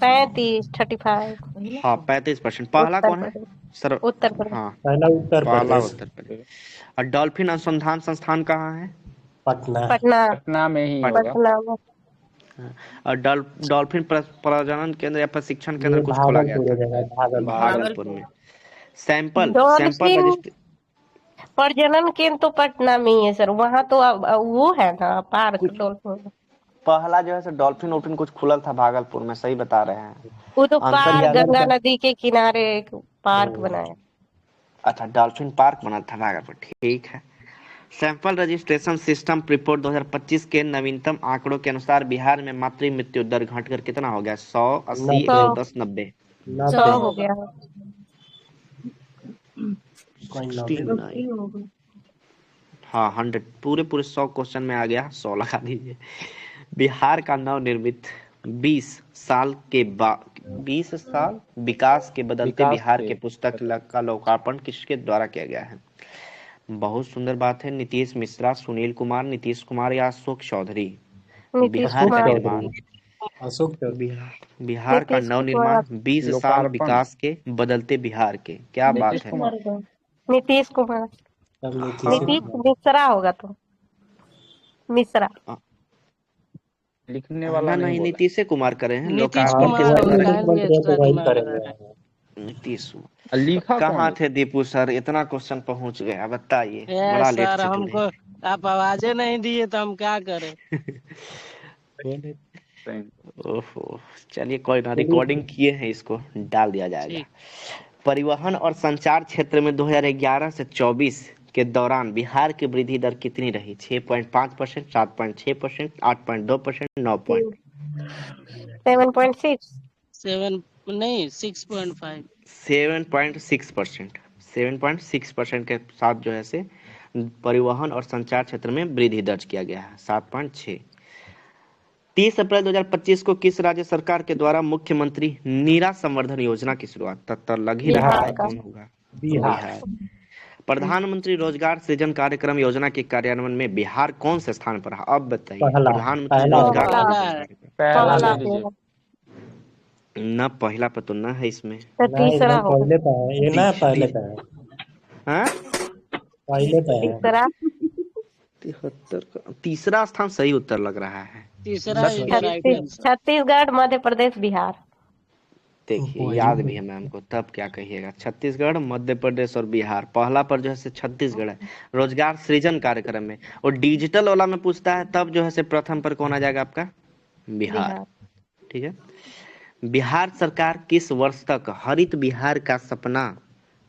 35 35
हाँ 35%। पहला
उत्तर
कौन है?
प्रदेश उत्तर प्रदेश
हाँ
पहला उत्तर
पहला
प्रदेश,
उत्तर प्रदेश। और डॉल्फिन अनुसंधान संस्थान कहाँ है?
पटना।
पटना
पटना में ही होगा।
पटना में।
और डॉल्फिन प्रजनन केंद्र या प्रशिक्षण केंद्र
ये
कुछ खोला गया
भागलपुर हो
था
जाएगा,
भागलपुर में। सैंपल
डॉल्फिन
रजिस्ट्री
प्रजनन केंद्र तो पटना में ही है सर। वहाँ तो वो है ना पार्क डॉल्फिन।
पहला जो है सो डॉल्फिन वोल्फिन कुछ खुलल था भागलपुर में, सही बता रहे हैं।
वो तो
आंसर
पार्क
याद
गंगा
है?
नदी के किनारे एक पार्क बनाया।
अच्छा डॉल्फिन पार्क बना था भागलपुर, ठीक है। सैंपल रजिस्ट्रेशन सिस्टम रिपोर्ट 2025 के नवीनतम आंकड़ों के अनुसार बिहार में मातृ मृत्यु दर घटकर कितना हो गया? 100, 80, 110, 90?
100 हो गया।
69। हाँ 100, पूरे 100 क्वेश्चन में आ गया, 100 लगा दीजिए। बिहार का नवनिर्मित 20 साल विकास के बदलते बिहार के पुस्तक का लोकार्पण किसके द्वारा किया गया है? बहुत सुंदर बात है। नीतीश मिश्रा, सुनील कुमार, नीतीश कुमार या अशोक चौधरी? बिहार का निर्माण,
अशोक चौधरी।
बिहार का नवनिर्माण 20 साल विकास के बदलते बिहार के, क्या बात है?
नीतीश कुमार। नीतीश मिश्रा होगा तो मिश्रा
लिखने वाला
नहीं,
बोला।
नीतीश कुमार करे हैं
नीतीश
लोकार्पण
कुमार
नीतीश
लिखा
कहाँ थे दीपू सर? इतना क्वेश्चन पहुंच गया, बताइए। बड़ा लेट
सर
से
हमको आप आवाजें नहीं दिए तो हम क्या करें।
ओहो चलिए कोई ना, रिकॉर्डिंग किए हैं, इसको डाल दिया जाएगा। परिवहन और संचार क्षेत्र में 2011 से 24 के दौरान बिहार की वृद्धि दर कितनी रही? 6.5%, 7.6%, 8.2%, 9%?
7.6
नहीं 6.5
7.6%। 7.6% के साथ जो है से परिवहन और संचार क्षेत्र में वृद्धि दर्ज किया गया है। 7.6। 30 अप्रैल 2025 को किस राज्य सरकार के द्वारा मुख्यमंत्री नीरा संवर्धन योजना की शुरुआत? तत्तर लग ही रहा है कौन होगा? बिहार। प्रधानमंत्री रोजगार सृजन कार्यक्रम योजना के कार्यान्वयन में बिहार कौन से स्थान पर है? अब बताइए। प्रधानमंत्री रोजगार
पहला ले लीजिए।
न पहला पर तो न है इसमें,
तो तीसरा होगा।
पहले पे है ये, ना पहले पे है,
हाँ
पहले पे है।
तीसरा
73 का तीसरा स्थान सही उत्तर लग रहा है।
तीसरा
छत्तीसगढ़, मध्य प्रदेश, बिहार।
देखिए याद भी है मैम को, तब क्या कहिएगा। छत्तीसगढ़, मध्य प्रदेश और बिहार। पहला पर जो है से छत्तीसगढ़ है रोजगार सृजन कार्यक्रम में, और डिजिटल वाला में पूछता है तब जो है से प्रथम पर कौन आ जाएगा आपका? बिहार। ठीक है। बिहार सरकार किस वर्ष तक हरित बिहार का सपना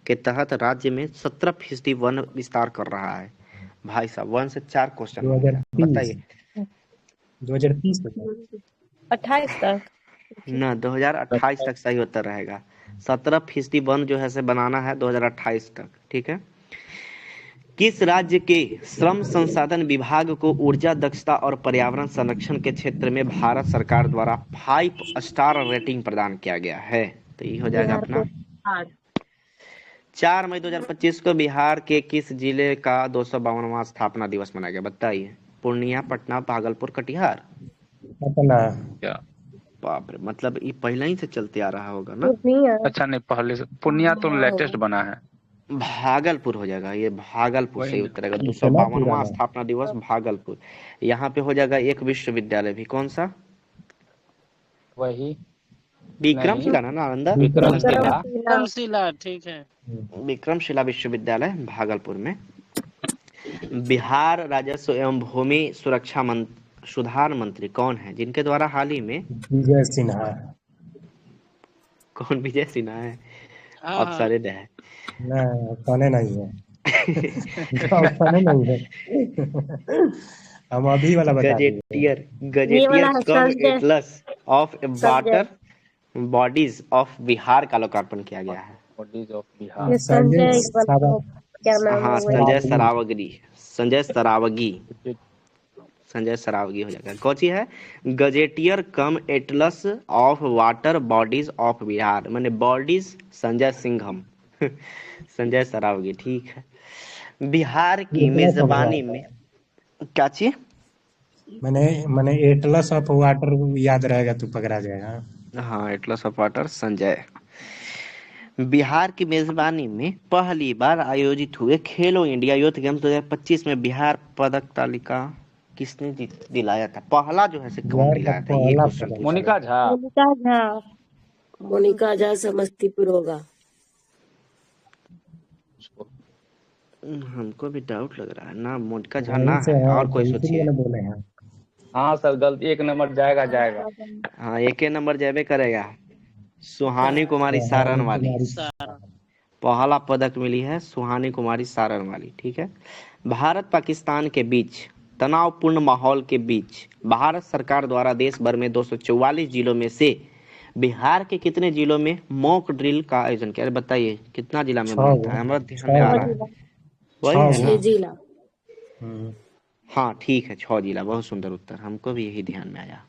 के तहत राज्य में 17% वन विस्तार कर रहा है? भाई साहब 1 से 4 क्वेश्चन बताइए।
2030
28 तक
ना 2028 तक सही उत्तर रहेगा। 17% वन जो है से बनाना है 2028 तक। ठीक है। किस राज्य के श्रम संसाधन विभाग को ऊर्जा दक्षता और पर्यावरण संरक्षण के क्षेत्र में भारत सरकार द्वारा 5 स्टार रेटिंग प्रदान किया गया है? तो ये हो जाएगा अपना 4 मई 2025 को बिहार के किस जिले का 252वां स्थापना दिवस मनाया गया? बताइए। पूर्णिया, पटना, भागलपुर, कटिहार?
पटना।
क्या
बाप रे, मतलब ये पहले ही से चलते आ रहा होगा ना?
अच्छा नहीं, पहले से पूर्णिया तो लेटेस्ट बना है।
भागलपुर हो जाएगा, ये भागलपुर सही उत्तर है। 252वां स्थापना दिवस भागलपुर। यहाँ पे हो जाएगा एक विश्वविद्यालय भी, कौन सा?
वही
विक्रमशिला ना, नालंदा?
विक्रमशिला, ठीक है।
विक्रमशिला विश्वविद्यालय भागलपुर में। बिहार राजस्व एवं भूमि सुरक्षा सुधार मंत्री कौन है जिनके द्वारा हाल ही में?
विजय सिन्हा।
कौन विजय सिन्हा है? अफसर है
नहीं नहीं है। नहीं है। हम अभी वाला बता
gazetteer come Atlas of water bodies of Bihar का लोकार्पण किया गया है।
Bodies of Bihar.
क्या नाम
हाँ,
है वही?
संजय सरावगी। संजय सरावगी। संजय सरावगी हो जाएगा। कौची है? Gazetteer come Atlas of water bodies of Bihar, माने बॉडीज संजय सिंघम। संजय सरावगी, ठीक है। बिहार की
एटलस ऑफ
मेजबानी
वाटर,
में क्या चीज?
मैंने मैंने एटलस ऑफ वाटर याद रहेगा तो पकड़ा जाएगा।
हाँ, Atlas of water Sanjay. Bihar की मेजबानी में पहली बार आयोजित हुए खेलो इंडिया यूथ गेम्स 2025 में बिहार पदक तालिका किसने दिलाया था? पहला जो है से कौन
बिहार का
दिलाया था, ये
पहला
क्वेश्चन
पदक।
पूछा।
मोनिका झा।
मोनिका झा।
मोनिका झा समस्तीपुर होगा।
हमको भी डाउट लग रहा है ना, मोनिका झा
वहीं
ना
से
है,
है
और कोई
तो इसीलिए
सोचिए।
ना बोले हैं।
हाँ सर, गलती 1 नंबर जाएगा जाएगा।
हाँ, एक नंबर जाबे करेगा। सुहानी कुमारी सारण
सुहानी
वाली
कुमारी।
सारा
पहला पदक मिली है, सुहानी कुमारी सारण वाली, ठीक है। भारत पाकिस्तान के बीच तनावपूर्ण माहौल के बीच भारत सरकार द्वारा देश भर में 244 जिलों में से बिहार के कितने जिलों में मॉक ड्रिल का आयोजन किया? अरे बताइए कितना जिला में बना था, हमारा ध्यान में आ रहा है। वही है
छह
ना?
6 जिला।
हाँ ठीक है, 6 जिला। बहुत सुंदर उत्तर, हमको भी यही ध्यान में आया।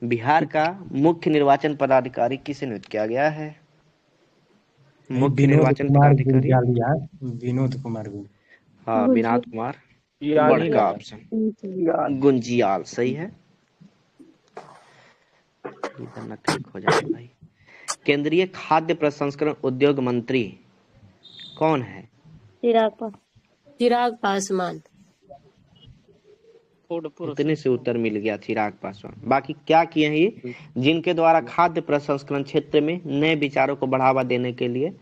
बिहार का मुख्य निर्वाचन पदाधिकारी किसे नियुक्त किया गया है? मुख्य
विनोद
निर्वाचन
कुमार
पदाधिकारी,
गुंजालिया। विनोद कुमार
हाँ, विनोद कुमार
याद ही
बड़का
नहीं
ऑप्शन गुंजियाल सही है। इधर ना क्लिक हो जाए भाई। केंद्रीय खाद्य प्रसंस्करण उद्योग मंत्री कौन है?
चिराग पासवान।
फूड
इतने
प्रोसेस।
से उत्तर मिल गया, चिराग पासवान। बाकी क्या किए हैं ये? जिनके द्वारा खाद्य प्रसंस्करण क्षेत्र में नए विचारों को बढ़ावा देने के लिए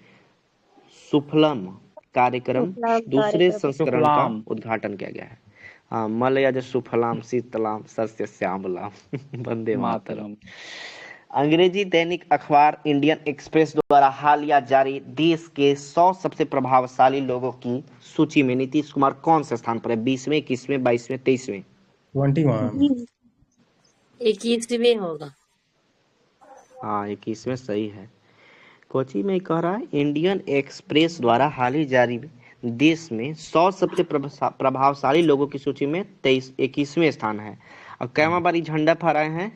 सुफलम कार्यक्रम दूसरे संस्करण का
सुफलाम।
उद्घाटन किया गया है। हाँ, मलयज सुफलाम शीतलाम सस्य श्यामलाम। वंदे मातरम।
मातरम।
अंग्रेजी दैनिक अखबार इंडियन एक्सप्रेस द्वारा हालिया जारी देश के 100 सबसे प्रभावशाली लोगों की सूची में नीतीश कुमार कौन से स्थान पर है? 20वें, 21वें, 22वें, 23वें?
21।
21वें होगा।
हाँ, 21वें सही है। कोची में कह रहा है इंडियन एक्सप्रेस द्वारा हाल ही जारी देश में 100 सबसे प्रभावशाली लोगों की सूची में 21वें स्थान है। और कैवा बार झंडा फहराए हैं?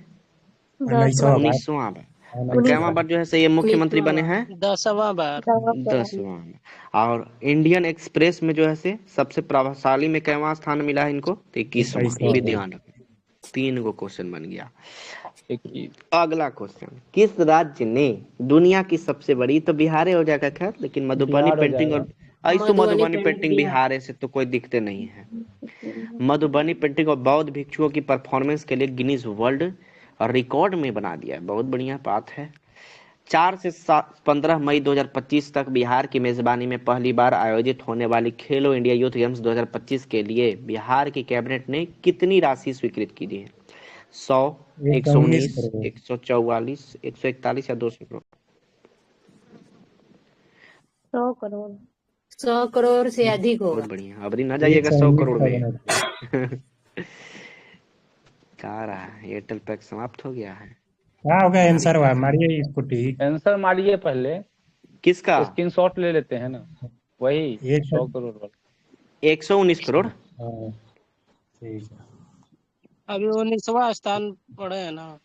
19वां बार। और कैवा बार जो है से ये मुख्यमंत्री बने हैं?
10वां बार।
10वां बार। और इंडियन एक्सप्रेस में जो है से सबसे प्रभावशाली में कैवा स्थान मिला है इनको? तो 21वां। ये भी ध्यान रखें। 3 गो क्वेश्चन बन गया। अगला क्वेश्चन, किस राज्य ने दुनिया की सबसे बड़ी, तो बिहार हो जाएगा खैर, लेकिन मधुबनी पेंटिंग और ऐसो मधुबनी पेंटिंग बिहार से तो कोई दिखते नहीं है। मधुबनी पेंटिंग और बौद्ध भिक्षुओं की परफॉर्मेंस के लिए गिनीज वर्ल्ड रिकॉर्ड में बना दिया है। बहुत बढ़िया बात है। 4 से 15 मई 2025 तक बिहार की मेजबानी में पहली बार आयोजित होने वाली खेलो इंडिया यूथ गेम्स 2025 के लिए बिहार की कैबिनेट ने कितनी राशि स्वीकृत की है? 100, 119, 144, 141 या 200 करोड़?
100 करोड़।
100 करोड़ से अधिक होगा।
बहुत बढ़िया। अबरी ना जाइएगा 100 करोड़ में। क्या रहा है, एयरटेल पैक समाप्त हो गया है।
क्या होगा आंसर? हुआ मारिए इसको टिक।
आंसर मारिए पहले।
किसका?
स्क्रीनशॉट ले लेते हैं ना, वही 100 करोड़ वाला।
119 करोड़।
ठीक है।
अभी 19वां स्थान पड़े है ना।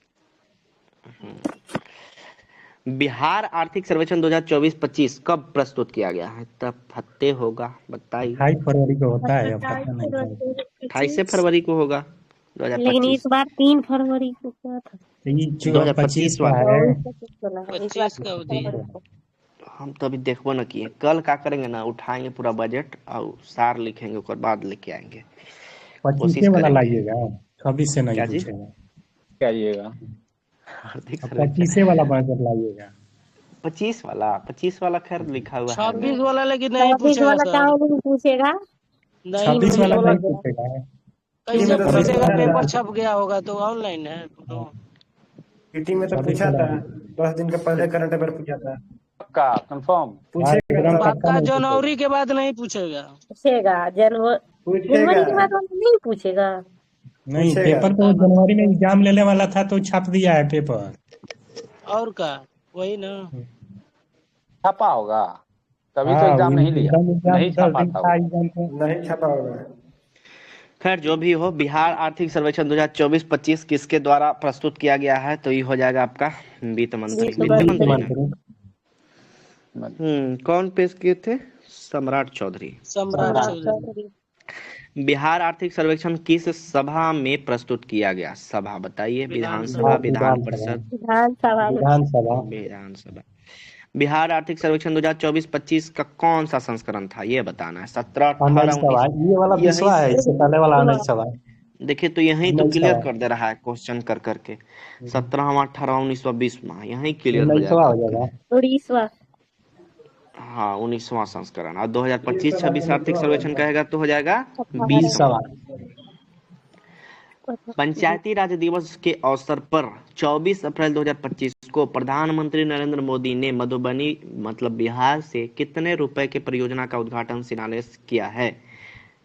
बिहार आर्थिक सर्वेक्षण 2024-25 कब प्रस्तुत किया गया है? तब फत्ते होगा, बताइए।
28 फरवरी को होता है, अब पता नहीं।
28 फरवरी को होगा
लेकिन
2025।
इस बार 3 फरवरी को क्या था?
2025 का है।
25 का अवधि है।
हम तो अभी देखबो न किए। कल क्या करेंगे ना, उठाएंगे पूरा बजट और सार लिखेंगे, उसके बाद लेके आएंगे।
25 वाला लाइएगा, 26 से नहीं
क्या जी?
पूछेगा।
क्या आइएगा?
हार्दिक
25 वाला बजट लाइएगा।
25 वाला खैर लिखा हुआ है।
26 वाला लेकिन नहीं
26
पूछेगा
वाला क्या
सर।
नहीं पूछेगा?
नहीं
26 वाला
पूछेगा।
नहीं पूछेगा।
कैसे पूछेगा? पेपर छप गया होगा तो ऑनलाइन है तो।
पीटी में तो पूछा था, 10 दिन के पहले करंट अफेयर पूछा था।
पक्का कंफर्म
पूछेगा
पक्का जनवरी के बाद नहीं पूछेगा।
पूछेगा जनवरी के बाद नहीं पूछेगा।
नहीं, पेपर तो जनवरी में एग्जाम लेने वाला था तो छाप दिया है पेपर।
और का वही ना
छापा होगा। तभी तो
हाँ
एग्जाम नहीं
एग्जाम
लिया,
एग्जाम
नहीं
10
छापा
दिन
था
था
वो।
एग्जाम के।
नहीं छपा होगा।
खैर जो भी हो, बिहार आर्थिक सर्वेक्षण 2024-25 किसके द्वारा प्रस्तुत किया गया है? तो ये हो जाएगा आपका वित्त मंत्री।
वित्त
वित्त
मंत्री।
मंत्री ना? कौन पेश किए थे? सम्राट चौधरी।
सम्राट
सम्राट
चौधरी।
चौधरी।
बिहार आर्थिक सर्वेक्षण किस सभा में प्रस्तुत किया गया? सभा बताइए। विधानसभा, विधान परिषद,
विधानसभा में।
विधानसभा।
विधानसभा। बिहार आर्थिक सर्वेक्षण 2024-25 का कौन सा संस्करण था, ये बताना है। 17, 18,
19वां
19।
ये वाला
यहीं
20वां है, इससे पहले वाला 19वां है।
देखिए तो यहीं तो
19वां
क्लियर कर दे रहा है क्वेश्चन कर करके। 17वां, 18वां, 19वां, 20वां, यहीं क्लियर हो
19वां
जाएगा
हो जाएगा।
आपका।
19वां।
हाँ 19वां संस्करण। और 2025-26 आर्थिक सर्वेक्षण कहेगा तो हो जाएगा
20वां।
20वां। पंचायती राज दिवस के अवसर पर 24 अप्रैल 2025 को प्रधानमंत्री नरेंद्र मोदी ने मधुबनी मतलब बिहार से कितने रुपए के परियोजना का उद्घाटन शिलान्यास किया है?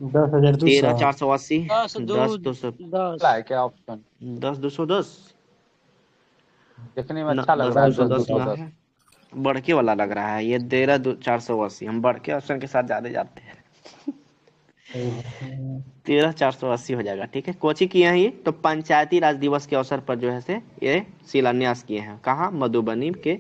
10,200।
13,480,
10 2
10,200,
10
है क्या ऑप्शन?
10,210,
देखने में अच्छा लग रहा है
10,210 ना
10
है, बढ़के वाला लग रहा है ये। 13,480, हम बढ़के ऑप्शन के साथ ज्यादा जाते हैं। 13,480 हो जाएगा। ठीक है, कोची किए हैं ये? तो पंचायती राज दिवस के अवसर पर जो है से ये शिलान्यास किए हैं। कहाँ? मधुबनी के